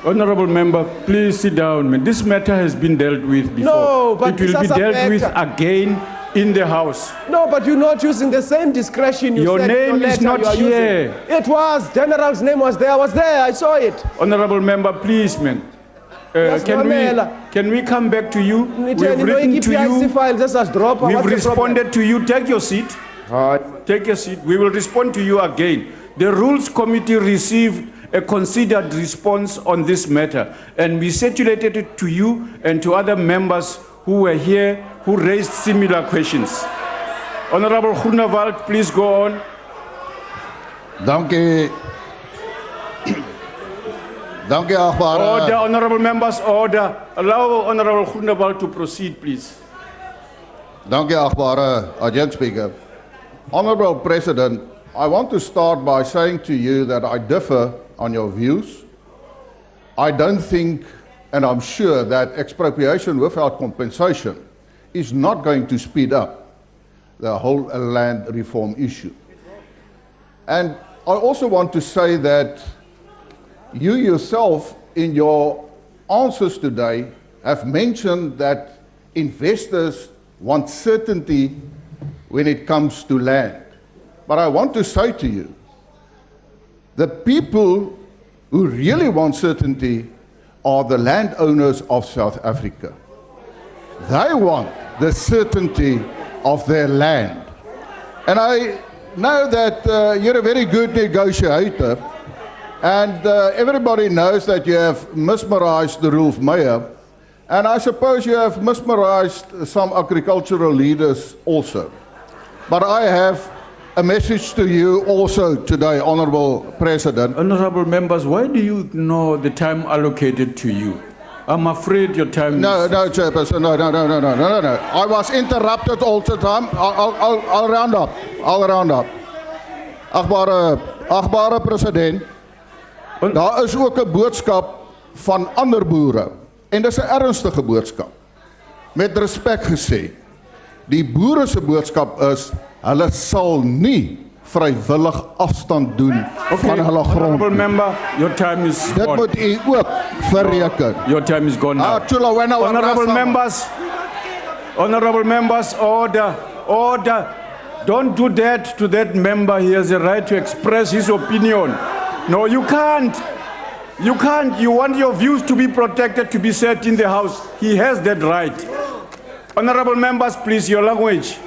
Honorable member, please sit down, man. This matter has been dealt with before. No, but it will this be is a dealt with matter. again in the House. No, but you're not using the same discretion you Your said in name your is letter not you are using. here. It was. General's name was there. I was there. I saw it. Honorable member, please, man. Yes, Can we come back to you? We've We've written to you. Files, just as drop. We've What's the responded to you. Take your seat. Take your seat. We will respond to you again. The Rules Committee received a considered response on this matter, and we circulated it to you and to other members who were here who raised similar questions. Honorable Groenewald, please go on. Dankie. Dankie, achtbare. Order, honorable members, order. Allow Honorable Groenewald to proceed, please. Dankie, achtbare Adjunct Speaker. Honorable President, I want to start by saying to you that I differ on your views. I don't think, and I'm sure, that expropriation without compensation is not going to speed up the whole land reform issue. And I also want to say that you yourself, in your answers today, have mentioned that investors want certainty when it comes to land. But I want to say to you, the people who really want certainty are the landowners of South Africa. They want the certainty of their land. And I know that you're a very good negotiator, and everybody knows that you have mesmerized the Rolf Meyer, and I suppose you have mesmerized some agricultural leaders also. But I have a message to you also today, Honorable President. Honorable members, why do you ignore the time allocated to you? I'm afraid your time No, Chairperson, no. I was interrupted all the time. I'll round up. Agbare president, daar is ook 'n boodskap van ander boere. En dis 'n ernstige boodskap. Met respek gesê, die boere se boodskap is, hulle sal nie vrywillig afstand doen van hulle grond. Honorable member, your time is Dit gone. moet u ook verreken. Your time is gone now. Honorable members, order. Don't do that to that member. He has a right to express his opinion. No, you can't. You can't. You want your views to be protected, to be said in the House. He has that right. Honorable members, please, your language.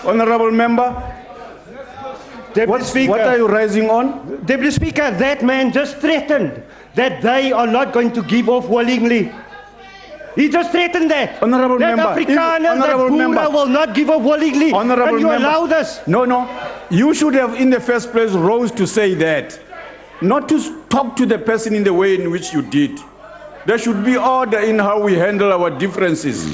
Honorable member. What are you rising on? Deputy Speaker, that man just threatened that they are not going to give off willingly. He just threatened that. Honorable that member. Afrikaners, that Boera will not give off willingly. Honorable and you member. allow this. No. You should have in the first place rose to say that. Not to talk to the person in the way in which you did. There should be order in how we handle our differences.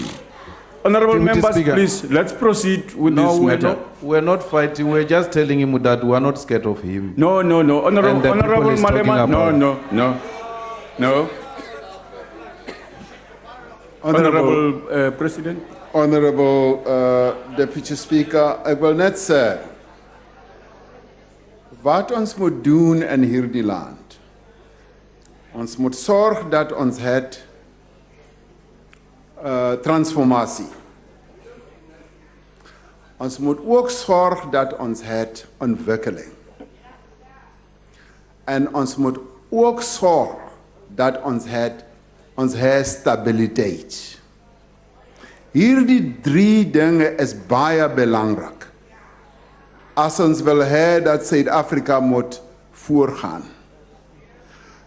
Honorable members, Speaker. please, let's proceed with this matter. We're not fighting. We're just telling him that we're not scared of him. No. And the people he's talking Malema, about. no. Honorable President. Honorable Deputy Speaker, ek wil net sê, wat ons moet doen in hierdie land, ons moet sorg dat ons het transformasie. Ons moet ook sorg dat ons het ontwikkeling. En ons moet ook sorg dat ons het stabiliteit. Hierdie 3 dinge is baie belangrik. As ons wil hê dat Suid-Afrika moet voorgaan.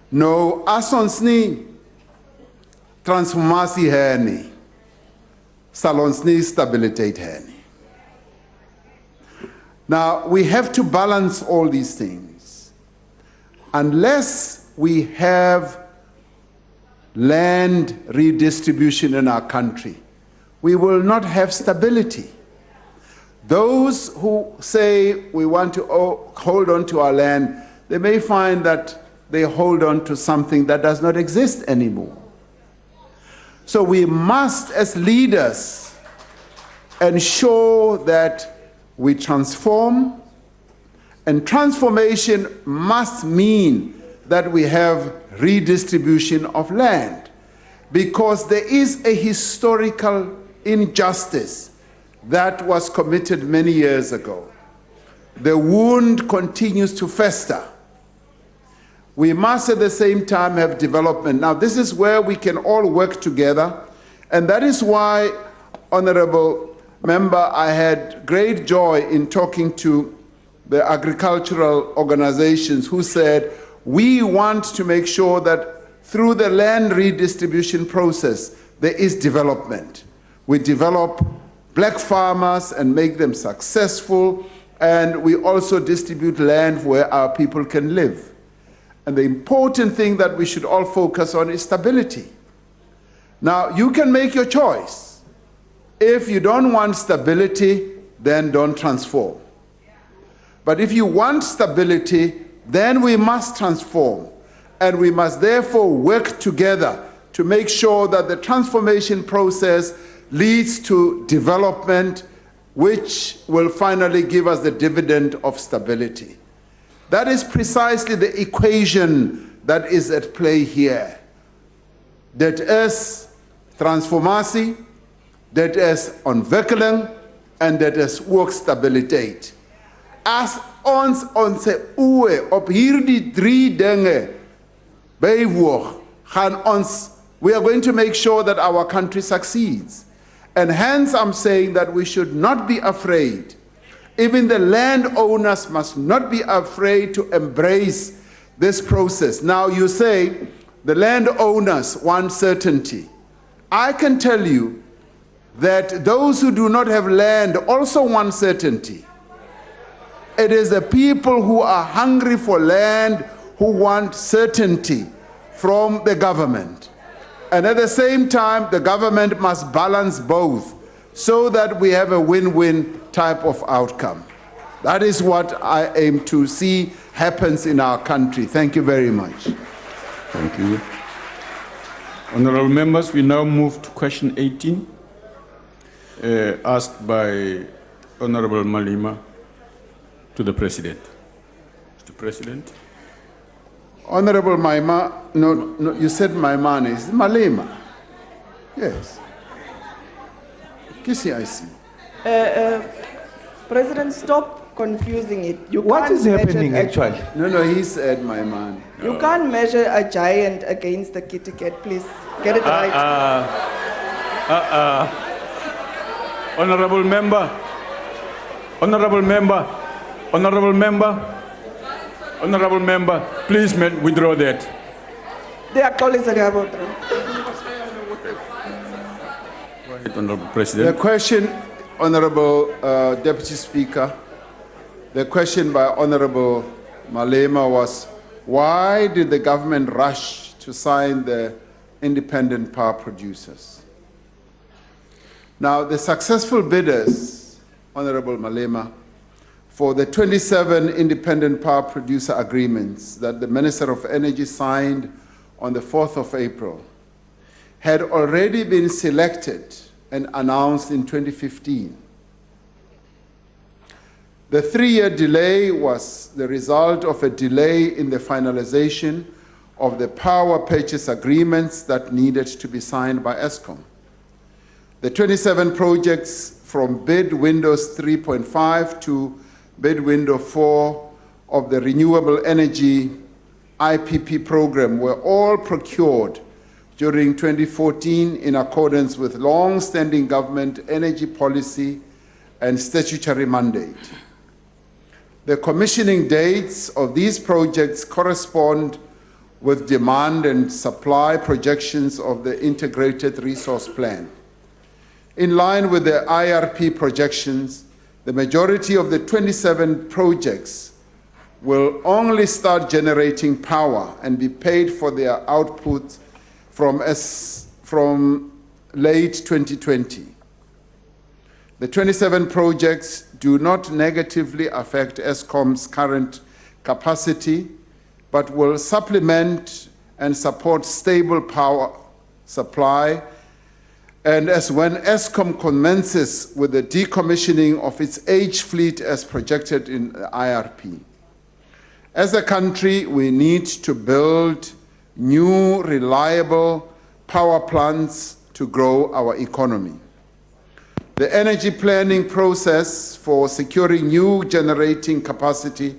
Nou, as ons nie transformasie hê nie, sal ons nie stabiliteit hê nie. Now, we have to balance all these things. Unless we have land redistribution in our country, we will not have stability. Those who say we want to hold on to our land, they may find that they hold on to something that does not exist anymore. So we must, as leaders, ensure that we transform, and transformation must mean that we have redistribution of land, because there is a historical injustice that was committed many years ago. The wound continues to fester. We must at the same time have development. Now, this is where we can all work together, and that is why, Honorable Member, I had great joy in talking to the agricultural organizations who said, we want to make sure that through the land redistribution process, there is development. We develop black farmers and make them successful, and we also distribute land where our people can live. And the important thing that we should all focus on is stability. Now, you can make your choice. If you don't want stability, then don't transform. But if you want stability, then we must transform. And we must therefore work together to make sure that the transformation process leads to development, which will finally give us the dividend of stability. That is precisely the equation that is at play here. Dit is transformasie, dit is ontwikkeling, en dit is ook stabiliteit. As ons oë op hierdie 3 dinge bywoog, we are going to make sure that our country succeeds. And hence I'm saying that we should not be afraid. Even the landowners must not be afraid to embrace this process. Now you say the landowners want certainty. I can tell you that those who do not have land also want certainty. It is the people who are hungry for land who want certainty from the government. And at the same time, the government must balance both so that we have a win-win type of outcome. That is what I aim to see happens in our country. Thank you very much. Thank you. Honorable members, we now move to question 18, asked by Honorable Malema to the President. Mr. President. Honorable Maima, no, you said Maimane, it's Malema. Yes. Kisi, I see. President, stop confusing it. What is happening actually? No, he said Maimane. You can't measure a giant against a kitty cat, please. Get it right. Honorable member. Honorable member. Honorable member. Honorable member, please withdraw that. They are calling the Honorable President. The question, Honorable Deputy Speaker, the question by Honorable Malema was, why did the government rush to sign the independent power producers? Now, the successful bidders, Honorable Malema, for the 27 independent power producer agreements that the Minister of Energy signed on the 4th of April had already been selected and announced in 2015. The 3-year delay was the result of a delay in the finalization of the power purchase agreements that needed to be signed by Eskom. The 27 projects from bid windows 3.5 to bid window 4 of the renewable energy IPP program were all procured during 2014 in accordance with long-standing government energy policy and statutory mandate. The commissioning dates of these projects correspond with demand and supply projections of the Integrated Resource Plan. In line with the IRP projections, the majority of the 27 projects will only start generating power and be paid for their output from late 2020. The 27 projects do not negatively affect Eskom's current capacity, but will supplement and support stable power supply. And as when Eskom commences with the decommissioning of its age fleet as projected in the IRP. As a country, we need to build new, reliable power plants to grow our economy. The energy planning process for securing new generating capacity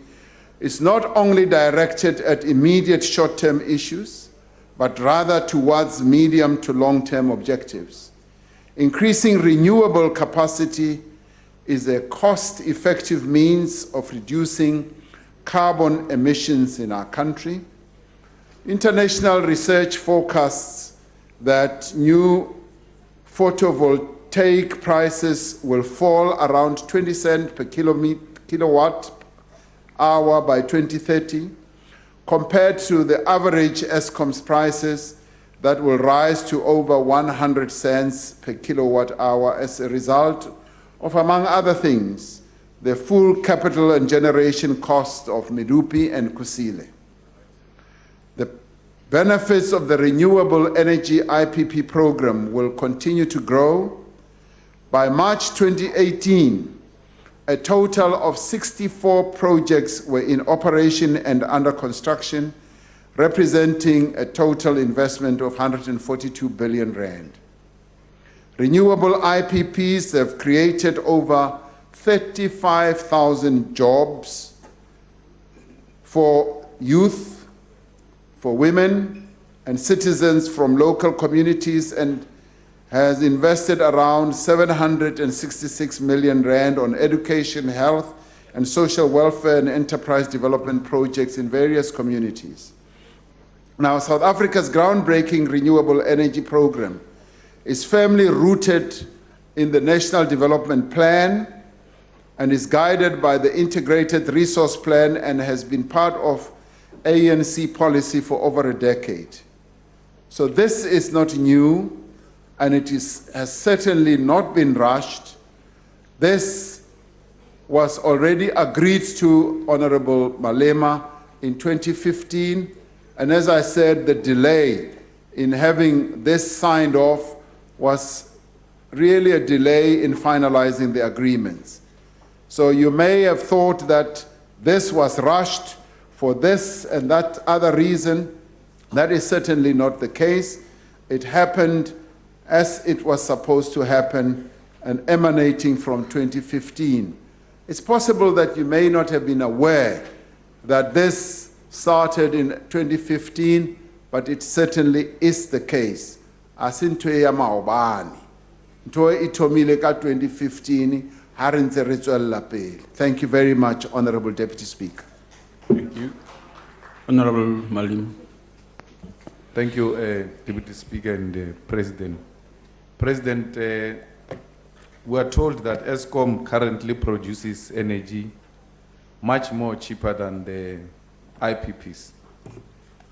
is not only directed at immediate short-term issues, but rather towards medium to long-term objectives. Increasing renewable capacity is a cost-effective means of reducing carbon emissions in our country. International research forecasts that new photovoltaic prices will fall around 20 cents per kilowatt hour by 2030, compared to the average Eskom's prices that will rise to over 100 cents per kilowatt hour as a result of, among other things, the full capital and generation cost of Medupi and Kusile. The benefits of the renewable energy IPP program will continue to grow. By March 2018, a total of 64 projects were in operation and under construction, representing a total investment of 142 billion rand. Renewable IPPs have created over 35,000 jobs for youth, for women, and citizens from local communities, and has invested around 766 million rand on education, health, and social welfare and enterprise development projects in various communities. Now, South Africa's groundbreaking renewable energy program is firmly rooted in the National Development Plan and is guided by the Integrated Resource Plan and has been part of ANC policy for over a decade. So this is not new, and it has certainly not been rushed. This was already agreed to, Honorable Malema, in 2015, and as I said, the delay in having this signed off was really a delay in finalizing the agreements. So you may have thought that this was rushed for this and that other reason. That is certainly not the case. It happened as it was supposed to happen and emanating from 2015. It's possible that you may not have been aware that this started in 2015, but it certainly is the case. Asinto ya maobani. Nto itomile ka 2015, harenze re tswella pele. Thank you very much, Honorable Deputy Speaker. Thank you. Honorable Malim. Thank you, Deputy Speaker and President. President, we are told that ESCOM currently produces energy much more cheaper than the IPPs.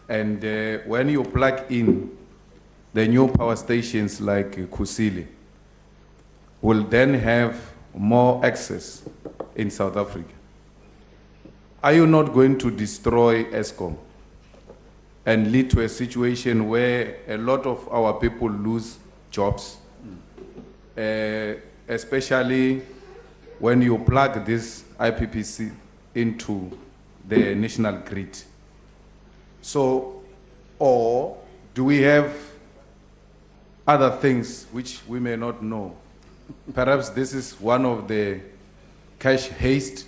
And when you plug in the new power stations like Kusile, will then have more access in South Africa. Are you not going to destroy ESCOM and lead to a situation where a lot of our people lose jobs, especially when you plug this IPPC into the national grid? So, or do we have other things which we may not know? Perhaps this is one of the cash haste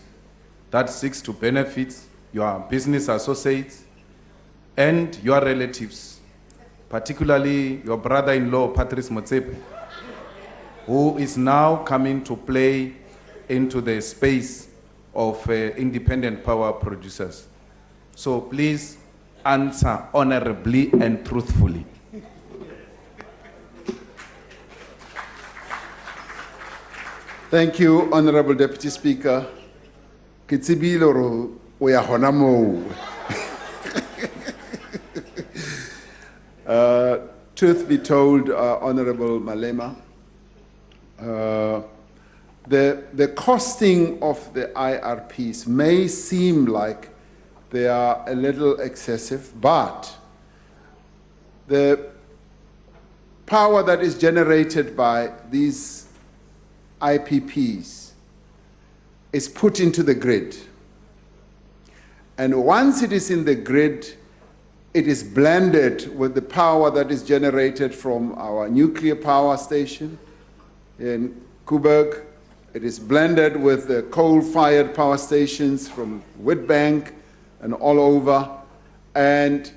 that seeks to benefit your business associates and your relatives, particularly your brother-in-law, Patrice Motsepe, who is now coming to play into the space of independent power producers. So please answer honorably and truthfully. Thank you, Honorable Deputy Speaker. Kitsibilo we are honamo. Truth be told, Honorable Malema, the costing of the IRPs may seem like they are a little excessive, but the power that is generated by these IPPs is put into the grid. And once it is in the grid, it is blended with the power that is generated from our nuclear power station in Kuburg. It is blended with the coal-fired power stations from Witbank and all over. And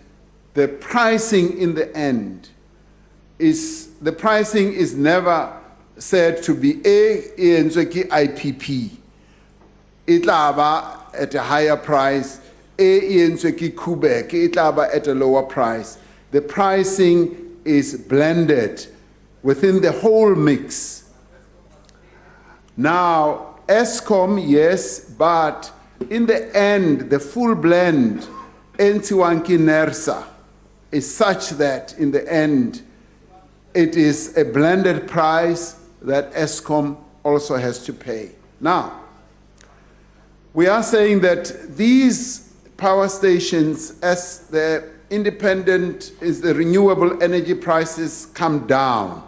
the pricing in the end is, the pricing is never said to be IPP. Itlaba at a higher price, Kuburg, itlaba at a lower price. The pricing is blended within the whole mix. Now, ESCOM, yes, but in the end, the full blend, Entiwanki NERSA, is such that in the end, it is a blended price that ESCOM also has to pay. Now, we are saying that these power stations, as the renewable energy prices come down,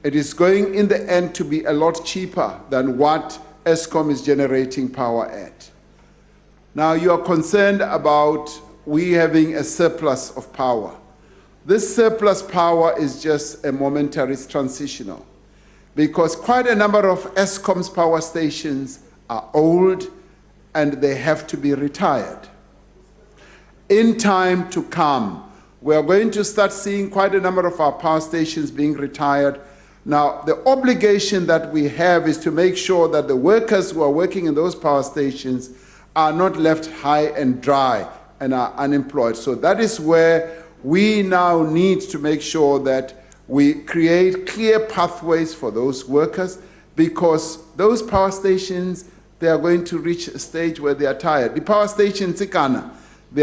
it is going in the end to be a lot cheaper than what ESCOM is generating power at. Now, you are concerned about we having a surplus of power. This surplus power is just a momentary, it's transitional, because quite a number of ESCOM's power stations are old and they have to be retired. In time to come, we are going to start seeing quite a number of our power stations being retired, Now, the obligation that we have is to make sure that the workers who are working in those power stations are not left high and dry and are unemployed. So that is where we now need to make sure that we create clear pathways for those workers, because those power stations, they are going to reach a stage where they are tired. The power stations, they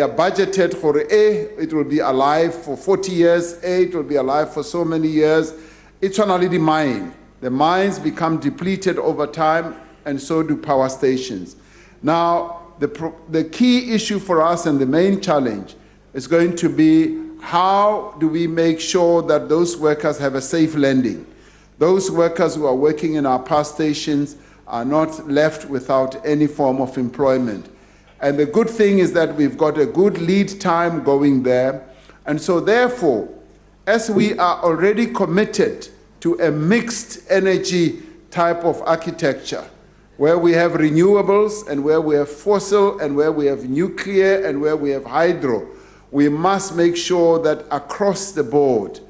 are budgeted for it will be alive for 40 years, it will be alive for so many years. It's only the mine. The mines become depleted over time, and so do power stations. Now, the key issue for us and the main challenge is going to be, how do we make sure that those workers have a safe landing? Those workers who are working in our power stations are not left without any form of employment. And the good thing is that we've got a good lead time going there. And so therefore, as we are already committed to a mixed energy type of architecture, where we have renewables and where we have fossil and where we have nuclear and where we have hydro, we must make sure that across the board,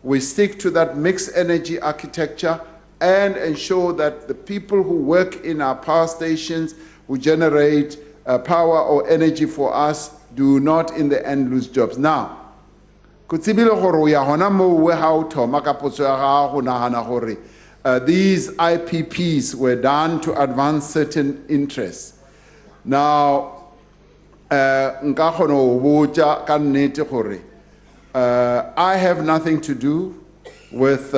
we stick to that mixed energy architecture and ensure that the people who work in our power stations, who generate power or energy for us, do not in the end lose jobs. Now, these IPPs were done to advance certain interests. Now, I have nothing to do with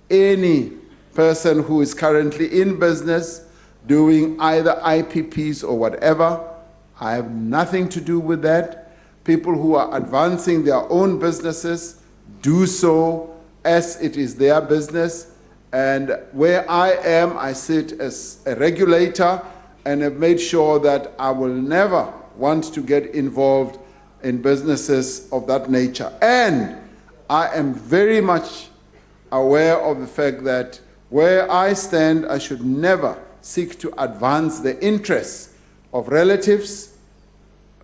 any person who is currently in business doing either IPPs or whatever. I have nothing to do with that. People who are advancing their own businesses do so as it is their business. And where I am, I sit as a regulator and have made sure that I will never want to get involved in businesses of that nature. And I am very much aware of the fact that where I stand, I should never seek to advance the interests of relatives,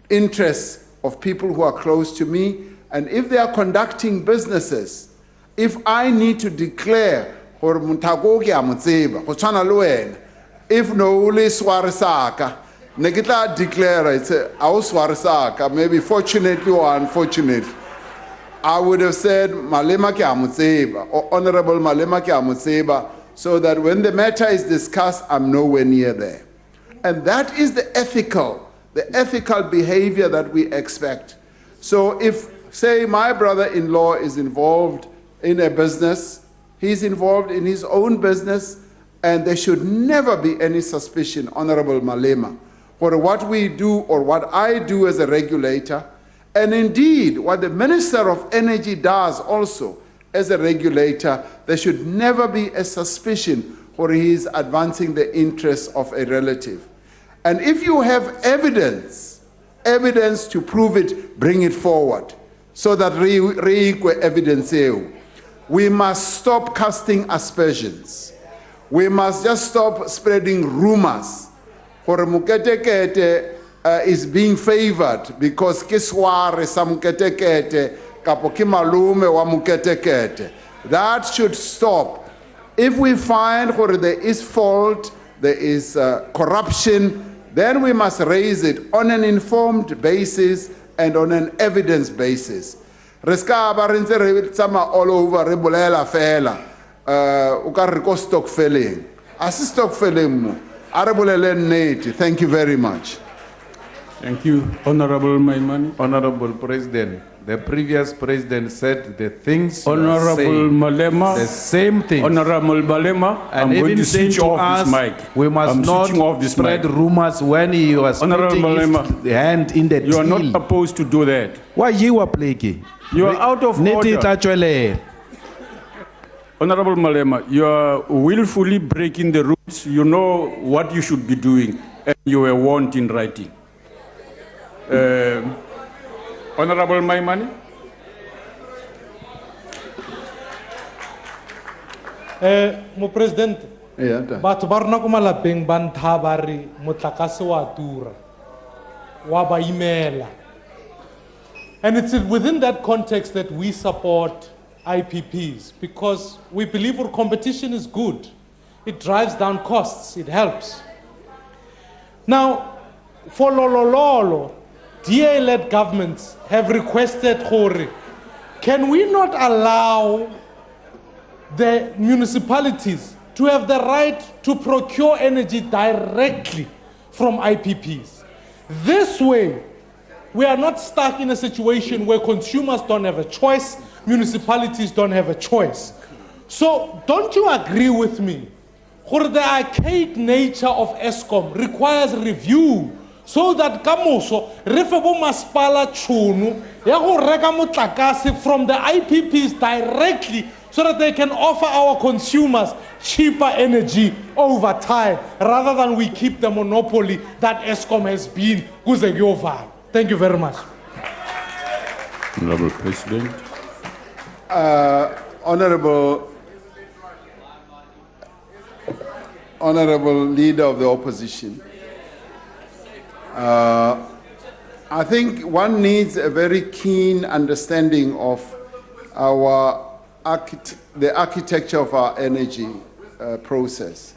interests of people who are close to me. And if they are conducting businesses, if I need to declare, if no swarisaka, Nekita declare it's a maybe fortunately or unfortunately. I would have said Malema Kiamutseba or Honorable Malema Kiamutseba, so that when the matter is discussed, I'm nowhere near there. And that is the ethical behavior that we expect. So if, say, my brother-in-law is involved in a business, he's involved in his own business, and there should never be any suspicion, Honorable Malema, for what we do or what I do as a regulator, and indeed what the Minister of Energy does also as a regulator. There should never be a suspicion for he is advancing the interests of a relative. And if you have evidence to prove it, bring it forward, so that evidence. We must stop casting aspersions. We must just stop spreading rumors. For Muketekete is being favored because Kisware sa Muketekete kapo kimalume wa Muketekete. That should stop. If we find where there is fault, there is corruption, then we must raise it on an informed basis and on an evidence basis. Reska barintse re tsama all over re bolela fela o ka re ko stock felling. Asi stock felling mo. Thank you very much. Thank you, Honorable Maimani. Honorable President, the previous president said the things Honorable Malema, the same thing. Honorable Malema, And I'm going even to switch off us, this mic. we must not spread rumors when he was Honorable putting Malema, his hand in the you are till. not supposed to do that. Why you are plaguing? You are out of order. Honorable Malema, you are willfully breaking the rules. You know what you should be doing, and you were warned in writing. Honorable Maimani? Mo President, batho ba rona ko malapeng ba ntha ba re motlakase wa tura wa ba imela. And it's within that context that we support IPPs because we believe our competition is good. It drives down costs, it helps. Now, for Lolo, DA-led governments have requested, can we not allow the municipalities to have the right to procure energy directly from IPPs? This way, we are not stuck in a situation where consumers don't have a choice, municipalities don't have a choice. So don't you agree with me? The archaic nature of ESCOM requires review so that kamoso re fe bo masepala tšhono ya go reka motlakase from the IPPs directly so that they can offer our consumers cheaper energy over time rather than we keep the monopoly that ESCOM has been kuze kuyovala. Thank you very much. Honorable President. Honorable Leader of the Opposition, I think one needs a very keen understanding of the architecture of our energy process.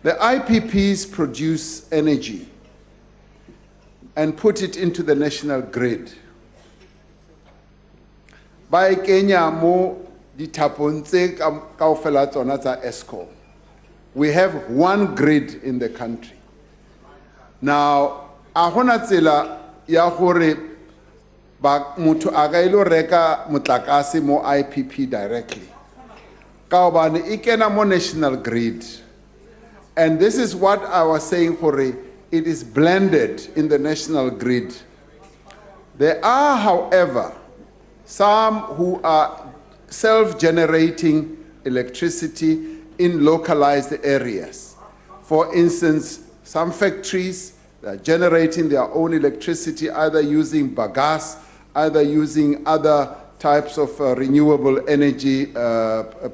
The IPPs produce energy and put it into the national grid. By Kenya mo ditapong tse kaofela tsona tsa ESCOM. We have one grid in the country. Now, a gona tsela ya gore ba motho a ka ilo reka motlakase mo IPP directly. Ka hobane e kena mo national grid. And this is what I was saying, gore, it is blended in the national grid. There are, however, some who are self-generating electricity in localized areas. For instance, some factories are generating their own electricity, either using bagasse, either using other types of renewable energy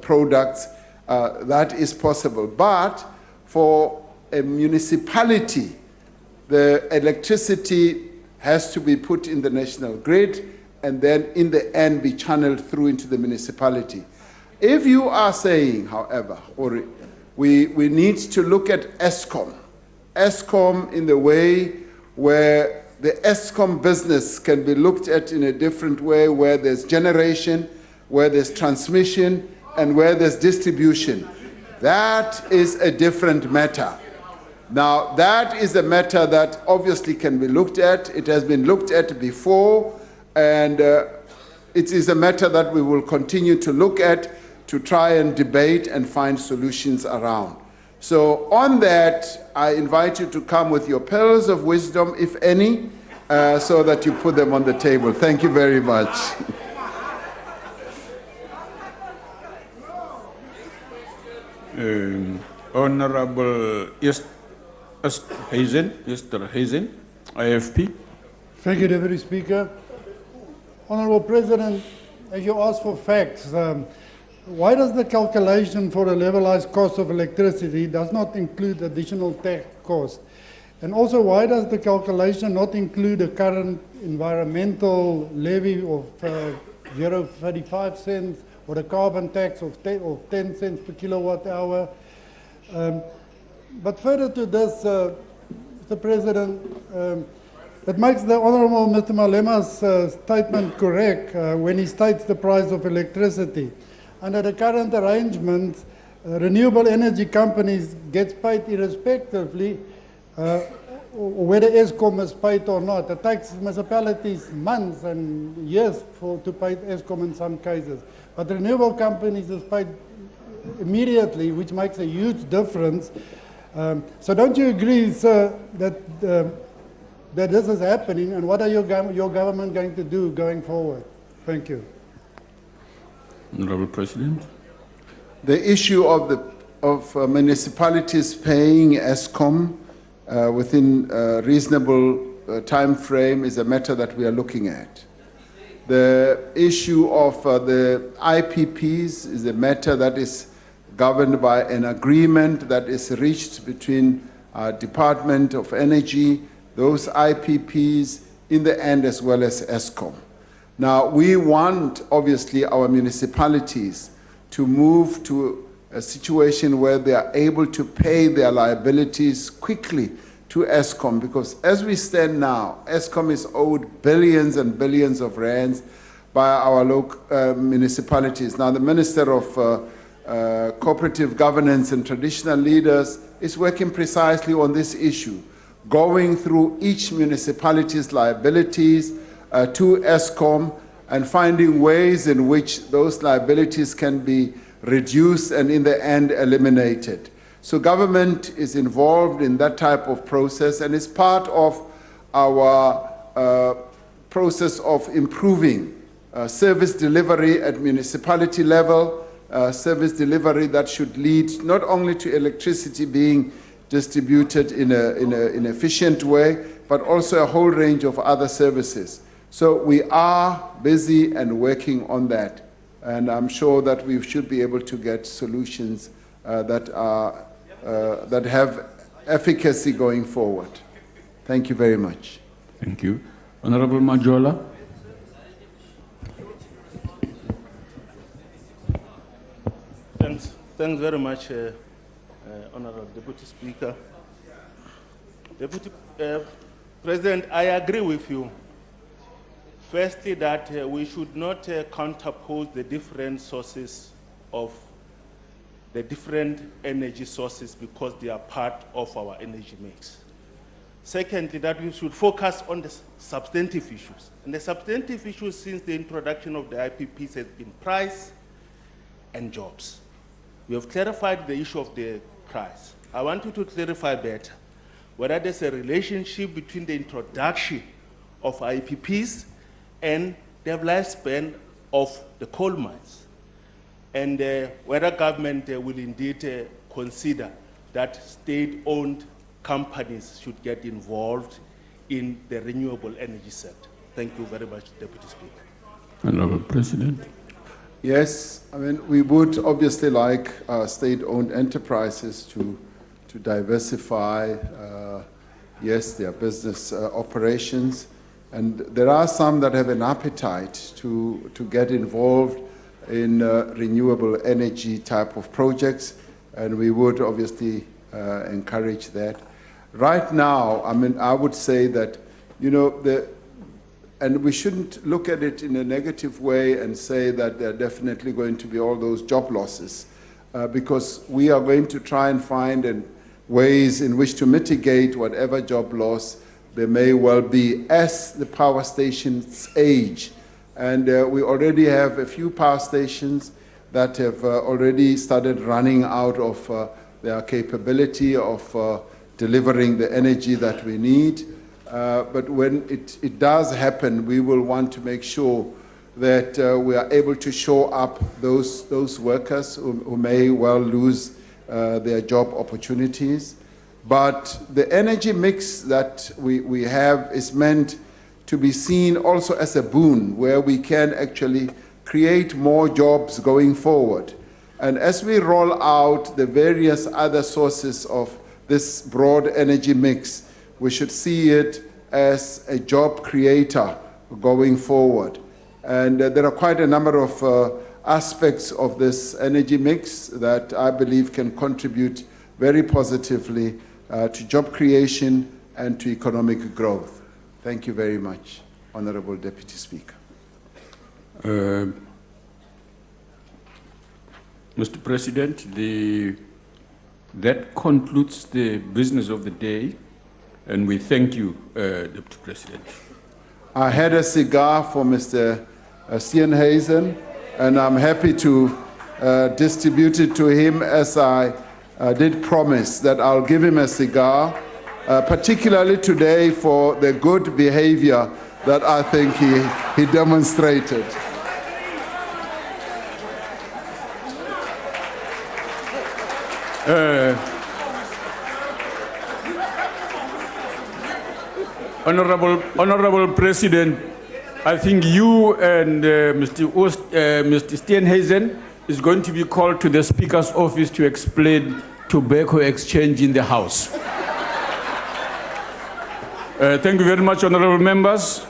products. That is possible. But for a municipality, the electricity has to be put in the national grid and then in the end be channeled through into the municipality. If you are saying, however, or we need to look at ESCOM in the way where the ESCOM business can be looked at in a different way, where there's generation, where there's transmission, and where there's distribution. That is a different matter. Now, that is a matter that obviously can be looked at. It has been looked at before, and it is a matter that we will continue to look at to try and debate and find solutions around. So on that, I invite you to come with your pearls of wisdom, if any, so that you put them on the table. Thank you very much. Honorable Esther Hazen, IFP. Thank you, Deputy Speaker. Honorable President, as you asked for facts, why does the calculation for the levelized cost of electricity does not include additional tax cost? And also, why does the calculation not include the current environmental levy of 0.35 cents or the carbon tax of 10 cents per kilowatt hour? But further to this, Mr. President, it makes the Honorable Mr. Malema's statement correct when he states the price of electricity. Under the current arrangements, renewable energy companies get paid irrespectively whether ESCOM is paid or not. It takes municipalities months and years to pay ESCOM in some cases. But renewable companies is paid immediately, which makes a huge difference. So don't you agree, sir, that this is happening, and what are your government going to do going forward? Thank you. Honorable President. The issue of municipalities paying ESCOM within a reasonable time frame is a matter that we are looking at. The issue of the IPPs is a matter that is governed by an agreement that is reached between Department of Energy, those IPPs, in the end, as well as ESCOM. Now, we want, obviously, our municipalities to move to a situation where they are able to pay their liabilities quickly to Eskom, because as we stand now, Eskom is owed billions and billions of rands by our local municipalities. Now, the Minister of Cooperative Governance and Traditional Leaders is working precisely on this issue, going through each municipality's liabilities to Eskom and finding ways in which those liabilities can be reduced and in the end eliminated. So government is involved in that type of process and is part of our process of improving service delivery at municipality level, service delivery that should lead not only to electricity being distributed in an efficient way, but also a whole range of other services. So we are busy and working on that. And I'm sure that we should be able to get solutions that have efficacy going forward. Thank you very much. Thank you. Honorable Majola. Thanks very much, Honorable Deputy Speaker. Deputy President, I agree with you. Firstly, that we should not counterpose the different sources of the different energy sources because they are part of our energy mix. Secondly, that we should focus on the substantive issues. And the substantive issues since the introduction of the IPPs has been price and jobs. We have clarified the issue of the price. I want you to clarify better whether there's a relationship between the introduction of IPPs and the lifespan of the coal mines, and whether government will indeed consider that state-owned companies should get involved in the renewable energy sector. Thank you very much, Deputy Speaker. Honorable President. Yes, I mean, we would obviously like state-owned enterprises to diversify, yes, their business operations. And there are some that have an appetite to get involved in renewable energy type of projects, and we would obviously encourage that. Right now, I mean, I would say that, you know, and we shouldn't look at it in a negative way and say that there are definitely going to be all those job losses, because we are going to try and find ways in which to mitigate whatever job loss there may well be as the power stations age. And we already have a few power stations that have already started running out of their capability of delivering the energy that we need. But when it does happen, we will want to make sure that we are able to shore up those workers who may well lose their job opportunities. But the energy mix that we have is meant to be seen also as a boon, where we can actually create more jobs going forward. And as we roll out the various other sources of this broad energy mix, we should see it as a job creator going forward. And there are quite a number of aspects of this energy mix that I believe can contribute very positively to job creation and to economic growth. Thank you very much, Honorable Deputy Speaker. Mr. President, that concludes the business of the day, and we thank you, Deputy President. I had a cigar for Mr. Steenhuisen, and I'm happy to distribute it to him, as I did promise that I'll give him a cigar, particularly today for the good behavior that I think he demonstrated. Honorable President, I think you and Mr. Steenhuisen is going to be called to the Speaker's office to explain tobacco exchange in the House. Thank you very much, honorable members.